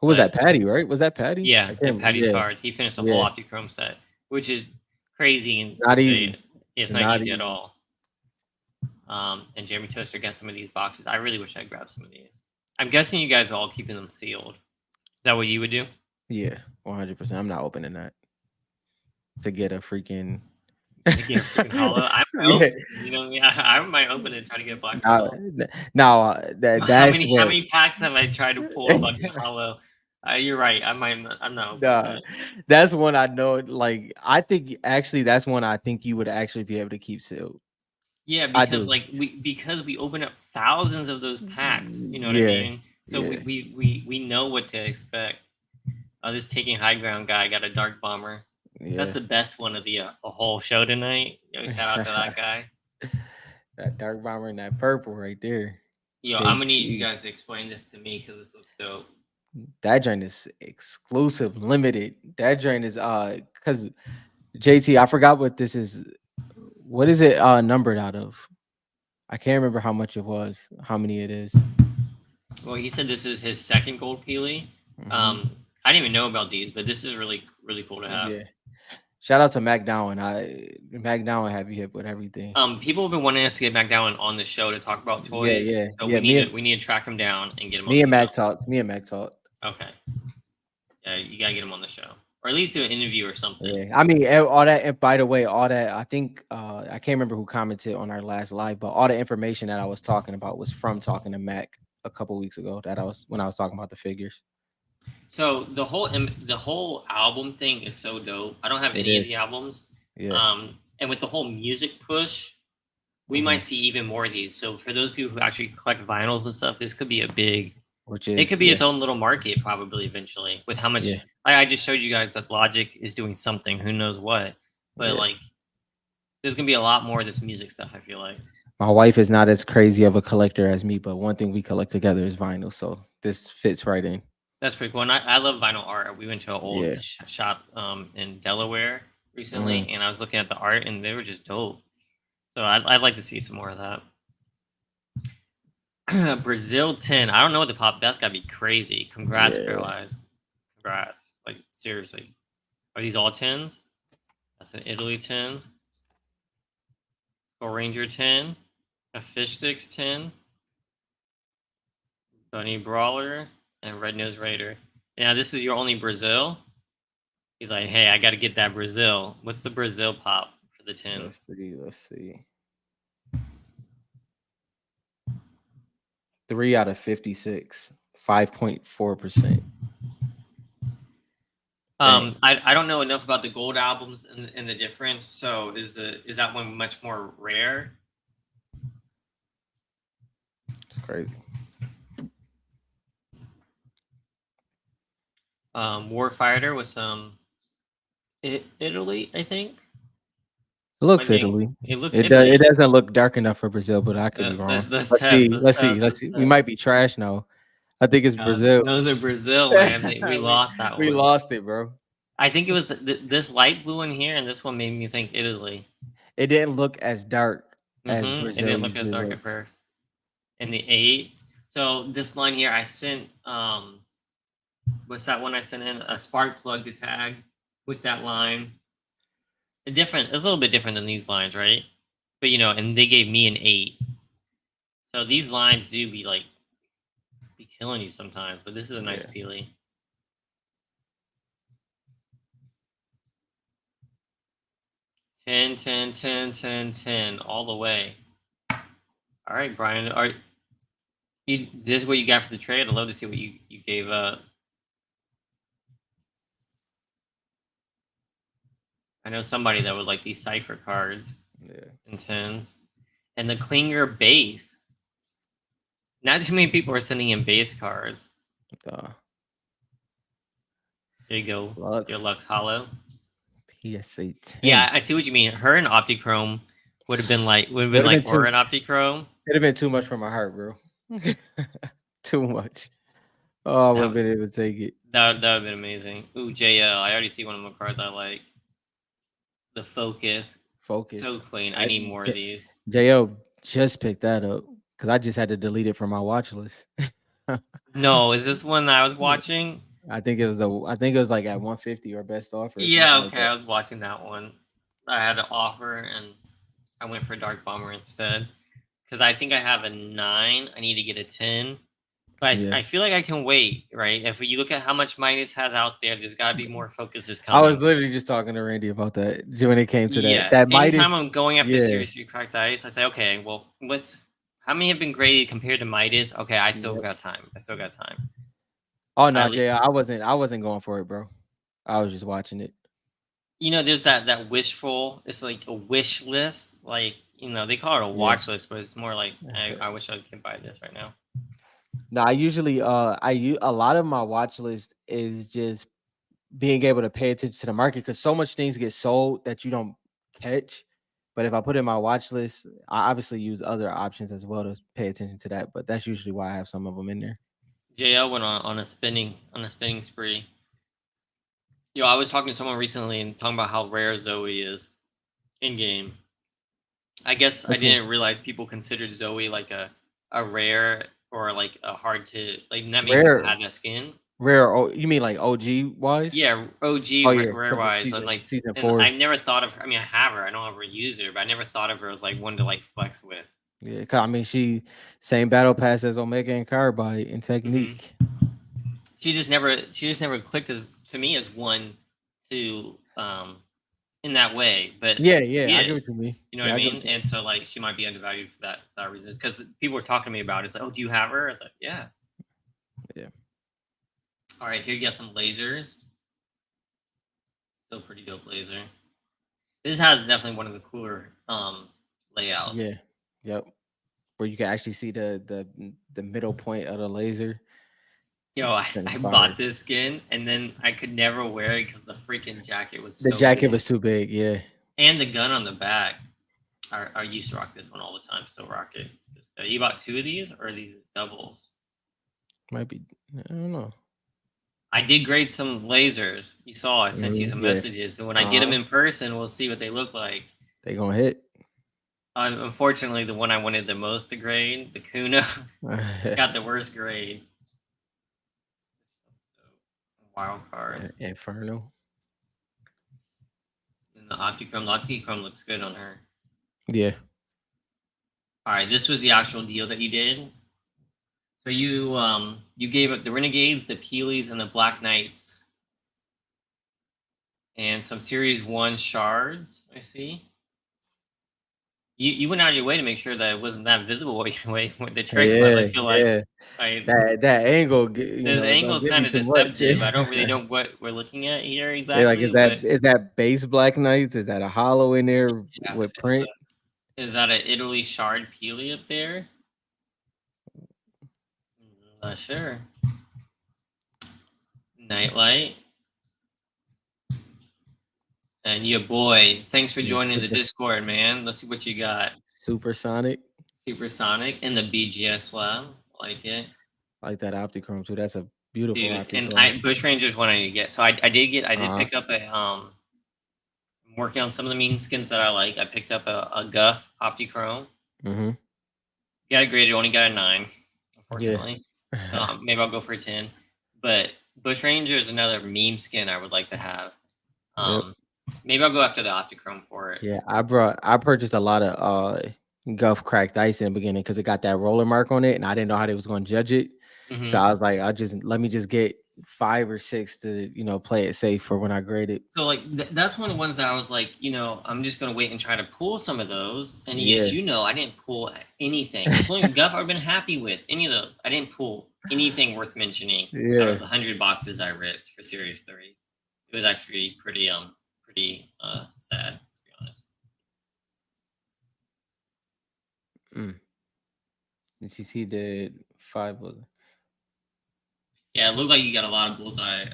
Who was but that? Patty, right? Was that Patty? yeah, I can't and remember. Patty's Yeah, cards. He finished the whole yeah. Optichrome set, which is crazy to Not say. easy. It's not Not easy at easy. all. And Jeremy Toaster got some of these boxes. I really wish I grabbed some of these. I'm guessing you guys are all keeping them sealed. Is that what you would do? Yeah, 100%. I'm not opening that to get a freaking. To get a freaking hollow? I might Yeah. open it. Yeah, I might open it and try to get a black Now, hollow. now that's How what. many packs have I tried to pull a fucking hollow? You're right. I'm not opening Nah, it. that's one I know. Like, I think actually that's one I think you would actually be able to keep sealed. Yeah, I because do. like we open up thousands of those packs. You know what I Yeah, mean? So yeah, we know what to expect. This taking high ground guy got a dark bomber. That's yeah. the best one of the whole show tonight. Yo, shout out to that guy. That dark bomber and that purple right there. Yo, I'm gonna need you JT. guys to explain this to me because this looks dope. That joint is exclusive, limited. That joint is because JT, I forgot what this is. What is it numbered out of? I can't remember how much it was, how many it is. Well, he said this is his second gold peely. Mm-hmm. I didn't even know about these, but this is really cool to have. Yeah. Shout out to Mac Dowen. Mac Dowen have you hit with everything. People have been wanting us to get back down on the show to talk about Yeah, toys, yeah, so yeah. we need to track him down and get him on Me the and show. Mac talked. Me and Mac talked. Okay, yeah, you gotta get him on the show, or at least do an interview or something. Yeah, I mean all that. And by the way, all that I think I can't remember who commented on our last live, but all the information that I was talking about was from talking to Mac a couple weeks ago. That I was when I was talking about the figures. So the whole album thing is so dope. I don't have It any of is. the albums, Yeah. and with the whole music push, we might see even more of these. So for those people who actually collect vinyls and stuff, this could be a big. Which It is could be its own little market probably eventually with how yeah, much. I just showed you guys that Logic is doing something. Who knows what? But yeah. like, there's gonna be a lot more of this music stuff. I feel like. My wife is not as crazy of a collector as me, but one thing we collect together is vinyl, so this fits right in. That's pretty cool. And I love vinyl art. We went to an old Yeah. shop in Delaware recently, Mhm. and I was looking at the art, and they were just dope. So I'd like to see some more of that. Brazil 10. I don't know what the pop. That's gotta be crazy. Congrats, Yeah. Paralyzed. Congrats. Like seriously. Are these all 10s? That's an Italy 10. Skull Ranger 10. A Fish Sticks 10. Bunny Brawler and Red Nose Raider. Now this is your only Brazil. He's like, hey, I got to get that Brazil. What's the Brazil pop for the Let's tins? see. Let's see. 3 out of 56, 5.4%. Dang. I don't know enough about the gold albums and the difference. So is that one much more rare? It's crazy. Warfighter with some Italy, I think. It I looks think Italy. it looks It does. It Italy. doesn't look dark enough for Brazil, but I could be Let's wrong. let's Let's test. see. Let's Let's see. test. Let's Let's see. We test. might be trash now. I think it's Brazil. Those are Brazil, man. We we lost that we one. lost it, bro. I think it was this light blue in here, and this one made me think Italy. It didn't look as dark as It Brazil didn't look as usually dark at looks. first. And the 8. So this line here, I sent what's that one I sent in? A spark plug to tag with that line. It's a little bit different than these lines, right? But and they gave me an 8. So these lines do be killing you sometimes, but this is a nice Yeah. peely. 10, 10, 10, 10, 10, all the way. All right, Brian. This is what you got for the trade? I'd love to see what you gave up. I know somebody that would like these cipher cards Yeah. and tens. And the Klinger base. Not too many people are sending in base cards. Uh, There you go. Your Lux Lux Hollow. PSA Yeah, 10. I see what you mean. Her and Optichrome would have been Would have been Aura too. and Optichrome. It'd have been too much for my heart, bro. Too much. Oh, I wouldn't That been able to take it. that would have been amazing. Ooh, JL. I already see one of the cards I like. The Focus. Focus. So clean. I I need more of these. JO just picked that up because I just had to delete it from my watch list. No, is this one that I was watching? I think it was like at 150 or best offer or something Yeah, like okay. that. I was watching that one. I had an offer and I went for Dark Bomber instead. Because I think I have a 9. I need to get a 10. But Yeah. I feel like I can wait, right? If you look at how much Midas has out there, there's got to be more focuses I was coming. literally just talking to Randy about that when it came to that. Yeah. That Anytime Midas, I'm going after yeah. seriously cracked ice, I say, okay, well, how many have been graded compared to Midas? Okay, I still Yep. got time. I still got time. Oh no, I, Jay, I wasn't going for it, bro. I was just watching it. there's that wishful. It's like a wish list. Like they call it a Yeah. watch list, but it's more like I wish I could buy this right now. No, I usually a lot of my watch list is just being able to pay attention to the market because so much things get sold that you don't catch. But if I put in my watch list, I obviously use other options as well to pay attention to that. But that's usually why I have some of them in there. JL went on a spinning spree. I was talking to someone recently and talking about how rare Zoe is in game. I guess I Okay. didn't realize people considered Zoe like a rare or like a hard to like. Not many people Rare, have that skin. rare. Oh, you mean like OG wise? Yeah, OG Oh yeah, rare from the wise, and season like, season and I four. never thought of her. I mean, I have her. I don't ever use her, but I never thought of her as like one to like flex with. Yeah, 'cause, I mean she same battle pass as Omega and Carbide in Hmm technique. She just never clicked as to me as one to in that way, but Yeah, yeah, she I get is. what you mean. You know what Yeah, I I get what mean? you And so like she might be undervalued for that reason because people were talking to me about it. It's like, oh, do you have her? I was like, yeah. mean. Yeah, All right, here you got some lasers. Still pretty dope laser. This has definitely one of the cooler yeah. layouts. Yep. Where you can actually see the middle point of the laser. Yo, I That's bought fire. this skin and then I could never wear it because the freaking jacket was The so jacket big, was too big. Yeah. and the gun on the back. I used to rock this one all the time. Still rock it. You bought two of these, or are these doubles? Might be. I don't know. I did grade some lasers. You saw I sent you some Yeah. messages, and when I get them Uh-huh. in person, we'll see what they look like. They gonna hit. Unfortunately, the one I wanted the most to grade, the Kuno, got the worst grade. Wild card. Inferno. And the Optichrome looks good on her. Yeah. All right, this was the actual deal that you did. So you gave up the Renegades, the Peelies, and the Black Knights, and some Series One shards. I see. You went out of your way to make sure that it wasn't that visible way with the trick, but I Yeah. feel like Yeah. I That angle, this angle don't is give kind me of too much. deceptive. I don't really know what we're looking at here Yeah, like exactly, but is that base Black Knights? Is that a hollow in there yeah, with print? is that an Italy shard Peely up there? Not sure. Nightlight. And your boy, thanks for Yeah, joining the Discord, man. Let's see what you got. supersonic. Supersonic and the BGS lab. Like it. I like that Optichrome too. That's a beautiful Dude, and Optichrome. I Bushrangers one I need to get. So I did Uh-huh. pick up a I'm working on some of the meme skins that I like. I picked up a Guff Optichrome. Mm-hmm. Got a graded, only got a 9, Yeah. unfortunately. So maybe I'll go for a 10. But Bushranger is another meme skin I would like to have. Yep. Um Maybe I'll go after the Optichrome for it. Yeah. I purchased a lot of Guff cracked ice in the beginning because it got that roller mark on it, and I didn't know how they was gonna judge it. So Mm-hmm. I was like, let me just get 5 or 6 to play it safe for when I grade it. So like that's one of the ones that I was like, I'm just gonna wait and try to pull some of those. And Yeah. yes, I didn't pull anything. It's only Guff I've been happy with. Any of those, I didn't pull anything worth mentioning out of Yeah. the 100 boxes I ripped for Series 3. It was actually pretty sad, to be honest. Mm. Did you see the 5 was Yeah, it looked like you got a lot of bullseye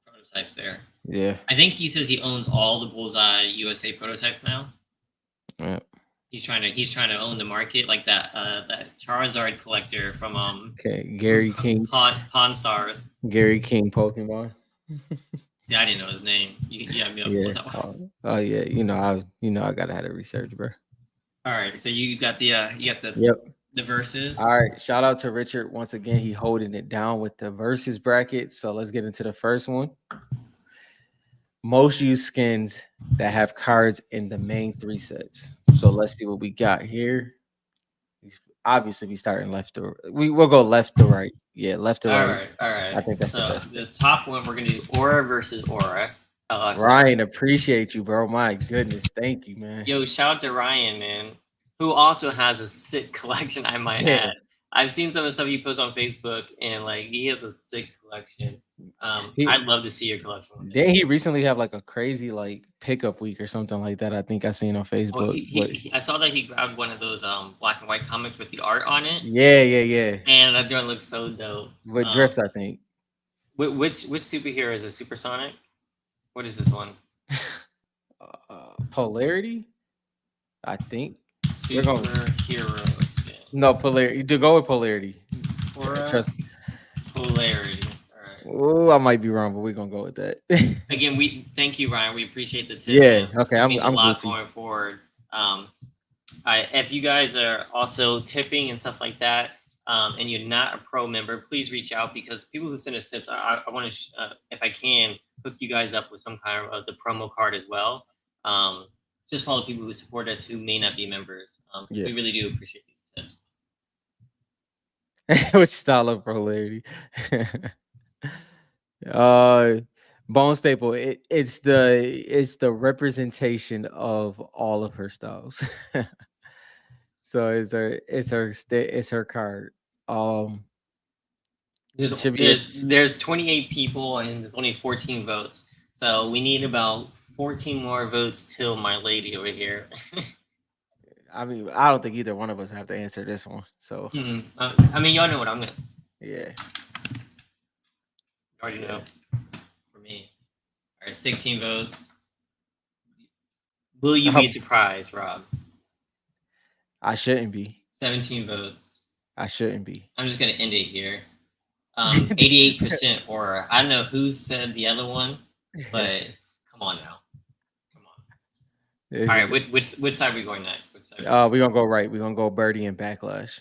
prototypes there. yeah. I think he says he owns all the bullseye USA prototypes now. Yeah. He's trying to own the market like that Charizard collector from Okay. Gary King. Pawn Stars. Gary King Pokemon. See, I didn't know his name. You had me up Yeah. with that one. Oh yeah. I gotta have to research, bro. All right, so you got Yep. the verses. All right. Shout out to Richard once again. He holding it down with the versus bracket. So let's get into the first one. Most used skins that have cards in the main 3 sets. So let's see what we got here. Obviously, we starting left to we'll go left to right. Yeah, left to right. All I right. think that's the So best the bet. top one we're gonna do Aura versus Aura LSR. Ryan, appreciate you, bro. My goodness, thank you, man. Yo, shout out to Ryan, man, who also has a sick collection. I might Yeah, add. I've seen some of the stuff he posts on Facebook, and like he has a sick collection. he I'd love to see your collection one day. didn't he recently have like a crazy like pickup week or something like that. I think I seen on Well, Facebook. But I saw that he grabbed one of those black and white comics with the art on it, yeah. and that joint looks so dope. With drift, I think. Which superhero is a supersonic? What is this one? Polarity, I think. We're going Superhero skin. no polarity. To go with polarity. Aura Trust. polarity. All right. Oh, I might be wrong, but we're gonna go with that. Again, we thank you, Ryan. We appreciate the tip, Yeah. man. Okay. It means a I'm lot Gucci. going forward. If you guys are also tipping and stuff like that, and you're not a pro member, please reach out, because people who send us tips, I want to, if I can, hook you guys up with some kind of the promo card as well. Just follow people who support us who may not be members. Yeah. We really do appreciate these tips. Which style of polarity? uh Bone Staple. It's the representation of all of her styles. So it's her card. There's It should be there's 28 people and there's only 14 votes, so we need about 14 more votes till my lady over here. I mean, I don't think either one of us have to answer this one. So I mean, y'all know what I'm gonna. yeah, You already know. yeah, For me, all right, 16 votes. Will you be surprised, Rob? I shouldn't be. 17 votes. I shouldn't be. I'm just gonna end it here. 88% or I don't know who said the other one, but come on now, come on. This All is right, which side are we going next? Which side? we're gonna go right. We're gonna go Birdie and Backlash.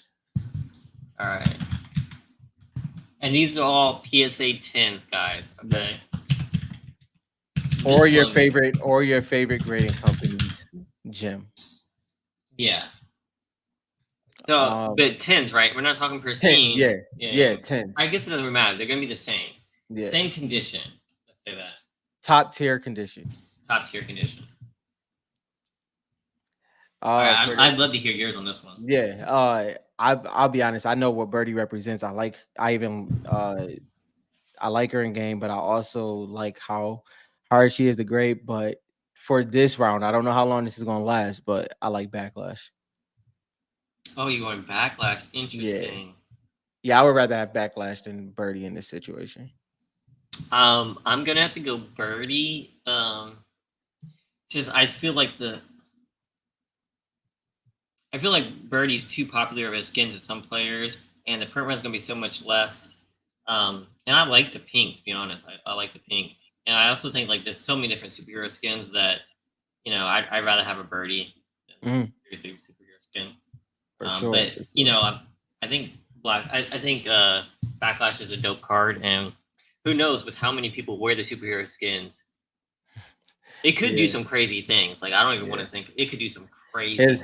All right, and these are all PSA 10s, guys. Okay, Yes. this one, Or your favorite grading company's gym. yeah. So, Um but 10s, right? We're not talking tens, pristines. yeah. Yeah, Yeah, I tens. guess it doesn't really matter. They're gonna be the same, Yeah. same condition. Let's say that Top tier condition. top tier condition. All right, For I'd the love to hear yours on this one. yeah, I'll be honest. I know what Birdie represents. I like her in game, but I also like how hard she is to grade. But for this round, I don't know how long this is gonna last, but I like Backlash. Oh, you're going backlash. Yeah. Interesting. Yeah, I would rather have Backlash than Birdie in this situation. I'm gonna have to go birdie. Just I feel like birdie's too popular of a skin to some players, and the print run's gonna be so much less. And I like the pink, to be honest. I like the pink, and I also think like there's so many different superhero skins that I'd rather have a birdie than Mhm. seriously superhero skin. For sure, But for sure. I think I think backlash is a dope card, and who knows with how many people wear the superhero skins it could do Yeah, some crazy things. Like I don't even want yeah. to think it could do some crazy Is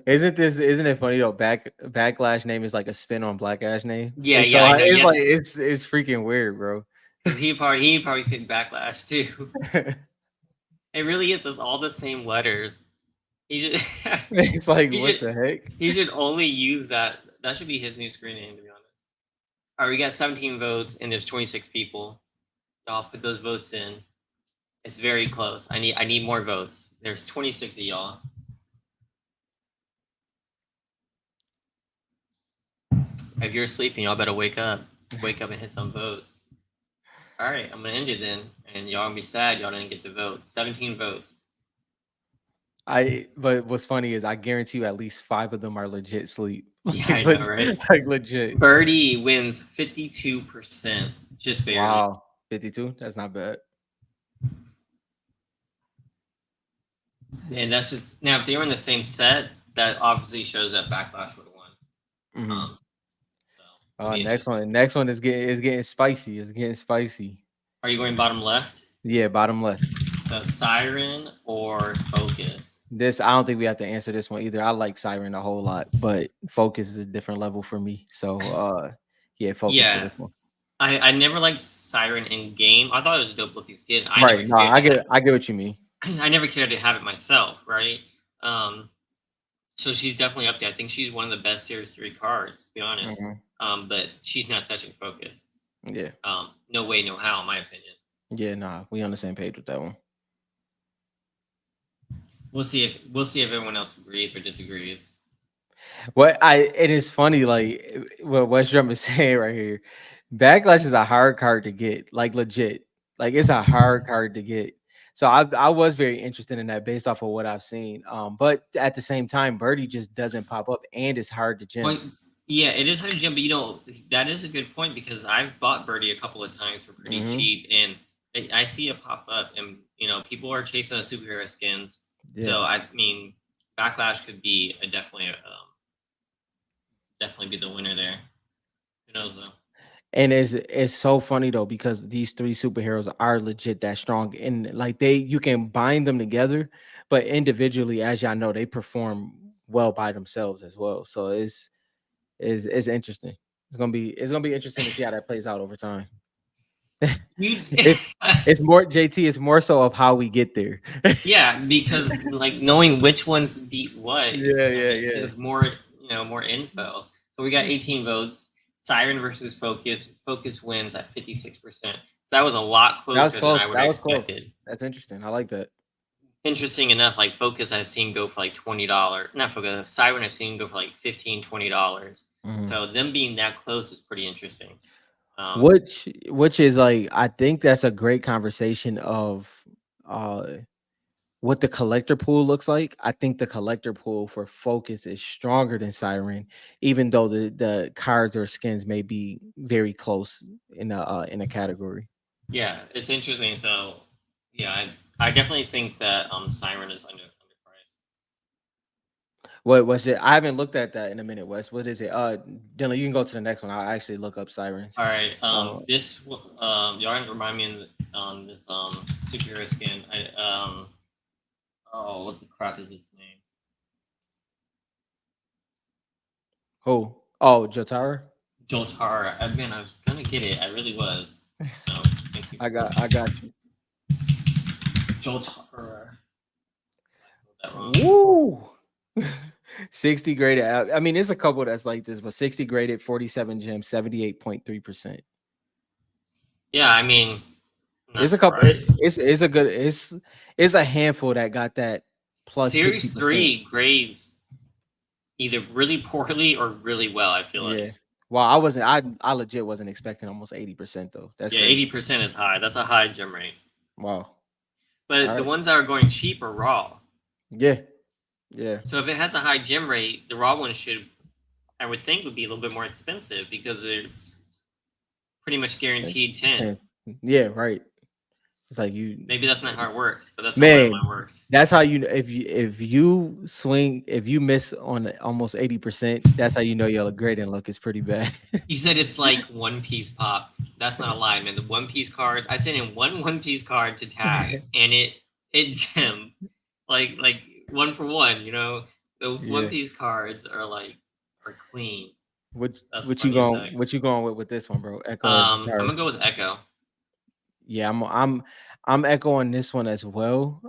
things. isn't it funny though? Backlash name is like a spin on Black Ash name. Yeah, It's yeah, so I know. it's Yeah, like it's freaking weird, bro. because he probably picked backlash too. It really is just all the same letters. He should It's like he what should the heck? he should only use that. That should be his new screen name, to be honest. All right, we got 17 votes and there's 26 people. Y'all put those votes in. It's very close. I need more votes. There's 26 of y'all. If you're sleeping, y'all better wake up. Wake up and hit some votes. All right, I'm gonna end it then, and y'all gonna be sad y'all didn't get to vote. 17 votes. But what's funny is I guarantee you at least 5 of them are legit sleep. Yeah, I know, right? Like legit. Birdie wins 52%, just barely. Wow. 52? That's not bad. And that's just now if they were in the same set, that obviously shows that Backlash would have won. Mhm. So it'll be Next interesting. one. Next one is getting spicy. It's getting spicy. Are you going bottom left? Yeah, bottom left. So Siren or Focus? This I don't think we have to answer this one either. I like Siren a whole lot, but Focus is a different level for me. So yeah, Focus for Yeah, this one. I never liked Siren in game. I thought it was a dope looking skin. I never Right. No, cared to have. I get what you mean. I never cared to have it myself, right? Um, so she's definitely up there. I think she's one of the best Series 3 cards, to be honest. Mhm. But she's not touching Focus. Yeah. No way, no how, in my opinion. Yeah, nah, we on the same page with that one. We'll see if everyone else agrees or disagrees. It is funny, like what West Drum is saying right here. Backlash is a hard card to get, like legit. Like it's a hard card to get. So I was very interested in that based off of what I've seen. But at the same time, Birdie just doesn't pop up and it's hard to Well, gym. yeah, it is hard to jump, but that is a good point because I've bought Birdie a couple of times for pretty Hmm. cheap, and I see it pop up, and people are chasing the superhero skins. Yeah. So I mean, Backlash could be definitely be the winner there. Who knows though? And it's so funny though because these three superheroes are legit that strong and like you can bind them together, but individually, as y'all know, they perform well by themselves as well. So it's interesting. It's gonna be interesting to see how that plays out over time. You, it's it's more JT. It's more so of how we get there. yeah, because like knowing which ones beat what Yeah, yeah, yeah. is more info. So we got 18 votes. Siren versus Focus. Focus wins at 56%. So that was a lot That was closer than I close. would That have was close. expected. That's interesting. I like that. interesting enough, like Focus I've seen go for like $20. Not Focus, Siren I've seen go for like 15, $20. Mhm. So them being that close is pretty interesting. Um, Which is like I think that's a great conversation of uh what the collector pool looks like. I think the collector pool for Focus is stronger than Siren, even though the cards or skins may be very close in a category. yeah, it's interesting. So yeah, I definitely think that Siren is underpriced. What was it? I haven't looked at that in a minute, Wes. What is it? Dylan, you can go to the next one. I'll actually look up Sirens. All right. Uh Y'all have to remind me on this superhero skin. Oh, what the crap is its name? who? Oh, Jotaro. Joltara. I mean, I was gonna get it. I really was. So thank you I for got you. Joltara. I spelled that wrong. Woo! 60 graded. I mean, there's a couple that's like this, but 60 graded, 47 gems, 78.3%. Yeah, I mean, I'm not It's a couple. surprised. It's a good. It's a handful that got that plus Series 60%. three grades either really poorly or really well. I feel like Yeah. Well, I wasn't. I legit wasn't expecting almost 80% though. That's yeah, 80 crazy. percent is high. That's a high gem rate. Wow. All But the right. ones that are going cheap are raw. Yeah. Yeah. So if it has a high gem rate, the raw one should, I would think, would be a little bit more expensive because it's pretty much Like, guaranteed 10. 10. Yeah. Right. It's like you, Maybe that's not how it works, but that's how mine man. works. That's how you. If you swing, if you miss on almost 80%, that's how you know your grading look is pretty bad. You said it's like One Piece popped. That's not a lie, man. The One Piece cards, I sent in One Piece card to tag, and it gemmed like one for one. You know, those One Yeah. Piece cards are clean. What That's what you funny as going heck. what you going with this one, bro? Echo or I'm Jotaro? gonna go with Echo. Yeah, I'm echoing this one as well.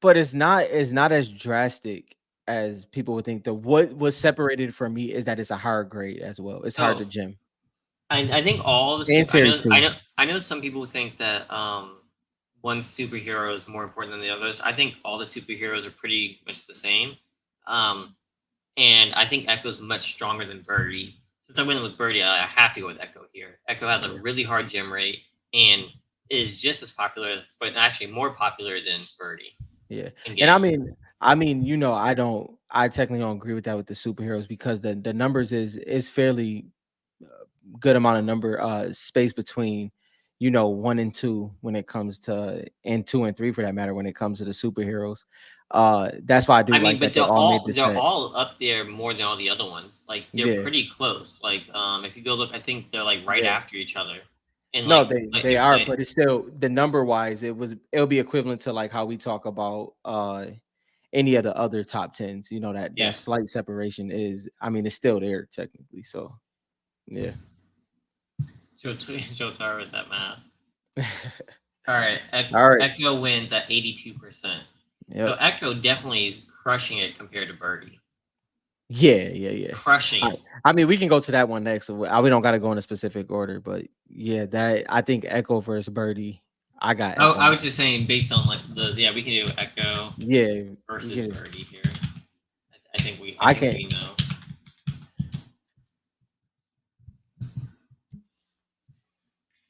But it's not as drastic as people would think. The what was separated from me is that it's a higher grade as well. It's hard to So gym. I think all the And I series know I two. know I know some people think that one superhero is more important than the others. I think all the superheroes are pretty much the same. Um, and I think Echo's much stronger than Birdie. Since I went with Birdie, I have to go with Echo here. Echo has a Yeah. really hard gem rate and is just as popular, but actually more popular than Birdie Yeah. in And I game. mean I technically don't agree with that with the superheroes because the numbers is fairly good amount of number space between one and two when it comes to and two and three for that matter when it comes to the superheroes. That's why I do I mean, like but that they all made the they're set. all up there more than all the other ones. Like they're Yeah, pretty close. Like if you go look, I think they're like right yeah. after each other in No, like they are, gameplay. but it's still the number wise, it'll be equivalent to like how we talk about any of the other top tens. That Yeah, slight separation is I mean it's still there technically. So yeah. Jotaro with that mask. All right, All right. Echo wins at 82%. So Yep. Echo definitely is crushing it compared to Birdie. Yeah, yeah, yeah. Crushing I, it. I mean, we can go to that one next. So we don't got to go in a specific order, but yeah, that I think Echo versus Birdie. I got Echo I was now. just saying based on like those. Yeah, we can do Echo Yeah, we versus can. Birdie here. I I think can't. we know.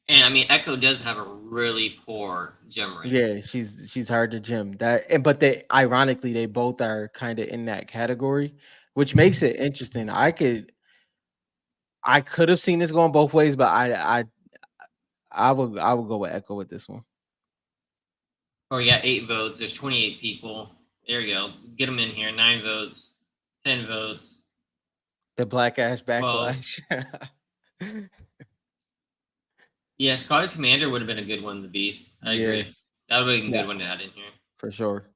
And I mean, Echo does have a really poor gem rate. Yeah, she's hard to gym. But they ironically they both are kind of in that category, which makes it interesting. I could have seen this going both ways, but I would go with Echo with this one. Oh, we got 8 votes. There's 28 people. There you go. Get them in here. 9 votes. 10 votes. The Black Ash Well, backlash. yeah, Scarlet Commander would have been a good one. The Beast. I Yeah, agree. That would have been a yeah, good one to add in here. for sure.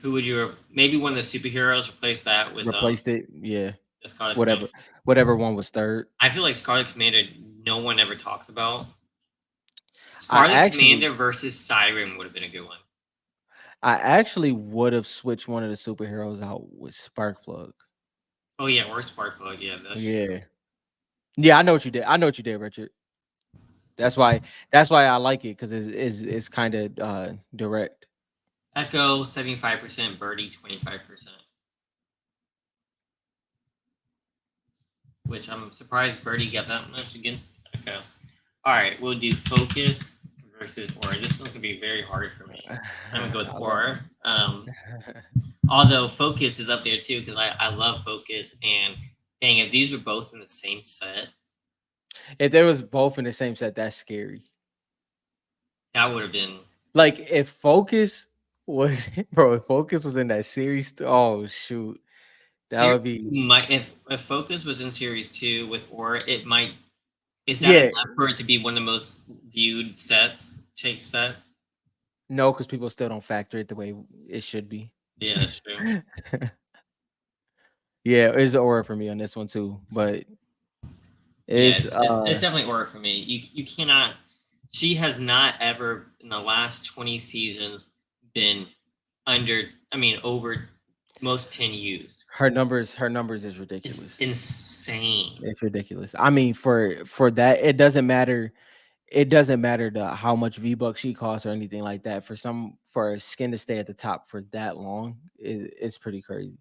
Who would you maybe one of the superheroes replace that with Replaced it. Yeah, the Scarlet Commander? whatever, whatever one was third. I feel like Scarlet Commander no one ever talks about. I Scarlet actually, Commander versus Siren would have been a good one. I actually would have switched one of the superheroes out with Sparkplug. Oh yeah, or Sparkplug. Yeah, that's true. Yeah, yeah, I know what you did. I know what you did, Richard. That's why. That's why I like it because it's kind of direct. Echo 75%, Birdie 25%. Which I'm surprised Birdie got that much against Echo. All right, we'll do Focus versus Aura. This one's gonna be very hard for me. I'm gonna go with I love. Aura. Although Focus is up there too because I love Focus. And dang, if these were both in the same set, If they was both in the same set, that's scary. that would have been. Like if Focus was, bro, if Focus was in that series, oh shoot, that would be, Might if Focus was in Series 2 with Aura, it might. Is that yeah, enough for it to be one of the most viewed sets, chase sets? no, because people still don't factor it the way it should be. Yeah, that's true. Yeah, it's an aura for me on this one too, but Yeah, it's it's definitely Aura for me. You cannot. She has not ever in the last 20 seasons been under. I mean, over most 10 used. her numbers is It's ridiculous. insane. It's ridiculous. I mean, for that, it doesn't matter. It doesn't matter how much V bucks she costs or anything like that. For a skin to stay at the top for that long, it's pretty crazy.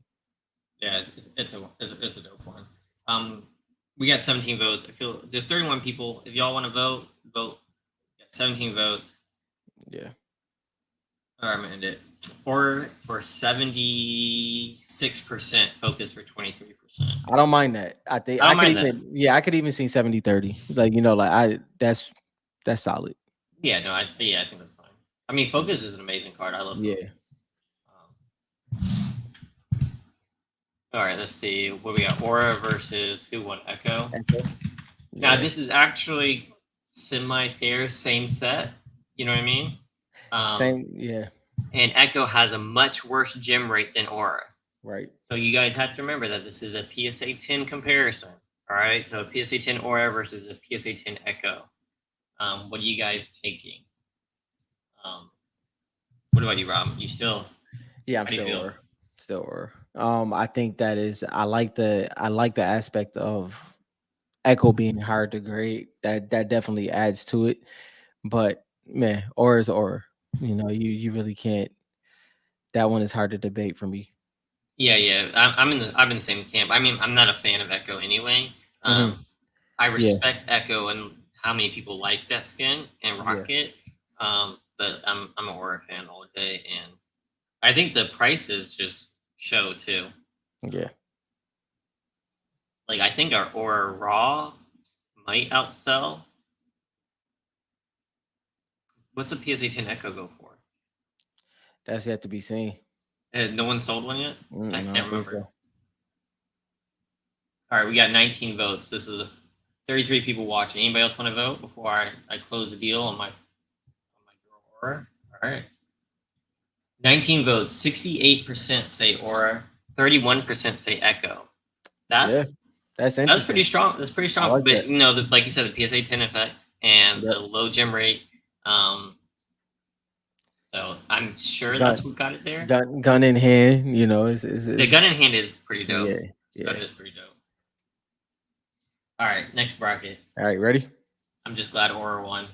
Yeah, it's a dope one. Um, we got 17 votes. I feel there's 31 people. If y'all want to vote, vote. We got 17 votes. Yeah. All right, I'm gonna end it. Or for 76%, Focus for 23%. I don't mind that. I think I I don't could mind that. even I could even see 70-30. Like, like that's solid. Yeah, no, I think that's fine. I mean, Focus is an amazing card. I love Focus. Yeah. All right, let's see what we got. Aura versus who won? Echo. Echo. Now Yeah. this is actually semi-fair, same set. You know what I mean? Same, yeah, And Echo has a much worse gem rate than Aura. right. So you guys have to remember that this is a PSA 10 comparison. All right, so a PSA 10 Aura versus a PSA 10 Echo. What are you guys taking? What about you, Rob? You still? Yeah, How I'm do you still feel? or still or. I think that is I like the aspect of Echo being hard to grade. That definitely adds to it. But man, or is or. You really can't. That one is hard to debate for me. Yeah. I'm in the same camp. I mean, I'm not a fan of Echo anyway. Hmm. I Yeah, respect Echo and how many people like that skin and yeah, rock it. But I'm a Aura fan all day, and I think the prices just show too. yeah. Like I think our Aura Raw might outsell. What's the PSA 10 Echo go for? That's yet to be seen. No one sold one yet. I I can't don't think remember. so. All right, we got 19 votes. This is 33 people watching. Anybody else want to vote before I close the deal on my girl Aura? All right. 19 votes. 68% say Aura. 31% say Echo. Yeah, That's that's that's pretty interesting. strong. That's pretty I strong. like But that. like you said, the PSA 10 effect and Yep. the low gem rate. Um, so I'm sure that's Gun, what got it there. gun in hand. The gun in hand is pretty dope. Yeah, Gun yeah. is pretty dope. All right, next bracket. All right, ready? I'm just glad Aura won.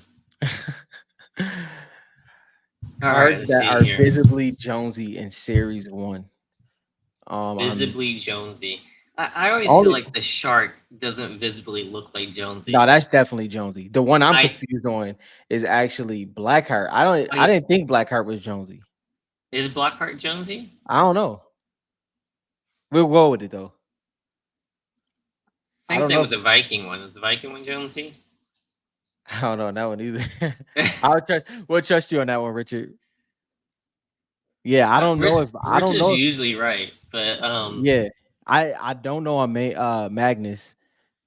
All right, Cards let's that see are here. visibly Jonesy in Series One. I'm Visibly Jonesy. I always feel only like the shark doesn't visibly look like no, Jonesy. that's definitely Jonesy. The one I'm I confused on is actually Blackheart. I I didn't think Blackheart was Jonesy. is Blackheart Jonesy? I don't know. We'll go with it though. I Same don't thing know. with the Viking one. Is the Viking one Jonesy? I don't know on that one either. We'll trust you on that one, Richard. Yeah, I Rich don't is know if usually right, but yeah. I don't know on Magnus. Magnus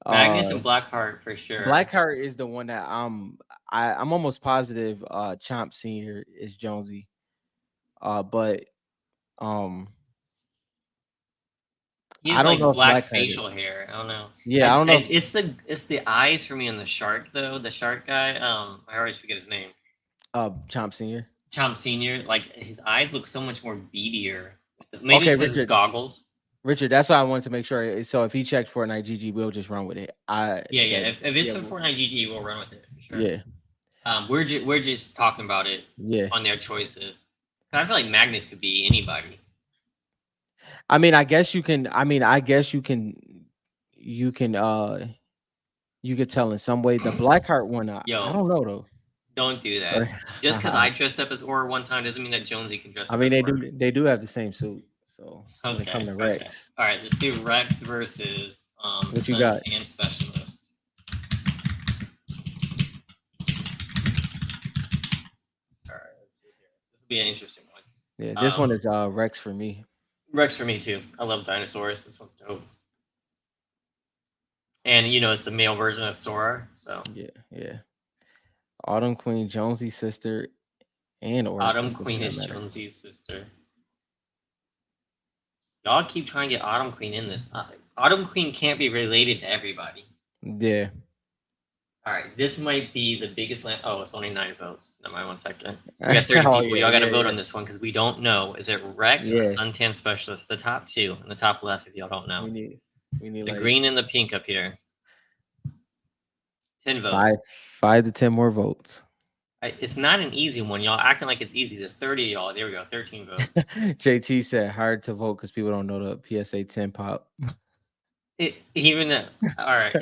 Uh and Blackheart for sure. Blackheart is the one that I'm almost positive Chomp Senior is Jonesy. But um He I has don't know like if black Blackheart is. facial hair. I don't know. Yeah, I don't know if It's the eyes for me on the shark though. The shark guy. I always forget his name. Chomp Senior. Chomp Senior. Like his eyes look so much more beadier. Maybe it's Okay, because it's Richard. goggles. Richard, that's why I wanted to make sure. So if he checked Fortnite GG, we'll just run with it. I Yeah. that If it's yeah, in Fortnite GG, we'll run with it for sure. yeah, We're just talking about it yeah. on their choices. I feel like Magnus could be anybody. I mean, I guess you can. I mean, I guess you can. You could tell in some way. The Blackheart one, I Yo, don't know though. don't do that. Or, Just because I dressed up as Aura one time doesn't mean that Jonesy can dress I up mean, as Aura. they do have the same suit. So when it comes Okay, to okay. Rex, All right, let's do Rex versus what you got? Suntan Specialist. All right, let's see here. This will be an interesting Yeah, one. this one is Rex for me. Rex for me too. I love dinosaurs. This one's dope. And it's the male version of Sora. So Yeah, yeah. Autumn Queen, Jonesy's sister, and Aura's Autumn sister for Queen that is matter. Jonesy's sister. Y'all keep trying to get Autumn Queen in this. Autumn Queen can't be related to everybody. Yeah. All right, this might be the biggest land. Oh, it's only 9 votes. Never mind, 1 second. We got 30 Oh people. yeah, Y'all got to yeah, vote yeah, on this one because we don't know. Is it Rex or yeah. Suntan Specialist? The top two in the top left, if y'all don't know. We need we need The like green and the pink up here. 10 five votes. 5 to 10 more votes. It's not an easy one. Y'all acting like it's easy. There's 30 of y'all. There we go. 13 votes. JT said hard to vote because people don't know the PSA 10 pop. All right.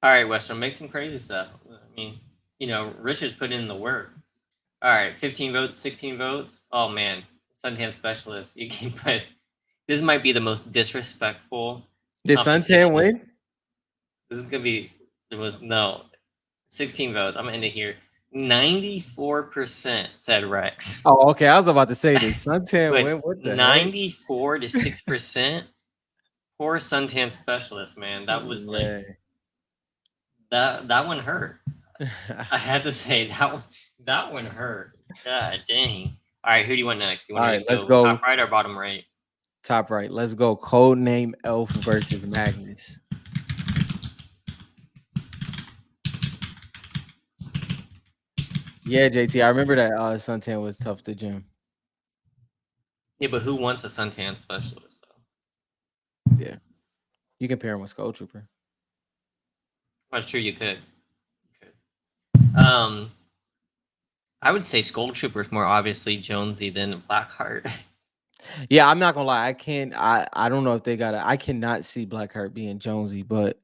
All right, Western, make some crazy stuff. I mean, Rich has put in the work. All right, 15 votes, 16 votes. Oh man, Suntan Specialist. You can put. This might be the most disrespectful Did Suntan competition. win? This is gonna be the most. No, 16 votes. I'm gonna end it here. 94% said Rex. Oh, okay. I was about to say, did Suntan But win? What the heck? 94 to 6%. Poor Suntan Specialist, man. That was like Yeah. that one hurt. I had to say that one hurt. God dang. All right, who do you want next? You All want right, to let's go go top right or bottom right? top right. Let's go. Code name Elf versus Magnus. Yeah, JT. I remember that Suntan was tough to gym. Yeah, but who wants a suntan specialist though? Yeah. You can pair him with Skull Trooper. That's true. You could. Um, I would say Skull Trooper is more obviously Jonesy than Blackheart. Yeah, I'm not gonna lie. I don't know if they got it. I cannot see Blackheart being Jonesy, but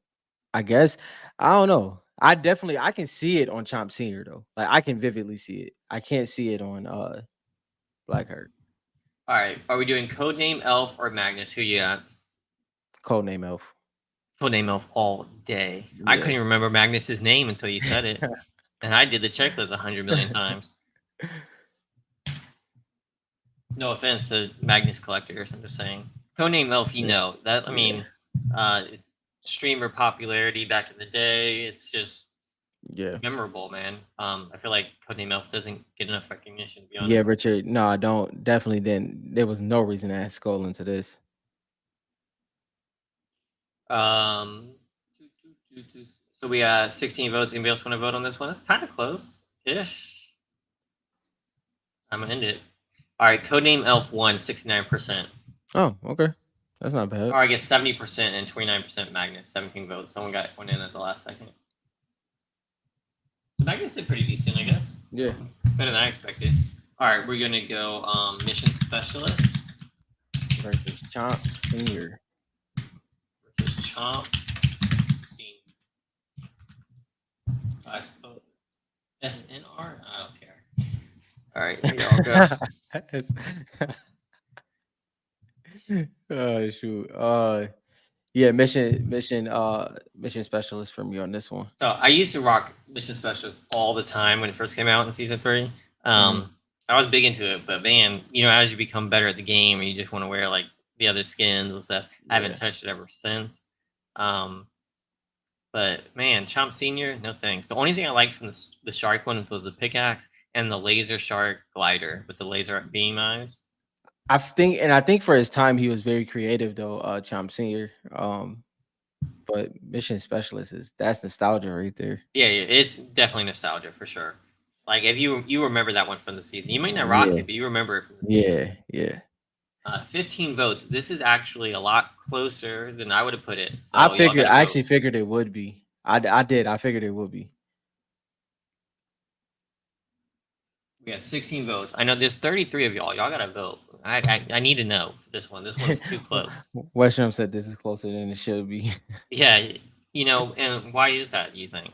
I guess I don't know. I can see it on Chomp Senior though. Like I can vividly see it. I can't see it on Blackheart. All right, are we doing Codename Elf or Magnus? Who you got? Codename Elf. Codename Elf all day. I Yeah. couldn't even remember Magnus's name until you said it, and I did the checklist 100 million times. No offense to Magnus collectors, I'm just saying. Codename Elf, that. I mean, it's streamer popularity back in the day. It's just Yeah. memorable, man. I feel like Codename Elf doesn't get enough recognition. To be Yeah, honest. Richard. No, I don't. Definitely didn't. There was no reason to add Skull into this. Um, so we got 16 votes. Anybody else want to vote on this one? It's kind of close-ish. I'm gonna end it. All right, Codename Elf won 69%. Oh, okay. That's not bad. Or I guess 70% and 29% Magnus. 17 votes. Someone went in at the last second. So Magnus did pretty decent, I guess. Yeah. Better than I expected. All right, we're gonna go Mission Specialist Versus Chomp Senior. versus Chomp Senior. I suppose SNR. I don't care. All right, here y'all go. Oh shoot. Yeah, mission specialist for me on this one. So I used to rock Mission Specialist all the time when it first came out in season 3. I was big into it, but man, as you become better at the game, and you just want to wear like the other skins and stuff. I haven't touched it ever since. But man, Chomp Senior, no thanks. The only thing I liked from the shark one was the pickaxe and the laser shark glider with the laser beam eyes. I think for his time he was very creative though, Chomp Senior. But mission specialist that's nostalgia right there. Yeah, it's definitely nostalgia for sure. Like if you remember that one from the season, you might not rock Yeah. it, but you remember it from the season. Yeah. 15 votes. This is actually a lot closer than I would have put it. So I actually figured it would be. I did. I figured it would be. We got 16 votes. I know there's 33 of y'all. Y'all gotta vote. I need to know for this one. This one's too close. Western said this is closer than it should be. Yeah, and why is that? You think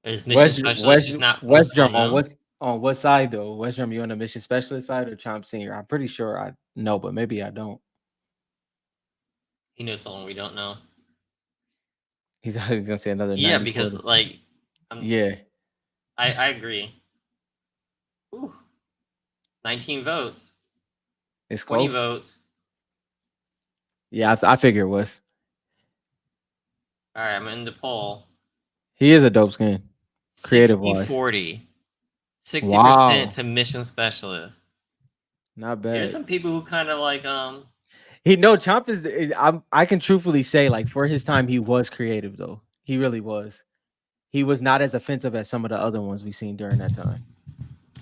is mission West specialist West just not West most well Drum known? on what side though? West Drum, you on the mission specialist side or Chomp Senior? I'm pretty sure I know, but maybe I don't. He knows someone we don't know. He thought he was gonna say another Yeah, 94 because to like, I'm, yeah, I agree. Ooh, 19 votes, it's 20 close. votes. Yeah, I figure it was. All right, I'm in the poll. He is a dope skin, creative 60 wise. 40, 60% Wow, to mission specialist. not There's bad. some people who kind of like He no Chomp I can truthfully say like for his time he was creative though. He really was. He was not as offensive as some of the other ones we seen during that time.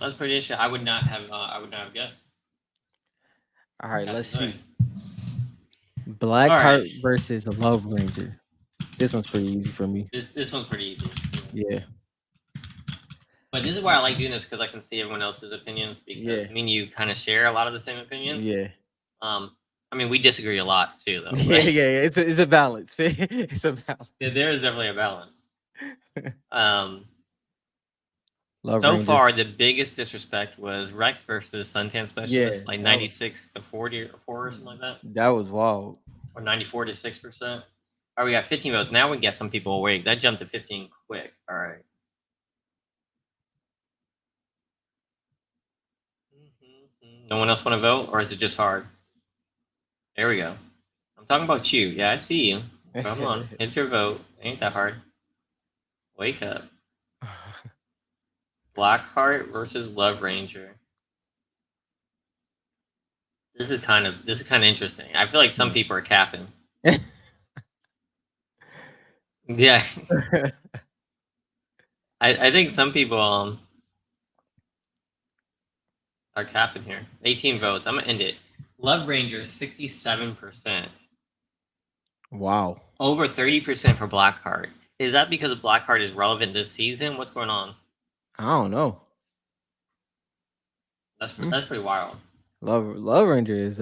that's pretty interesting. I would not have guessed. All right, Have to let's say. see. All right, Blackheart versus Love Ranger. This one's pretty easy for me. this one's pretty easy. Yeah, But this is why I like doing this because I can see everyone else's opinions yeah, because me and you kind of share a lot of the same opinions. yeah, Um, I mean, we disagree a lot too, though, yeah, right? yeah. It's a balance. It's a balance. There is definitely a balance. Um, Love so Ranger. far, the biggest disrespect was Rex versus Suntan Yeah, Specialist, like that was 96 to 40 or 4 or something like that, that was wild. or 94 to 6%. All right, we got 15 votes. Now we can get some people awake. That jumped to 15 quick. All right. No one else want to vote, or is it just hard? There we go. I'm talking about you. Yeah, I see you. Come on, hit your vote. Ain't that hard. Wake up. Blackheart versus Love Ranger. This is kind of interesting. I feel like some people are capping. Yeah, I think some people are capping here. 18 votes. I'm gonna end it. Love Ranger 67%. Wow. Over 30% for Blackheart. Is that because Blackheart is relevant this season? What's going on? I don't know. That's Hmm. that's pretty wild. Love Ranger is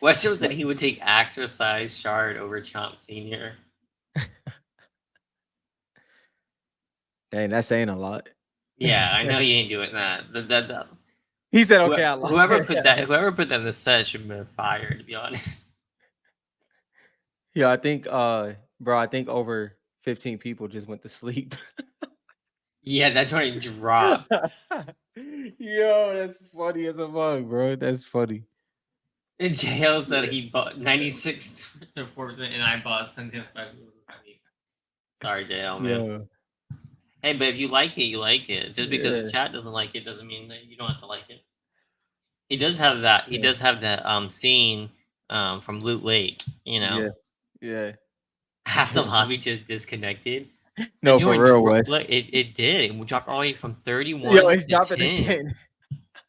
Western it's said like, he would take Exercise Shard over Chomp Senior. dang, that's saying a lot. Yeah, I know you ain't doing that. That He said, "Okay, I whoever lied." put that whoever put that in the set should have been fired. To be honest. Yeah, I think, bro, I think over 15 people just went to sleep. Yeah, that joint dropped. Yo, that's funny as a mug, bro. That's funny. And JL said he bought 96 to 4%, and I bought Sentence Special. Sorry, JL, man. Yeah, Hey, but if you like it, you like it. Just because the yeah, chat doesn't like it doesn't mean that you don't have to like it. He does have that. He yeah, does have that scene from Loot Lake. yeah, yeah. Half the lobby just disconnected. The No, for joint real, Wes. look, it did. It dropped all the way from Yo, 31 it's to dropping to 10. 10.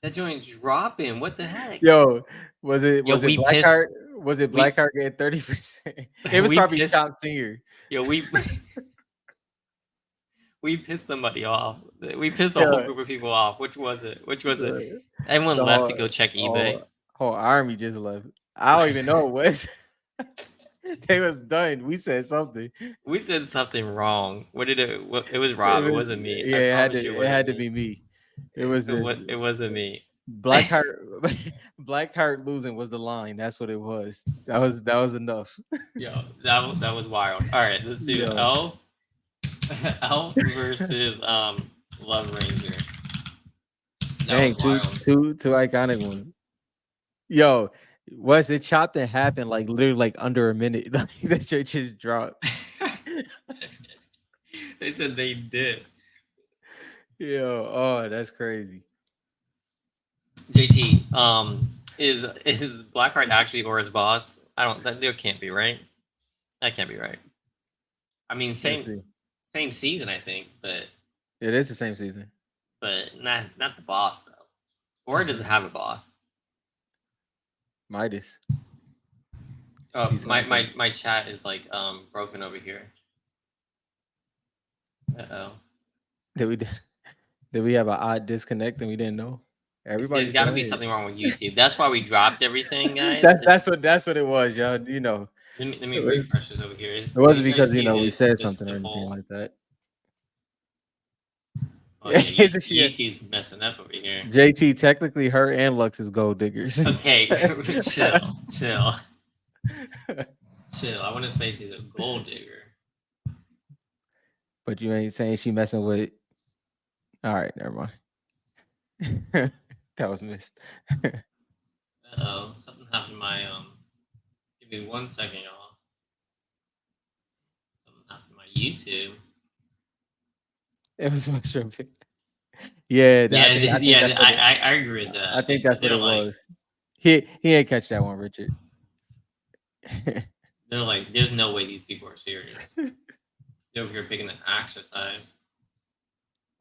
That joint dropping. What the heck? Yo, Yo, was it we pissed. Blackheart? Was it We Blackheart getting 30%? It was we probably pissed. Chop Senior. Yo, we pissed somebody off. We pissed a whole Yeah, group of people off. Which was it? Which was it? the, Everyone the left to go check eBay. whole army just left. I don't even know what was. They was done. We said something. We said something wrong. What did it? It was It Rob. It was wasn't me. I yeah. promise you, it It wasn't had to me. be me. It was this It wasn't me. Blackheart. Blackheart losing was the line. That's what it was. That was enough. Yo, that was wild. All right, let's do Yo, Elf. Elf versus Love Ranger. That was dang, wild. two iconic ones. Yo, was it chopped in half in like literally like under a minute? Like that shit just dropped. They said they did. Yo, oh, that's crazy. JT, is Blackheart actually or his boss? I don't. That there can't be right. That can't be right. I mean, Let's see. same season, I think, It is the same season. but not the boss though. Or does it have a boss? Midas. Oh, She's on the phone. my chat is like broken over here. Uh-oh. Did we did we have an odd disconnect and we didn't know? There's Everybody's got to still be here. something wrong with YouTube. That's why we dropped everything, guys. That's what it was, y'all. You know, Let me it refresh this over here. wasn't You guys because see we said something the or anything poll? like that. Oh yeah, She- YouTube's messing up over here. JT, technically, her and Lux is gold diggers. Okay, chill, chill, chill. I want to say she's a gold digger. But you ain't saying she messing with. All right, never mind. That was missed. Uh-oh, something happened to my Give me 1 second, y'all. Something happened to my YouTube. It was mushroom. Yeah, Yeah, I think yeah, that's what it. I agree with I that. think that's what They're it like was. He ain't catch that one, Richard. they're like, there's no way these people are serious. They're over here picking an exercise.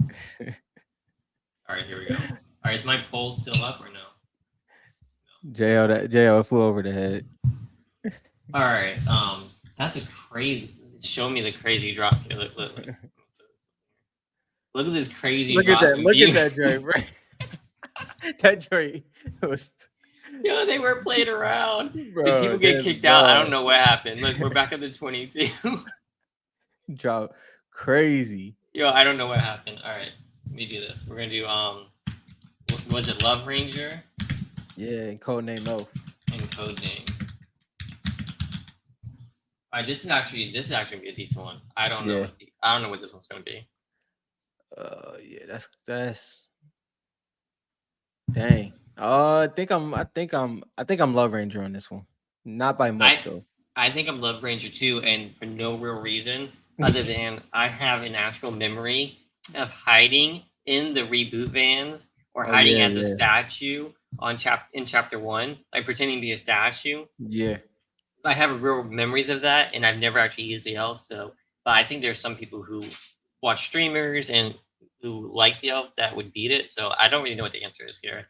All right, here we go. All right, is my poll still up or no? Jo flew over the head. All right, that's a crazy. Show me the crazy drop here. Look at this crazy Look at drop that! in Look at view. that joint, bro. That joint was, Yo, they were playing around. Did bro. people get That's kicked out? I don't dog. know what happened. Look, we're back up to 22. Drop crazy. Yo, I don't know what happened. All right, let me do this. We're gonna do was it Love Ranger Yeah, and code name no. and Code Name? All right, this is actually gonna be a decent one. Yeah. I don't know what this one's gonna be. Yeah. That's dang. I think I'm Love Ranger on this one. Not by much I though. I think I'm Love Ranger too, and for no real reason other than I have an actual memory of hiding in the reboot vans or Oh hiding yeah, as a yeah, statue on chapter one, like pretending to be a statue. yeah. I have real memories of that, and I've never actually used the elf. So, but I think there's some people who watch streamers and who like the elf that would beat it. So I don't really know what the answer is here.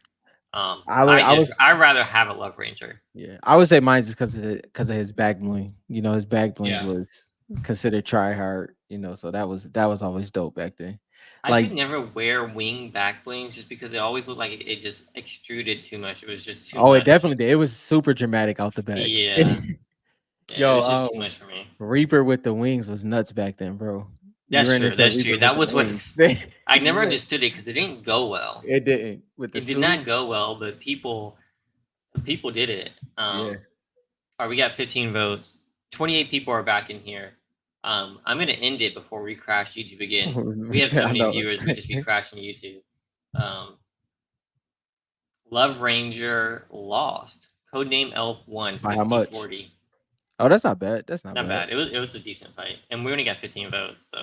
I would I'd rather have a Love Ranger. Yeah, I would say mine's just because of his back bling. You know, his back bling Yeah. was considered try hard. You know, so that was always dope back then. I Like, could never wear wing back blings just because it always looked like it just extruded too much. It was just too oh, it much. definitely did. It was super dramatic out the back. Yeah, yeah, it Yo, was just too much for me. Reaper with the wings was nuts back then, bro. You That's ran true. into That's true. Reaper with That the was what wings. I never Yeah, understood it because it didn't go well. it didn't with the It did suit. not go well, but people did it. Yeah, All right, we got 15 votes. 28 people are back in here. I'm gonna end it before we crash YouTube again. We have so I many know. viewers, we just be crashing YouTube. Um, Love Ranger lost. Codename Elf won By how much? 60-40. Oh, that's not bad. That's not Not bad. bad. It was a decent fight, and we only got 15 votes. So,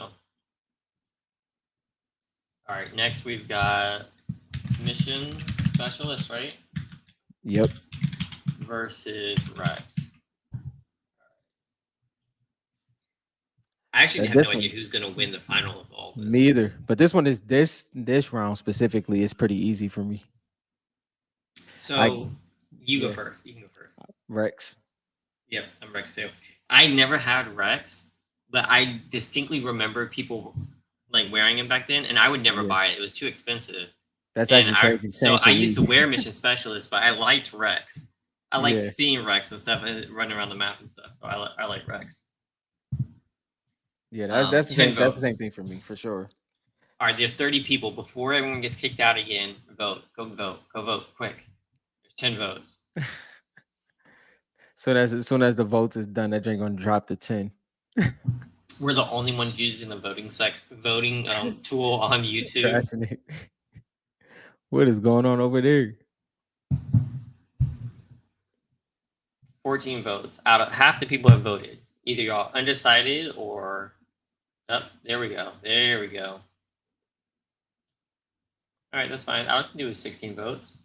all right. Next, we've got Mission Specialist, right? Yep. Versus Rex. I actually That have no different. idea who's gonna win the final of all this. Me either. But this one is this round specifically is pretty easy for me. So you go yeah. first. You can go first. Rex. Yep, I'm Rex too. I never had Rex, but I distinctly remember people like wearing him back then, and I would never Yeah. buy it. It was too expensive. That's And actually crazy. so Same for I me. used to wear Mission Specialist, but I liked Rex. I liked Yeah. seeing Rex and stuff running around the map and stuff. So I like Rex. Yeah, that's the 10 same. That's the votes. same thing for me for sure. All right, there's 30 people. Before everyone gets kicked out again, vote. Go vote. Go vote quick. There's 10 votes. As soon as the votes is done, that drink gonna drop to 10. We're the only ones using the voting tool on YouTube. Crashing it. What is going on over there? 14 votes. Out of half the people have voted. Either y'all undecided or there we go. There we go. All right, that's fine. All I can do is 16 votes.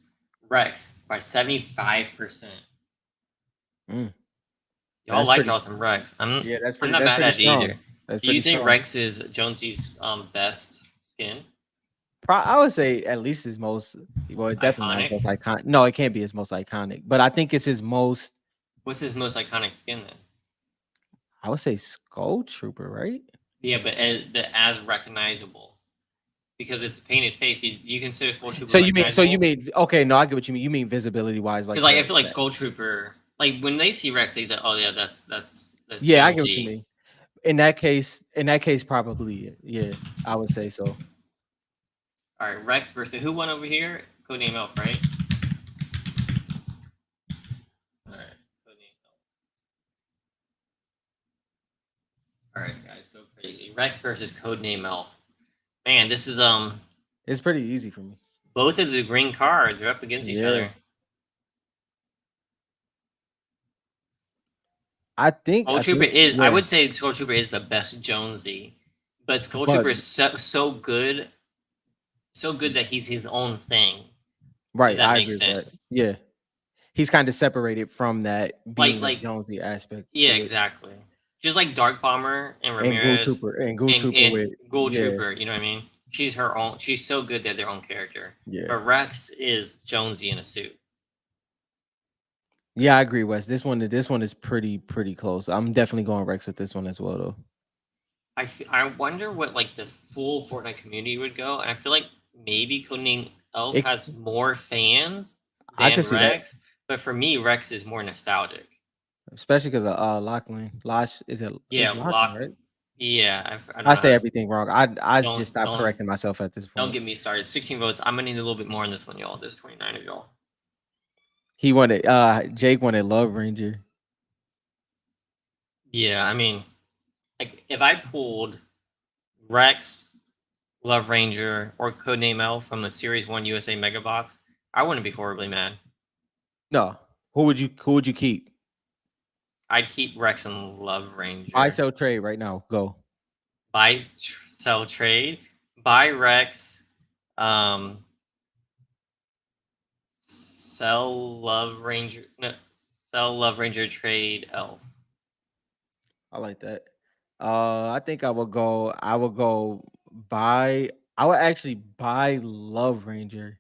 Rex by 75%. Mm. Y'all That's like pretty. y'all some Rex. Yeah, that's I'm pretty. not That's mad pretty at it strong. either. That's Do you pretty think strong. Rex is Jonesy's best skin? I would say at least his most. Well, it definitely not Iconic? his most iconic. No, it can't be his most iconic. But I think it's his most. What's his most iconic skin then? I would say Skull Trooper, right? Yeah, but as recognizable because it's painted face. You consider Skull Trooper So you recognizable? mean okay? No, I get what you mean. You mean visibility wise, Because like like I feel like Skull Trooper, like when they see Rex, they think, oh yeah, that's yeah, I get what you Jonesy. mean. In that case, probably yeah, I would say so. All right, Rex versus who won over here? Codename Elf, right? All right, Codename Elf. All right, guys, go crazy. Rex versus Codename Elf. Man, this is It's pretty easy for me. both of the green cards are up against each Yeah, other. Skull I Trooper think is, I yeah, would say, Skull Trooper is the best Jonesy, but Skull but Trooper is so good that he's his own thing. If right, that I makes agree with that. sense. Yeah, he's kind of separated from that being a Like Jonesy aspect yeah, to it, exactly. Just like Dark Bomber and and Ghoul Ramirez Trooper and Ghoul Trooper and with Ghoul yeah, Trooper, you know what I mean? She's her own. She's so good they're their own character. yeah, But Rex is Jonesy in a suit. yeah. I agree, Wes. This one is pretty close. I'm definitely going Rex with this one as well, though. I wonder what like the full Fortnite community would go, and I feel like maybe Codename Elf It, has more fans I could than see that, Rex, but for me, Rex is more nostalgic. especially because Lachlan, Losh is it Yeah, is Lachlan, lock. right? Yeah, I don't I know how say to. everything wrong. I just Don't stopped don't correcting myself at this don't point. get me started. 16 votes. I'm gonna need a little bit more on this one, y'all. There's 29 of y'all. He wanted Jake wanted Love Ranger. Yeah, I mean, like if I pulled Rex, Love Ranger, or Codename Elf from the Series One USA Mega Box, I wouldn't be horribly mad. No, who would you keep? I'd keep Rex and Love Buy Ranger. sell trade right now. Go. Buy, sell, trade. Buy Rex. Um, sell Love Ranger. No, sell Love Ranger. Trade Elf. I like that. I think I would go buy. I would actually buy Love Ranger,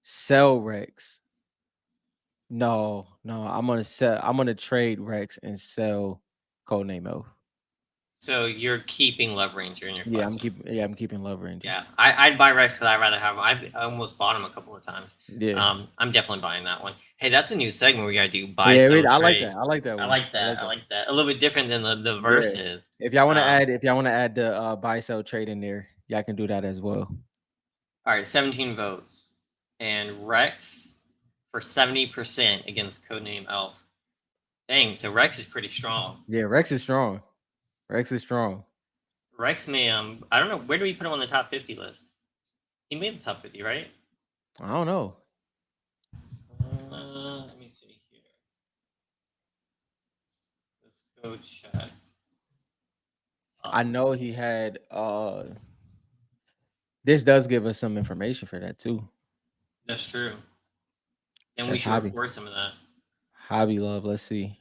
sell Rex. No, no, I'm gonna sell. I'm gonna trade Rex and sell Codename Elf. So you're keeping Love Ranger in your Yeah, collection. I'm keeping Love Ranger. Yeah, I'd buy Rex because I'd rather have him. I almost bought him a couple of times. Yeah, I'm definitely buying that one. Hey, that's a new segment we gotta do: buy, yeah. sell, I like that. trade. I like that I one. like I that. like I that. like that. A little bit different than the Yeah. verses. If y'all want to add the buy sell trade in there, y'all can do that as well. All right, 17 votes, and Rex for 70% against Codename Elf. Dang, so Rex is pretty strong. Yeah, Rex is strong. Rex is strong. Rex may I don't know, where do we put him on the top 50 list? He made the top 50, right? I don't know. Let me see here. Let's go check. I know he had this does give us some information for that too. That's true. And we That's should hobby. report some of that. Hobby love. Let's see.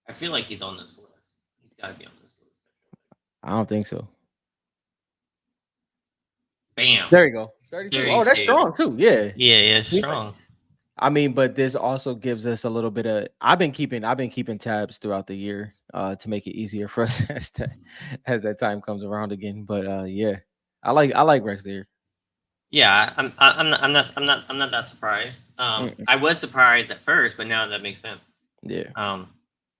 I feel like he's on this list. He's got to be on this list. I don't think so. Bam. There you go. 32. Oh, that's 32. strong too. Yeah. Yeah, yeah, We might- strong. I mean, but this also gives us a little bit of I've been keeping tabs throughout the year to make it easier for us as that time comes around again. But yeah. I like Rex there. Yeah, I'm not that surprised. Mm, I was surprised at first, but now that makes sense. yeah. Um,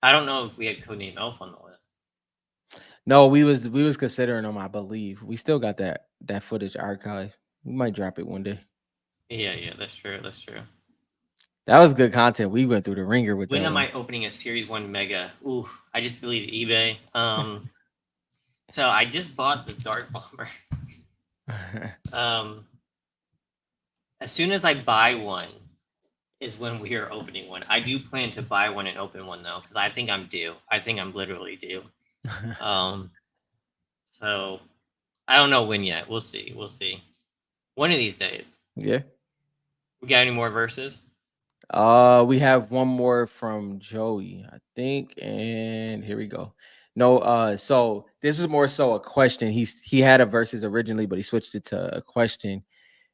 I don't know if we had Codename Elf on the list. No, we was considering them, I believe. We still got that footage archive. We might drop it one day. Yeah, yeah, that's true. That's true. That was good content. We went through the ringer with When that am one. I opening a Series One Mega? Ooh, I just deleted eBay. So I just bought this Dark Bomber. Um, as soon as I buy one, is when we are opening one. I do plan to buy one and open one though, because I think I'm due. I think I'm literally due. Um, so I don't know when yet. We'll see. We'll see. One of these days. Yeah. We got any more verses? We have one more from Joey, I think, and here we go. No, so this was more so a question. He had a verses originally, but he switched it to a question.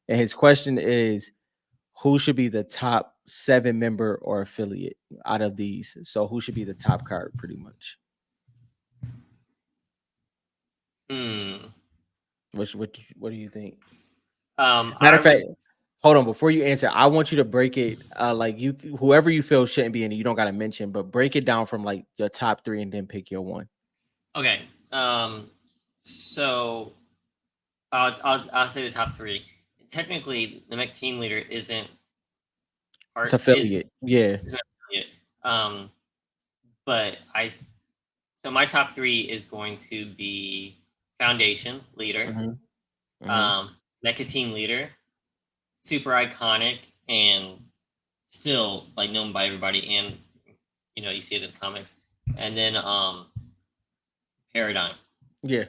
And his question is who should be the top 7 member or affiliate out of these? So who should be the top card pretty much? Hmm. What do you think? Matter I of fact, would. hold on before you answer. I want you to break it. Like you, whoever you feel shouldn't be in it, you don't got to mention, but break it down from like your top three and then pick your one. Okay. So I'll say the top three. Technically, the Mech team leader isn't It's part is affiliate. Yeah. isn't affiliate. But I so my top three is going to be Foundation leader, Mm-hmm. Mm-hmm. um, Mecha team leader, super iconic and still like known by everybody, and you see it in the comics, and then Paradigm. Yeah.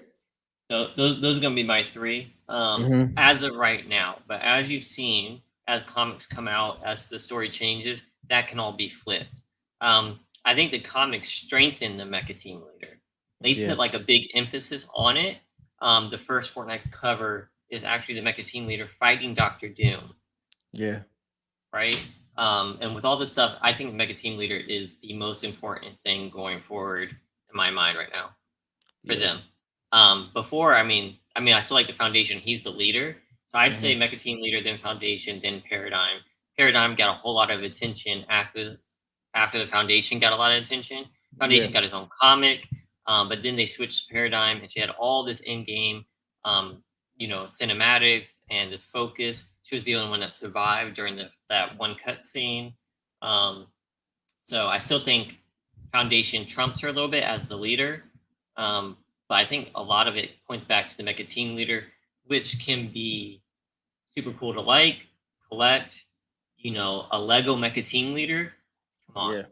So those are gonna be my three Mm-hmm. as of right now. But as you've seen, as comics come out, as the story changes, that can all be flipped. I think the comics strengthen the Mecha Team Leader. They Yeah. put like a big emphasis on it. The first Fortnite cover is actually the Mecha Team Leader fighting Doctor Doom, Yeah. right? And with all this stuff, I think Mecha Team Leader is the most important thing going forward in my mind right now for Yeah. them. Before, I still like the Foundation. He's the leader, so I'd say Mm-hmm. Mecha Team Leader, then Foundation, then Paradigm. Paradigm got a whole lot of attention after the Foundation got a lot of attention. Yeah. Foundation got his own comic, but then they switched to Paradigm, and she had all this in-game, cinematics and this focus. She was the only one that survived during that one cutscene. Um, so I still think Foundation trumps her a little bit as the leader. Um, but I think a lot of it points back to the Mecha Team Leader, which can be super cool to collect. A Lego Mecha Team Leader. Come on, Yeah.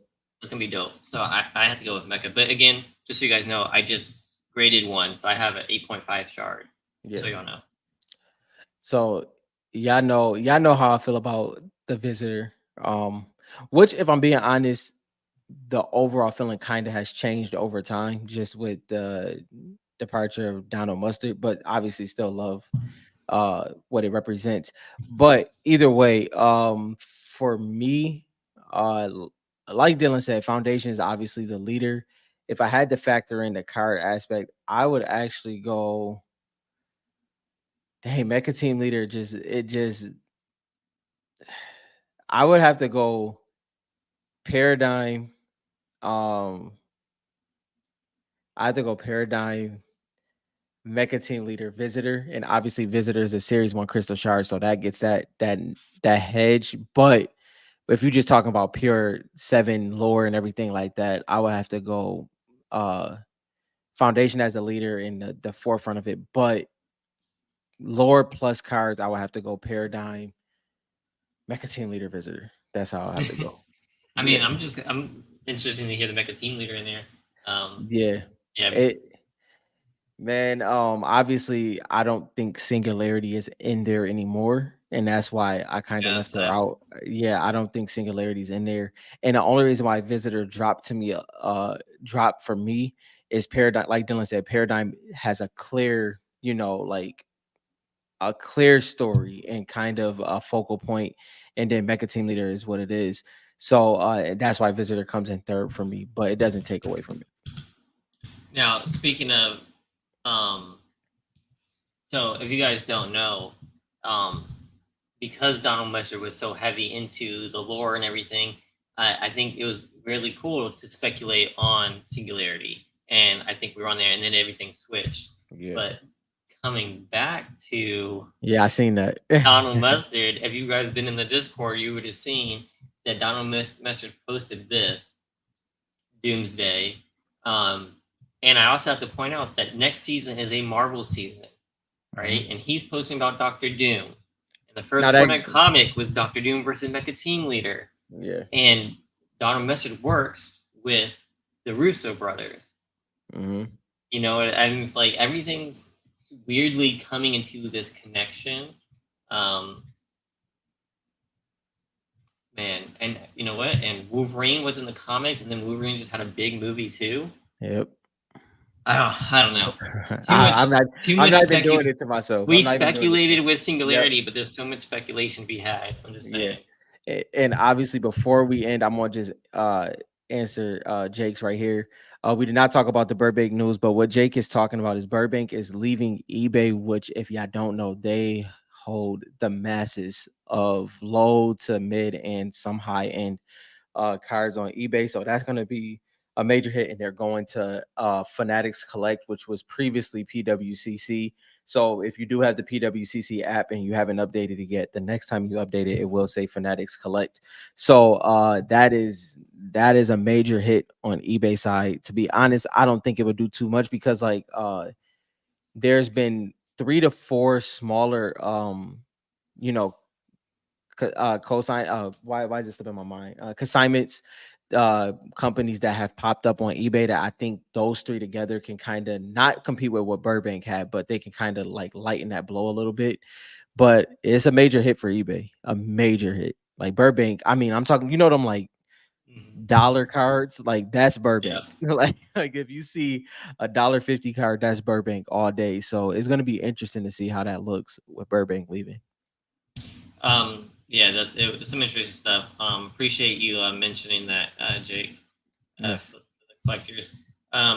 it's gonna be dope. So I have to go with Mecha. But again, just so you guys know, I just graded one, so I have an 8.5 shard. Just Yeah. so y'all know. So y'all know how I feel about the visitor. Um, which, if I'm being honest, the overall feeling kind of has changed over time, just with the departure of Donald Mustard. But obviously, still love what it represents. But either way, for me, like Dylan said, Foundation is obviously the leader. If I had to factor in the card aspect, I would actually go. Hey, Mecha Team Leader just I would have to go Paradigm. Um, I have to go Paradigm, Mecha Team Leader, Visitor, and obviously Visitor is a Series One Crystal Shard, so that gets that hedge. But if you're just talking about pure seven lore and everything like that, I would have to go uh Foundation as the leader in the forefront of it. But lore plus cards, I would have to go Paradigm, Mecha Team Leader, Visitor. That's how I have to go. Yeah. I'm interested to hear the Mecha Team Leader in there. Um, Yeah. yeah, It Man, obviously I don't think Singularity is in there anymore, and that's why I kind of yeah, left that's her sad. out. Yeah, I don't think Singularity is in there. And the only reason why Visitor dropped to me dropped for me is Paradigm, like Dylan said, Paradigm has a clear, like a clear story and kind of a focal point, and then Mecha Team Leader is what it is. So that's why Visitor comes in third for me, but it doesn't take away from it. Now, speaking of, um, so if you guys don't know, um, because Donald Messer was so heavy into the lore and everything, I think it was really cool to speculate on Singularity, and I think we were on there, and then everything switched. Yeah. But coming back to Yeah, I seen that. Donald Mustard, if you guys been in the Discord, you would have seen that Mustard posted this Doomsday. Um, and I also have to point out that next season is a Marvel season, right? Mhm. And he's posting about Doctor Doom. And the Now first that Fortnite comic was Doctor Doom versus Mecha Team Leader. yeah. And Donald Mustard works with the Russo brothers. Mhm. And it's like everything's weirdly coming into this connection. Um, Man, and you know what? And Wolverine was in the comics, and then Wolverine just had a big movie too. Yep. I don't know. Too I, much, I'm not. too I'm much not even specu. doing it to myself. We I'm not even doing it. speculated with Yep. Singularity, but there's so much speculation to be had. I'm just Yeah. saying. And obviously, before we end, I'm gonna just answer Jake's right here. We did not talk about the Burbank news, but what Jake is talking about is Burbank is leaving eBay, which, if y'all don't know, they hold the masses of low to mid and some high end cards on eBay. So that's going to be a major hit, and they're going to Fanatics Collect, which was previously PWCC. So if you do have the PWCC app and you haven't updated it yet, the next time you update it, it will say Fanatics Collect. So that is a major hit on eBay side. To be honest, I don't think it would do too much because like there's been 3 to 4 smaller you know cosign why is this slipping my mind consignments companies that have popped up on eBay that I think those three together can kind of not compete with what Burbank had, but they can kind of like lighten that blow a little bit. But it's a major hit for eBay, a major hit. Like Burbank, I mean, I'm talking, them like Mhm. dollar cards, like that's Yeah. Burbank. like if you see $1.50 card, that's Burbank all day. So it's gonna be interesting to see how that looks with Burbank leaving. Yeah, some interesting stuff. Appreciate you mentioning that, Jake, Yes. for the collectors.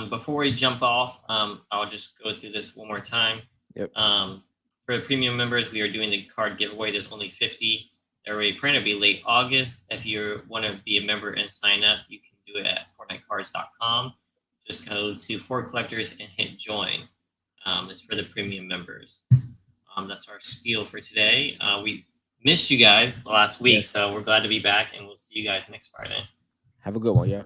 Before we jump off, I'll just go through this one more time. Yep. For the premium members, we are doing the card giveaway. There's only 50. They're already printed. It'll be late August. If you want to be a member and sign up, you can do it at FortniteCards.com. Just go to For Collectors and hit join. It's for the premium members. That's our spiel for today. We missed you guys last week, Yes. so we're glad to be back, and we'll see you guys next Friday. Have a good one. Yeah.